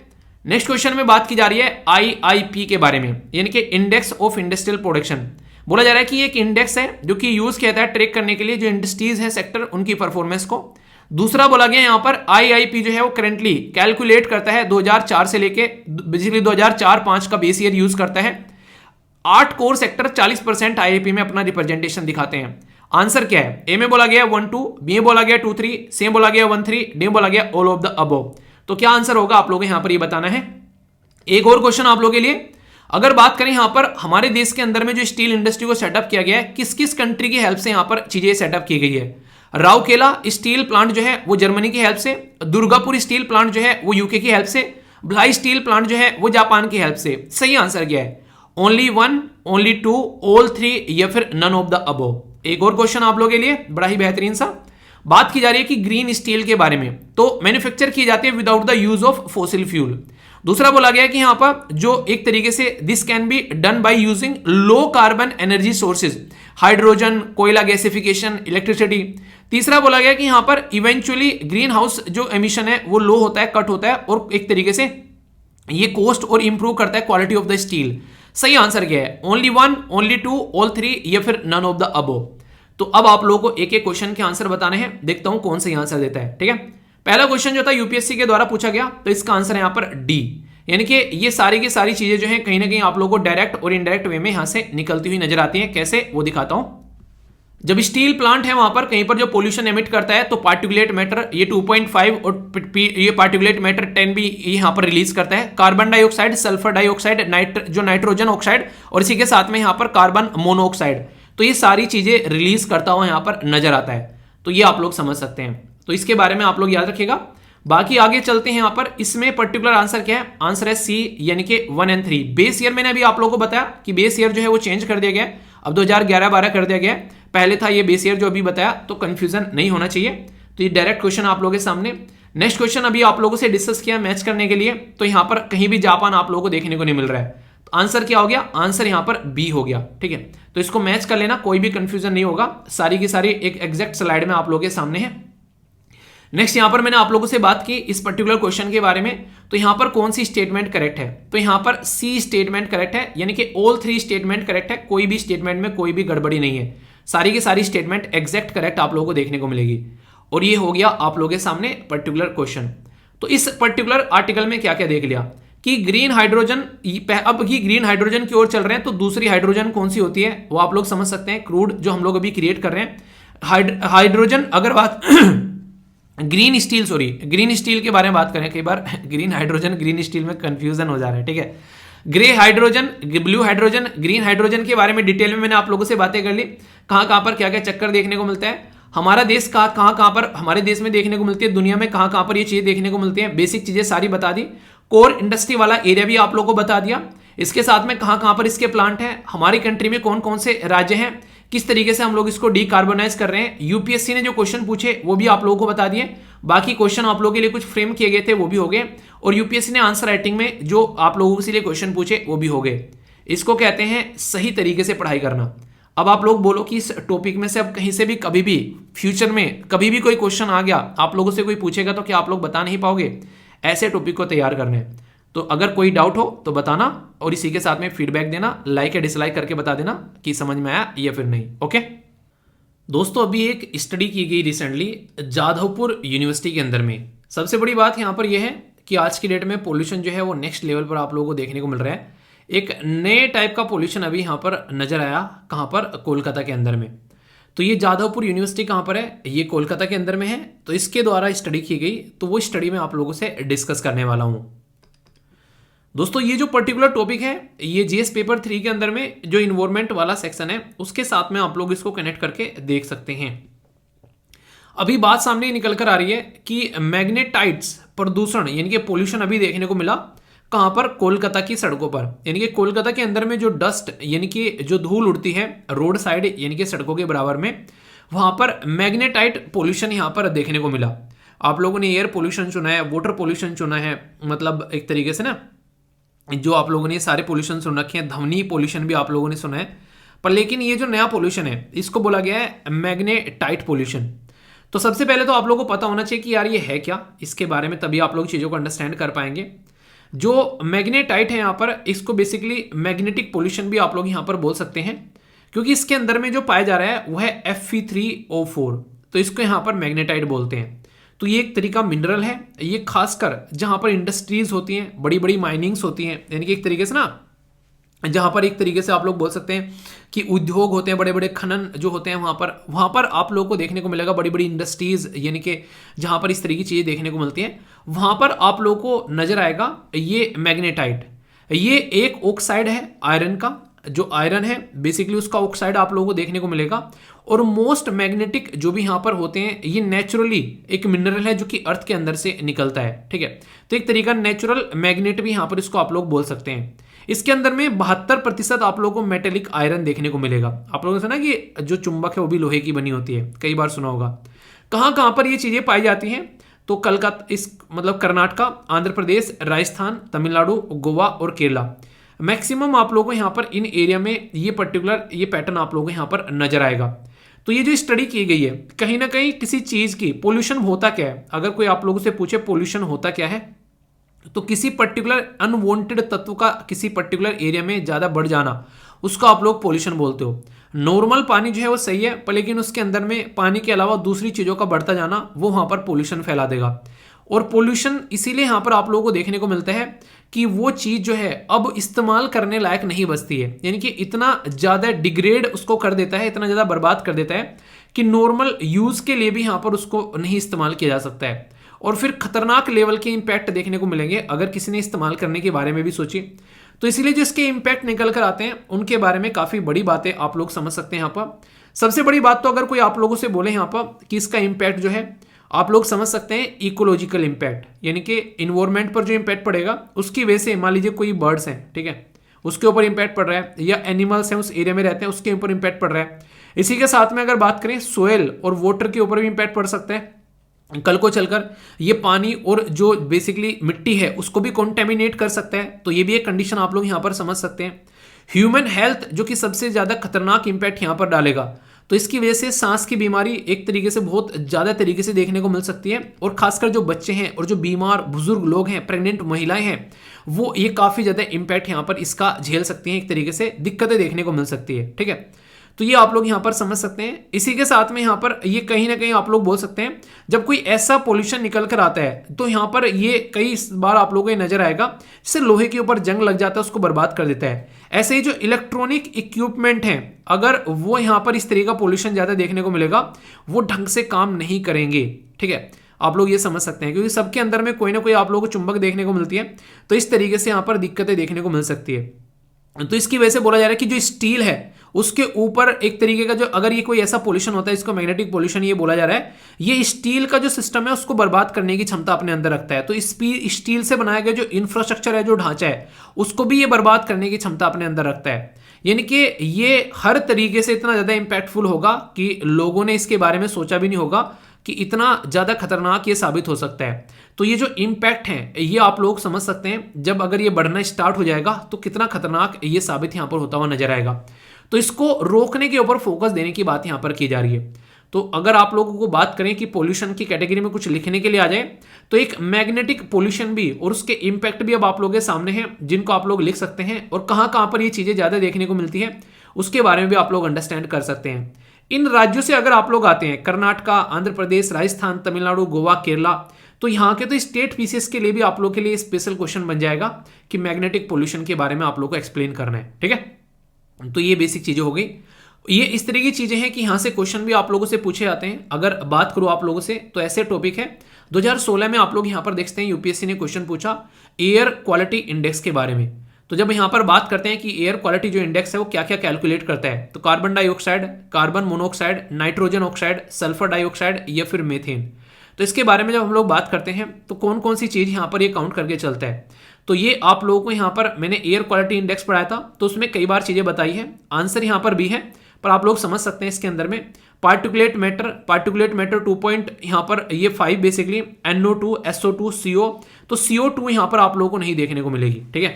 नेक्स्ट क्वेश्चन में बात की जा रही है आईआईपी के बारे में, यानी कि इंडेक्स ऑफ इंडस्ट्रियल प्रोडक्शन। बोला जा रहा है कि एक इंडेक्स है जो कि यूज किया जाता है ट्रैक करने के लिए जो इंडस्ट्रीज है सेक्टर उनकी परफॉर्मेंस को। दूसरा बोला गया यहां पर आईआईपी जो है वो करेंटली कैलकुलेट करता है 2004 से लेके बेसिकली 2004-5 का बेस ईयर यूज करता है। 8 कोर सेक्टर 40% आईआईपी में अपना रिप्रेजेंटेशन दिखाते हैं। आंसर क्या है? ए में बोला गया 1 2, बी में बोला गया 2 3, सी में बोला गया 1 3, डी में बोला गया ऑल ऑफ द अबव। तो क्या आंसर होगा आप लोगों को यहां पर ये बताना है। एक और क्वेश्चन आप लोगों के लिए, अगर बात करें यहां पर हमारे देश के अंदर में जो स्टील इंडस्ट्री को सेटअप किया गया है, किस किस कंट्री की हेल्प से यहां पर चीजें सेटअप की गई है? राउरकेला स्टील प्लांट जो है वो जर्मनी की हेल्प से, दुर्गापुर स्टील प्लांट जो है वो यूके की हेल्प से, भिलाई स्टील प्लांट जो है वो जापान की हेल्प से। सही आंसर क्या है? ओनली 1, ओनली 2, ऑल 3 या फिर नन ऑफ द अबव। एक और क्वेश्चन आप लोगों के लिए बड़ा ही बेहतरीन सा, बात की जा रही है कि ग्रीन स्टील के बारे में, तो मैन्युफैक्चर की जाती है without the use of fossil fuel. दूसरा बोला गया कि यहां पर जो एक तरीके से this can be done by using low carbon energy sources, hydrogen, कोयला गैसिफिकेशन, इलेक्ट्रिसिटी। तीसरा बोला गया कि यहां पर इवेंचुअली ग्रीन हाउस जो एमिशन है वो लो होता है, कट होता है, और एक तरीके से ये कोस्ट और इंप्रूव करता है क्वालिटी ऑफ द स्टील। सही आंसर क्या है? ओनली 1, ओनली 2, ऑल 3 या फिर नन ऑफ द अबव। तो अब आप लोगों को एक एक क्वेश्चन के आंसर बताने हैं, देखता हूं कौन सही आंसर देता है। ठीक है, पहला क्वेश्चन जो था यूपीएससी के द्वारा पूछा गया, तो इसका आंसर है यहां पर डी, यानी कि ये सारी की सारी चीजें जो है कहीं ना कहीं आप लोगों को डायरेक्ट और इनडायरेक्ट वे में यहां से निकलती हुई नजर आती हैं। कैसे, वो दिखाता हूं। जब स्टील प्लांट है वहां पर कहीं पर जो पोल्यूशन एमिट करता है, तो पार्टिकुलेट मैटर ये 2.5 और ये पार्टिकुलेट मैटर 10 भी यहां पर रिलीज करता है। कार्बन डाइऑक्साइड, सल्फर डाइऑक्साइड, जो नाइट्रोजन ऑक्साइड, और इसी के साथ में यहां पर कार्बन मोनोऑक्साइड, तो ये सारी चीजें रिलीज करता हुआ यहां पर नजर आता है। तो ये आप लोग समझ सकते हैं, तो इसके बारे में आप लोग याद रखिएगा। बाकी आगे चलते हैं। यहां पर इसमें पर्टिकुलर आंसर क्या है? आंसर है सी, यानी कि 1 और 3। बेस ईयर मैंने अभी आप लोगों को बताया कि बेस ईयर जो है वो चेंज कर दिया गया है, अब 2011-12 कर दिया गया है, पहले था ये बेस ईयर जो अभी बताया, तो कंफ्यूजन नहीं होना चाहिए। तो ये डायरेक्ट क्वेश्चन आप लोगों के सामने। नेक्स्ट क्वेश्चन अभी आप लोगों से डिस्कस किया मैच करने के लिए, तो यहां पर कहीं भी जापान आप लोगों को देखने को नहीं मिल रहा है, तो आंसर क्या हो गया? आंसर यहां पर बी हो गया। ठीक है, तो इसको मैच कर लेना, कोई भी कंफ्यूजन नहीं होगा, सारी की सारी एक एग्जैक्ट स्लाइड में आप लोगों के सामने है। नेक्स्ट यहां पर मैंने आप लोगों से बात की इस पर्टिकुलर क्वेश्चन के बारे में, तो यहां पर कौन सी स्टेटमेंट करेक्ट है? तो यहां पर सी स्टेटमेंट करेक्ट है, यानी कि ऑल 3 स्टेटमेंट करेक्ट है, कोई भी स्टेटमेंट में कोई भी गड़बड़ी नहीं है, सारी की सारी स्टेटमेंट एग्जैक्ट करेक्ट आप लोगों को देखने को मिलेगी। और ये हो गया आप लोगों के सामने पर्टिकुलर क्वेश्चन। तो इस पर्टिकुलर आर्टिकल में क्या क्या देख लिया कि ग्रीन हाइड्रोजन, अब की ग्रीन हाइड्रोजन की ओर चल रहे हैं, तो दूसरी हाइड्रोजन कौन सी होती है वो आप लोग समझ सकते हैं, क्रूड जो हम लोग अभी क्रिएट कर रहे हैं। हाइड्रोजन, अगर बात ग्रीन स्टील के बारे में बात करें, कई बार ग्रीन हाइड्रोजन ग्रीन स्टील में कंफ्यूजन हो जा रहा है। ठीक है, grey hydrogen, blue hydrogen, green hydrogen के बारे में डिटेल में मैंने आप लोगों से बातें कर ली, कहां पर क्या क्या चक्कर देखने को मिलता है, हमारा देश कहां पर हमारे देश में देखने को मिलती है, दुनिया में कहां पर ये चीजें देखने को मिलती है, बेसिक चीजें सारी बता दी। कोर इंडस्ट्री वाला एरिया भी आप लोगों को बता दिया, इसके साथ में कहां पर इसके प्लांट हैं, हमारी कंट्री में कौन कौन से राज्य हैं, किस तरीके से हम लोग इसको डीकार्बोनाइज कर रहे हैं। यूपीएससी ने जो क्वेश्चन पूछे वो भी आप लोगों को बता दिए, बाकी क्वेश्चन आप लोगों के लिए कुछ फ्रेम किए गए थे वो भी हो गए, और यूपीएससी ने आंसर राइटिंग में जो आप लोगों के लिए क्वेश्चन पूछे वो भी हो गए। इसको कहते हैं सही तरीके से पढ़ाई करना। अब आप लोग बोलो कि इस टॉपिक में से अब कहीं से भी कभी भी फ्यूचर में कभी भी कोई क्वेश्चन आ गया, आप लोगों से कोई पूछेगा, तो क्या आप लोग बता नहीं पाओगे? ऐसे टॉपिक को तैयार करने। तो अगर कोई डाउट हो तो बताना, और इसी के साथ में फीडबैक देना, लाइक या डिसलाइक करके बता देना कि समझ में आया या फिर नहीं। ओके दोस्तों, अभी एक स्टडी की गई रिसेंटली जाधवपुर यूनिवर्सिटी के अंदर में। सबसे बड़ी बात यहाँ पर यह है कि आज की डेट में पोल्यूशन जो है वो नेक्स्ट लेवल पर आप लोगों को देखने को मिल रहा है। एक नए टाइप का पोल्यूशन अभी यहाँ पर नजर आया, कहाँ पर? कोलकाता के अंदर में। तो ये जाधवपुर यूनिवर्सिटी कहाँ पर है? ये कोलकाता के अंदर में है। तो इसके द्वारा स्टडी की गई, तो वो स्टडी में आप लोगों से डिस्कस करने वाला हूँ। दोस्तों, ये जो पर्टिकुलर टॉपिक है ये जीएस पेपर 3 के अंदर में जो इन्वायरमेंट वाला सेक्शन है उसके साथ में आप लोग इसको कनेक्ट करके देख सकते हैं। अभी बात सामने निकल कर आ रही है कि मैग्नेटाइट्स प्रदूषण यानी कि पोल्यूशन अभी देखने को मिला कहां पर? कोलकाता की सड़कों पर। यानी कि कोलकाता के अंदर में जो डस्ट यानी कि जो धूल उड़ती है रोड साइड यानी कि सड़कों के बराबर में, वहां पर मैग्नेटाइट पोल्यूशन यहां पर देखने को मिला। आप लोगों ने एयर पोल्यूशन चुना है, वाटर पोल्यूशन चुना है, मतलब एक तरीके से ना जो आप लोगों ने सारे पोल्यूशन सुन रखे हैं, ध्वनि पोल्यूशन भी आप लोगों ने सुना है, पर लेकिन ये जो नया पोल्यूशन है इसको बोला गया है मैग्नेटाइट पोल्यूशन। तो सबसे पहले तो आप लोगों को पता होना चाहिए कि यार ये है क्या, इसके बारे में तभी आप लोग चीज़ों को अंडरस्टैंड कर पाएंगे। जो मैग्नेटाइट है यहाँ पर, इसको बेसिकली मैग्नेटिक पोल्यूशन भी आप लोग यहाँ पर बोल सकते हैं, क्योंकि इसके अंदर में जो पाया जा रहा है वो है Fe3O4, तो इसको यहाँ पर मैग्नेटाइट बोलते हैं। तो ये एक तरीका मिनरल है, ये खासकर जहां पर इंडस्ट्रीज होती हैं, बड़ी बड़ी माइनिंग्स होती हैं, यानी कि एक तरीके से ना जहां पर एक तरीके से आप लोग बोल सकते हैं कि उद्योग होते हैं, बड़े बड़े खनन जो होते हैं, वहां पर आप लोगों को देखने को मिलेगा बड़ी बड़ी इंडस्ट्रीज, यानी कि जहां पर इस तरह की चीजें देखने को मिलती हैं, वहां पर आप लोगों को नजर आएगा ये मैग्नेटाइट। ये एक ऑक्साइड है आयरन का, जो आयरन है बेसिकली उसका ऑक्साइड आप लोगों को देखने को मिलेगा। और मोस्ट मैग्नेटिक जो भी यहां पर होते हैं, ये नेचुरली एक मिनरल है जो कि अर्थ के अंदर से निकलता है, ठीक है। तो एक तरीका नेचुरल मैग्नेट भी यहां पर इसको आप लोग बोल सकते हैं। इसके अंदर में 72% आप लोगों को मेटेलिक आयरन देखने को मिलेगा। आप लोगों ने सुना कि जो चुंबक है वो भी लोहे की बनी होती है, कई बार सुना होगा। कहां कहां पर ये चीजें पाई जाती हैं? तो कलकत्ता, इस मतलब कर्नाटका, आंध्र प्रदेश, राजस्थान, तमिलनाडु, गोवा और केरला, मैक्सिमम आप लोगों को यहाँ पर इन एरिया में ये पर्टिकुलर ये पैटर्न आप लोगों को यहाँ पर नजर आएगा। तो ये जो स्टडी की गई है, कहीं ना कहीं किसी चीज की पोल्यूशन होता क्या है, अगर कोई आप लोगों से पूछे पोल्यूशन होता क्या है, तो किसी पर्टिकुलर अनवांटेड तत्व का किसी पर्टिकुलर एरिया में ज्यादा बढ़ जाना, उसको आप लोग पोल्यूशन बोलते हो। नॉर्मल पानी जो है वो सही है, पर लेकिन उसके अंदर में पानी के अलावा दूसरी चीजों का बढ़ता जाना वो वहां पर पोल्यूशन फैला देगा। और पोल्यूशन इसीलिए यहां पर आप लोगों को देखने को मिलता है कि वो चीज जो है अब इस्तेमाल करने लायक नहीं बचती है, यानी कि इतना ज्यादा डिग्रेड उसको कर देता है, इतना ज्यादा बर्बाद कर देता है कि नॉर्मल यूज के लिए भी यहां पर उसको नहीं इस्तेमाल किया जा सकता है। और फिर खतरनाक लेवल के इंपैक्ट देखने को मिलेंगे अगर किसी ने इस्तेमाल करने के बारे में भी सोची। तो इसीलिए जो इसके इंपैक्ट निकल कर आते हैं उनके बारे में काफी बड़ी बातें आप लोग समझ सकते हैं। यहाँ पर सबसे बड़ी बात तो अगर कोई आप लोगों से बोले यहाँ पर कि इसका इंपैक्ट जो है, आप लोग समझ सकते हैं इकोलॉजिकल इंपैक्ट, यानी कि इन्वायरमेंट पर जो इंपैक्ट पड़ेगा उसकी वजह से, मान लीजिए कोई बर्ड्स हैं, ठीक है, उसके ऊपर इंपैक्ट पड़ रहा है, या एनिमल्स हैं उस एरिया में रहते हैं उसके ऊपर इंपैक्ट पड़ रहा है। इसी के साथ में अगर बात करें सोयल और वाटर के ऊपर भी इंपैक्ट पड़ सकता है। कल को चलकर ये पानी और जो बेसिकली मिट्टी है उसको भी कॉन्टेमिनेट कर सकता है, तो ये भी एक कंडीशन आप लोग यहां पर समझ सकते हैं। ह्यूमन हेल्थ जो कि सबसे ज्यादा खतरनाक इंपैक्ट यहां पर डालेगा, तो इसकी वजह से सांस की बीमारी एक तरीके से बहुत ज्यादा तरीके से देखने को मिल सकती है। और खासकर जो बच्चे हैं और जो बीमार बुजुर्ग लोग हैं, प्रेग्नेंट महिलाएं हैं, वो ये काफी ज्यादा इंपैक्ट यहां पर इसका झेल सकती हैं, एक तरीके से दिक्कतें देखने को मिल सकती है, ठीक है। तो ये आप लोग यहां पर समझ सकते हैं। इसी के साथ में यहां पर ये कहीं ना कहीं आप लोग बोल सकते हैं जब कोई ऐसा पोल्यूशन निकल कर आता है तो यहां पर ये कई बार आप लोगों को नजर आएगा जिससे लोहे के ऊपर जंग लग जाता है, उसको बर्बाद कर देता है। ऐसे ही जो इलेक्ट्रॉनिक इक्विपमेंट हैं, अगर वो यहां पर इस तरीके का पोल्यूशन ज्यादा देखने को मिलेगा, वो ढंग से काम नहीं करेंगे, ठीक है। आप लोग ये समझ सकते हैं क्योंकि सबके अंदर में कोई ना कोई आप लोगों को चुंबक देखने को मिलती है, तो इस तरीके से यहां पर दिक्कतें देखने को मिल सकती है। तो इसकी वजह से बोला जा रहा है कि जो स्टील है उसके ऊपर एक तरीके का जो, अगर ये कोई ऐसा पोल्यूशन होता है, इसको मैग्नेटिक पोल्यूशन ये बोला जा रहा है, ये स्टील का जो सिस्टम है उसको बर्बाद करने की क्षमता अपने अंदर रखता है। तो स्टील से बनाया गया जो इंफ्रास्ट्रक्चर है, जो ढांचा है, उसको भी ये बर्बाद करने की क्षमता अपने अंदर रखता है। यानी कि ये हर तरीके से इतना ज्यादा इंपैक्टफुल होगा कि लोगों ने इसके बारे में सोचा भी नहीं होगा कि इतना ज्यादा खतरनाक ये साबित हो सकता है। तो ये जो इंपैक्ट है ये आप लोग समझ सकते हैं, जब अगर ये बढ़ना स्टार्ट हो जाएगा तो कितना खतरनाक ये साबित यहां पर होता हुआ नजर आएगा। तो इसको रोकने के ऊपर फोकस देने की बात यहां पर की जा रही है। तो अगर आप लोगों को बात करें कि पोल्यूशन की कैटेगरी में कुछ लिखने के लिए आ जाए, तो एक मैग्नेटिक पोल्यूशन भी और उसके इंपैक्ट भी अब आप लोगों के सामने हैं, जिनको आप लोग लिख सकते हैं, और कहां कहां पर ये चीजें ज्यादा देखने को मिलती है उसके बारे में भी आप लोग अंडरस्टैंड कर सकते हैं। इन राज्यों से अगर आप लोग आते हैं, कर्नाटका, आंध्र प्रदेश, राजस्थान, तमिलनाडु, गोवा, केरला, तो यहाँ के तो स्टेट पीसीएस के लिए भी आप लोग के लिए स्पेशल क्वेश्चन बन जाएगा कि मैग्नेटिक पोल्यूशन के बारे में आप लोग को एक्सप्लेन करना है, ठीक है। तो ये बेसिक चीजें हो गई। ये इस तरह की चीजें हैं कि यहां से क्वेश्चन भी आप लोगों से पूछे जाते हैं। अगर बात करूं आप लोगों से तो ऐसे टॉपिक है 2016 में आप लोग यहां पर देखते हैं यूपीएससी ने क्वेश्चन पूछा एयर क्वालिटी इंडेक्स के बारे में। तो जब यहां पर बात करते हैं कि एयर क्वालिटी जो इंडेक्स है वो क्या क्या कैलकुलेट करता है, तो carbon dioxide, carbon monoxide, nitrogen oxide, sulphur dioxide या फिर मीथेन। तो इसके बारे में जब हम लोग बात करते हैं तो कौन कौन सी चीज यहां पर ये काउंट करके चलता है, तो ये आप लोगों को यहां पर मैंने एयर क्वालिटी इंडेक्स पढ़ाया था, तो उसमें कई बार चीजें बताई है, आंसर यहां पर भी है, पर आप लोग समझ सकते हैं इसके अंदर में पार्टिकुलेट मैटर 2 पॉइंट यहां पर ये 5 बेसिकली NO2, SO2, CO, तो CO2 यहां पर आप लोगों को नहीं देखने को मिलेगी, ठीक है।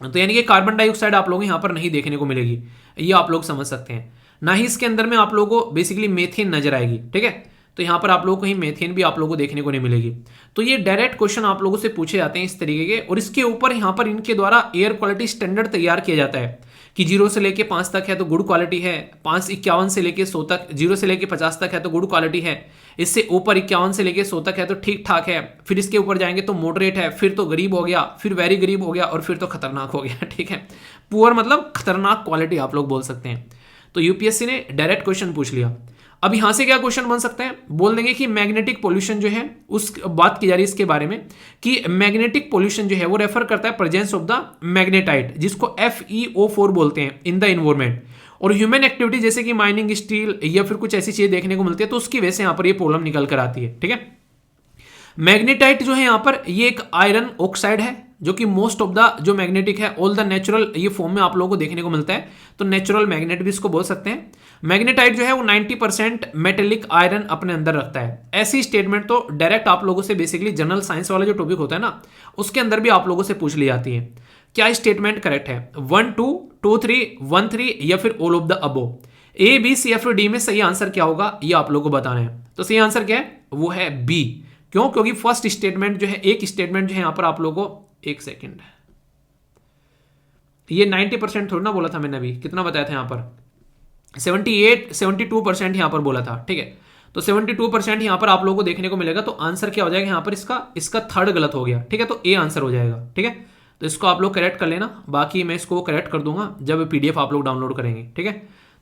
तो यानी कि कार्बन डाइऑक्साइड आप लोगों को यहां पर नहीं देखने को मिलेगी, ये आप लोग समझ सकते हैं। ना ही इसके अंदर में आप लोगों को बेसिकली मेथेन नजर आएगी, ठीक है। तो यहाँ पर आप लोगों को कहीं मेथेन भी आप लोगों को देखने को नहीं मिलेगी। तो ये डायरेक्ट क्वेश्चन आप लोगों से पूछे जाते हैं इस तरीके के, और इसके ऊपर यहाँ पर इनके द्वारा एयर क्वालिटी स्टैंडर्ड तैयार किया जाता है कि 0 से लेके 5 तक है तो गुड क्वालिटी है, 551 से लेके 100 तक, 0 से लेके 50 तक है तो गुड क्वालिटी है, इससे ऊपर 51 से लेके 100 तक है तो ठीक ठाक है, फिर इसके ऊपर जाएंगे तो मॉडरेट है, फिर तो गरीब हो गया, फिर वेरी गरीब हो गया, और फिर तो खतरनाक हो गया। ठीक है, पुअर मतलब खतरनाक क्वालिटी आप लोग बोल सकते हैं। तो यूपीएससी ने डायरेक्ट क्वेश्चन पूछ लिया। अब यहां से क्या क्वेश्चन बन सकता है, बोल देंगे कि मैग्नेटिक पोल्यूशन जो है, उस बात की जा रही है इसके बारे में कि मैग्नेटिक पोल्यूशन जो है वो रेफर करता है प्रेजेंस ऑफ द मैग्नेटाइट, जिसको FeO4 बोलते हैं, इन द इन्वायरमेंट। और ह्यूमन एक्टिविटी जैसे कि माइनिंग, स्टील या फिर कुछ ऐसी चीजें देखने को मिलती है, तो उसकी वजह से यहां पर ये प्रॉब्लम निकल कर आती है। ठीक है, मैग्नेटाइट जो है यहां पर ये एक आयरन ऑक्साइड है, जो कि मोस्ट ऑफ द जो मैग्नेटिक है ऑल द नेचुरल ये फॉर्म में आप लोगों को देखने को मिलता है, तो नेचुरल मैग्नेट भी इसको बोल सकते हैं। मैग्नेटाइट जो है वो 90% मेटेलिक आयरन अपने अंदर रखता है। ऐसी स्टेटमेंट तो डायरेक्ट आप लोगों से बेसिकली जनरल साइंस वाला जो टॉपिक होता है ना, उसके अंदर भी आप लोगों से पूछ ली जाती है। क्या स्टेटमेंट करेक्ट है, 1 2 2 3 1 3 या फिर all of the above? A B C या फिर D में सही आंसर क्या होगा ये आप लोगों को बताना है। तो सही आंसर क्या है, वो है बी। क्यों? क्योंकि फर्स्ट स्टेटमेंट जो है, एक स्टेटमेंट जो है यहां पर आप लोगों को, एक सेकेंड, ये 90% थोड़ा ना बोला था मैंने, अभी कितना बताया था यहां पर, 72% यहां पर बोला था। ठीक है, तो 72% यहां पर आप लोगों को देखने को मिलेगा। तो आंसर क्या हो जाएगा यहां पर, इसका थर्ड गलत हो गया। ठीक है, तो ए आंसर हो जाएगा। ठीक है, तो इसको आप लोग करेक्ट कर लेना, बाकी मैं इसको करेक्ट कर दूंगा जब PDF आप लोग डाउनलोड करेंगे। ठीक है,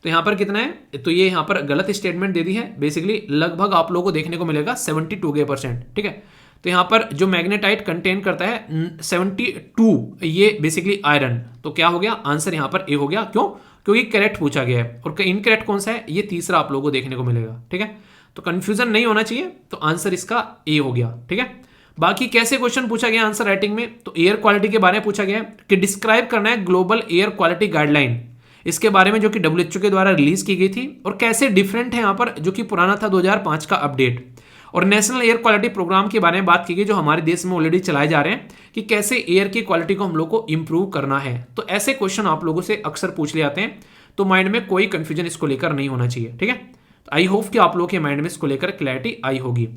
तो यहां पर कितना है, तो ये यहां पर गलत स्टेटमेंट दे दी है, बेसिकली लगभग आप लोगों को देखने को मिलेगा 72%। ठीक है, तो यहां पर जो मैग्नेटाइट कंटेन करता है 72, ये बेसिकली आयरन। तो क्या हो गया आंसर यहां पर ए हो गया। क्यों? क्योंकि करेक्ट पूछा गया है, और इनकरेक्ट कौन सा है, ये तीसरा आप लोगों को देखने को मिलेगा। ठीक है, तो कंफ्यूजन नहीं होना चाहिए, तो आंसर इसका ए हो गया। ठीक है, बाकी कैसे क्वेश्चन पूछा गया आंसर राइटिंग में, तो एयर क्वालिटी के बारे में पूछा गया कि डिस्क्राइब करना है ग्लोबल एयर क्वालिटी गाइडलाइन, इसके बारे में, जो कि WHO के द्वारा रिलीज की गई थी, और कैसे डिफरेंट है यहां पर, जो कि पुराना था 2005 का अपडेट। और नेशनल एयर क्वालिटी प्रोग्राम के बारे में बात की गई, जो हमारे देश में ऑलरेडी चलाए जा रहे हैं, कि कैसे एयर की क्वालिटी को हम लोग को इंप्रूव करना है। तो ऐसे क्वेश्चन आप लोगों से अक्सर पूछ ले जाते हैं, तो माइंड में कोई कंफ्यूजन इसको लेकर नहीं होना चाहिए। ठीक है, तो आई होप कि आप लोगों के माइंड में इसको लेकर क्लैरिटी आई होगी।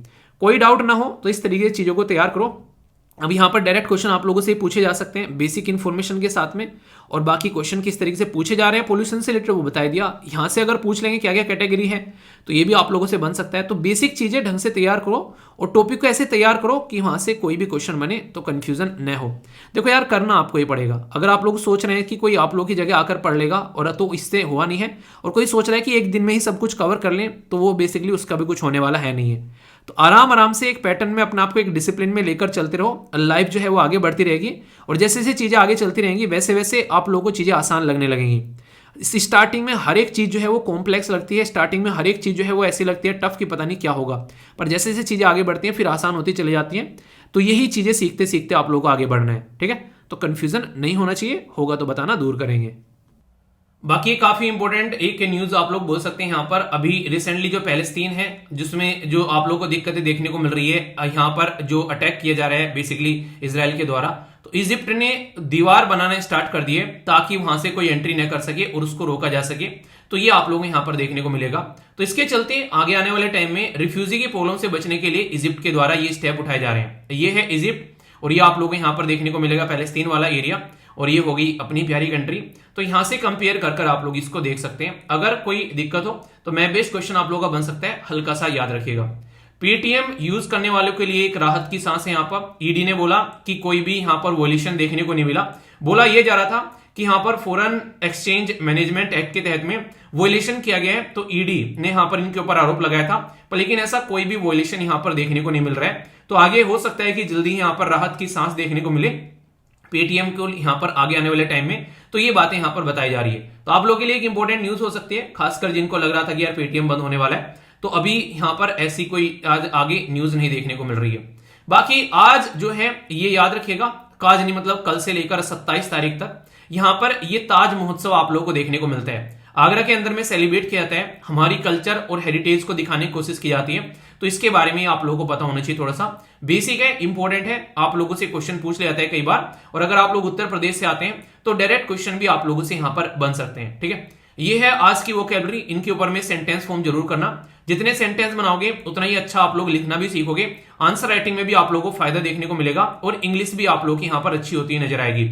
कोई डाउट ना हो तो इस तरीके से चीजों को तैयार करो। अब यहाँ पर डायरेक्ट क्वेश्चन आप लोगों से पूछे जा सकते हैं बेसिक इन्फॉर्मेशन के साथ में, और बाकी क्वेश्चन किस तरीके से पूछे जा रहे हैं पोल्यूशन से रिलेटेड वो बता दिया। यहाँ से अगर पूछ लेंगे क्या क्या कैटेगरी है, तो ये भी आप लोगों से बन सकता है। तो बेसिक चीजें ढंग से तैयार करो, और टॉपिक को ऐसे तैयार करो कि वहां से कोई भी क्वेश्चन बने तो कंफ्यूजन न हो। देखो यार, करना आपको ही पड़ेगा। अगर आप लोग सोच रहे हैं कि कोई आप लोग की जगह आकर पढ़ लेगा, और तो इससे हुआ नहीं है, और कोई सोच रहा है कि एक दिन में ही सब कुछ कवर कर लें, तो वो बेसिकली उसका भी कुछ होने वाला है नहीं है। तो आराम आराम से एक पैटर्न में अपने आप को एक डिसिप्लिन में लेकर चलते रहो, लाइफ जो है वो आगे बढ़ती रहेगी, और जैसे जैसे चीजें आगे चलती रहेंगी वैसे वैसे आप लोगों को चीजें आसान लगने लगेंगी। स्टार्टिंग में हर एक चीज जो है वो कॉम्प्लेक्स लगती है, स्टार्टिंग में हर एक चीज जो है वो ऐसी लगती है टफ कि पता नहीं क्या होगा, पर जैसे जैसे चीजें आगे बढ़ती हैं फिर आसान होती चली जाती हैं। तो यही चीजें सीखते सीखते आप लोगों को आगे बढ़ना है। ठीक है, तो कंफ्यूजन नहीं होना चाहिए, होगा तो बताना, दूर करेंगे। बाकी काफी इंपॉर्टेंट एक न्यूज आप लोग बोल सकते हैं यहाँ पर, अभी रिसेंटली जो पैलेस्तीन है, जिसमें जो आप लोगों को दिक्कतें देखने को मिल रही है, यहाँ पर जो अटैक किया जा रहा है बेसिकली इजराइल के द्वारा, तो इजिप्ट ने दीवार बनाना स्टार्ट कर दिए ताकि वहां से कोई एंट्री न कर सके और उसको रोका जा सके। तो ये आप लोगों को यहाँ पर देखने को मिलेगा। तो इसके चलते आगे आने वाले टाइम में रिफ्यूजी की प्रॉब्लम से बचने के लिए इजिप्ट के द्वारा ये स्टेप उठाए जा रहे हैं। ये है इजिप्ट, और ये आप लोगों को यहाँ पर देखने को मिलेगा पैलेस्तीन वाला एरिया, और ये होगी अपनी प्यारी कंट्री। तो यहां से कंपेयर कर आप लोग इसको देख सकते हैं। अगर कोई दिक्कत हो तो मैं बेस्ट क्वेश्चन आप लोगों का बन सकता है, हल्का सा याद रखिएगा। पेटीएम यूज करने वालों के लिए एक राहत की सांस है। यहाँ पर ईडी ने बोला कि कोई भी यहाँ पर वॉल्यूशन देखने को नहीं मिला। बोला यह जा रहा था कि यहाँ पर फॉरेन एक्सचेंज मैनेजमेंट एक्ट के तहत में वॉल्यूशन किया गया है, तो ईडी ने यहाँ पर इनके ऊपर आरोप लगाया था, पर लेकिन ऐसा कोई भी वॉल्यूशन यहाँ पर देखने को नहीं मिल रहा है। तो आगे हो सकता है कि जल्दी यहाँ पर राहत की सांस देखने को मिले पेटीएम को यहां पर आगे आने वाले टाइम में। तो ये बातें यहां पर बताई जा रही है। तो आप लोगों के लिए एक इंपॉर्टेंट न्यूज हो सकती है, खासकर जिनको लग रहा था कि यार पेटीएम बंद होने वाला है, तो अभी यहां पर ऐसी कोई आज आगे न्यूज नहीं देखने को मिल रही है। बाकी आज जो है ये याद रखिएगा, आज नहीं मतलब कल से लेकर 27 तारीख तक यहां पर ये ताज महोत्सव आप लोगों को देखने को मिलता है। आगरा के अंदर में सेलिब्रेट किया जाता है, हमारी कल्चर और हेरिटेज को दिखाने की कोशिश की जाती है। तो इसके बारे में आप लोगों को पता होना चाहिए, थोड़ा सा बेसिक है, इंपॉर्टेंट है, आप लोगों से क्वेश्चन पूछ लिया जाता है कई बार। और अगर आप लोग उत्तर प्रदेश से आते हैं तो डायरेक्ट क्वेश्चन भी आप लोगों से यहां पर बन सकते हैं। ठीक है, ये है आज की वोकैबुलरी। इनके ऊपर में सेंटेंस फॉर्म जरूर करना। जितने सेंटेंस बनाओगे उतना ही अच्छा आप लोग लिखना भी सीखोगे। आंसर राइटिंग में भी आप लोगों को फायदा देखने को मिलेगा और इंग्लिश भी आप लोगों की यहां पर अच्छी होती नजर आएगी।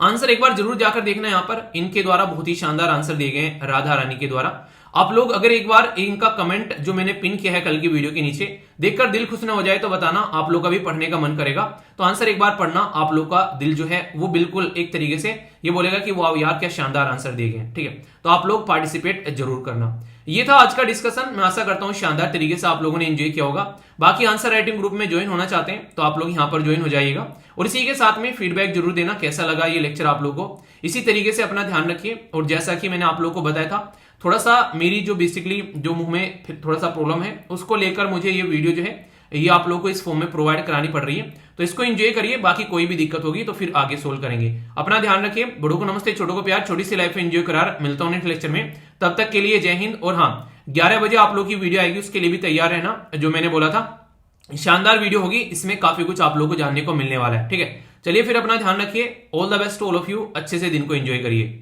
आंसर एक बार जरूर जाकर देखना। यहां पर इनके द्वारा बहुत ही शानदार आंसर दिए गए हैं राधा रानी के द्वारा। आप लोग अगर एक बार इनका कमेंट जो मैंने पिन किया है कल की वीडियो के नीचे देखकर दिल खुश ना हो जाए तो बताना, आप लोग का भी पढ़ने का मन करेगा। तो आंसर एक बार पढ़ना, आप लोग का दिल जो है वो बिल्कुल एक तरीके से ये बोलेगा कि वाह यार क्या शानदार आंसर दिए गए। ठीक है, तो आप लोग पार्टिसिपेट जरूर करना। ये था आज का डिस्कशन। मैं आशा करता हूं शानदार तरीके से आप लोगों ने एंजॉय किया होगा। बाकी आंसर राइटिंग ग्रुप में ज्वाइन होना चाहते हैं तो आप लोग यहां पर ज्वाइन हो जाइएगा और इसी के साथ में फीडबैक जरूर देना कैसा लगा ये लेक्चर आप लोगों को। इसी तरीके से अपना ध्यान रखिए। और जैसा कि मैंने आप लोगों को बताया था, थोड़ा सा मेरी जो बेसिकली जो मुंह में थोड़ा सा प्रॉब्लम है उसको लेकर मुझे ये वीडियो जो है ये आप लोगों को इस फॉर्म में प्रोवाइड करानी पड़ रही है। तो इसको एंजॉय करिए। बाकी कोई भी दिक्कत होगी तो फिर आगे सोल्व करेंगे। अपना ध्यान रखिए। बड़ों को नमस्ते, छोटों को प्यार, छोटी सी लाइफ एंजॉय करार। मिलता हूं नेक्स्ट लेक्चर में, तब तक के लिए जय हिंद। और हाँ, 11 बजे आप लोग की वीडियो आएगी, उसके लिए भी तैयार रहना। जो मैंने बोला था शानदार वीडियो होगी, इसमें काफी कुछ आप लोग को जानने को मिलने वाला है। ठीक है, चलिए फिर अपना ध्यान रखिए। All the best to all of you. अच्छे से दिन को एंजॉय करिए।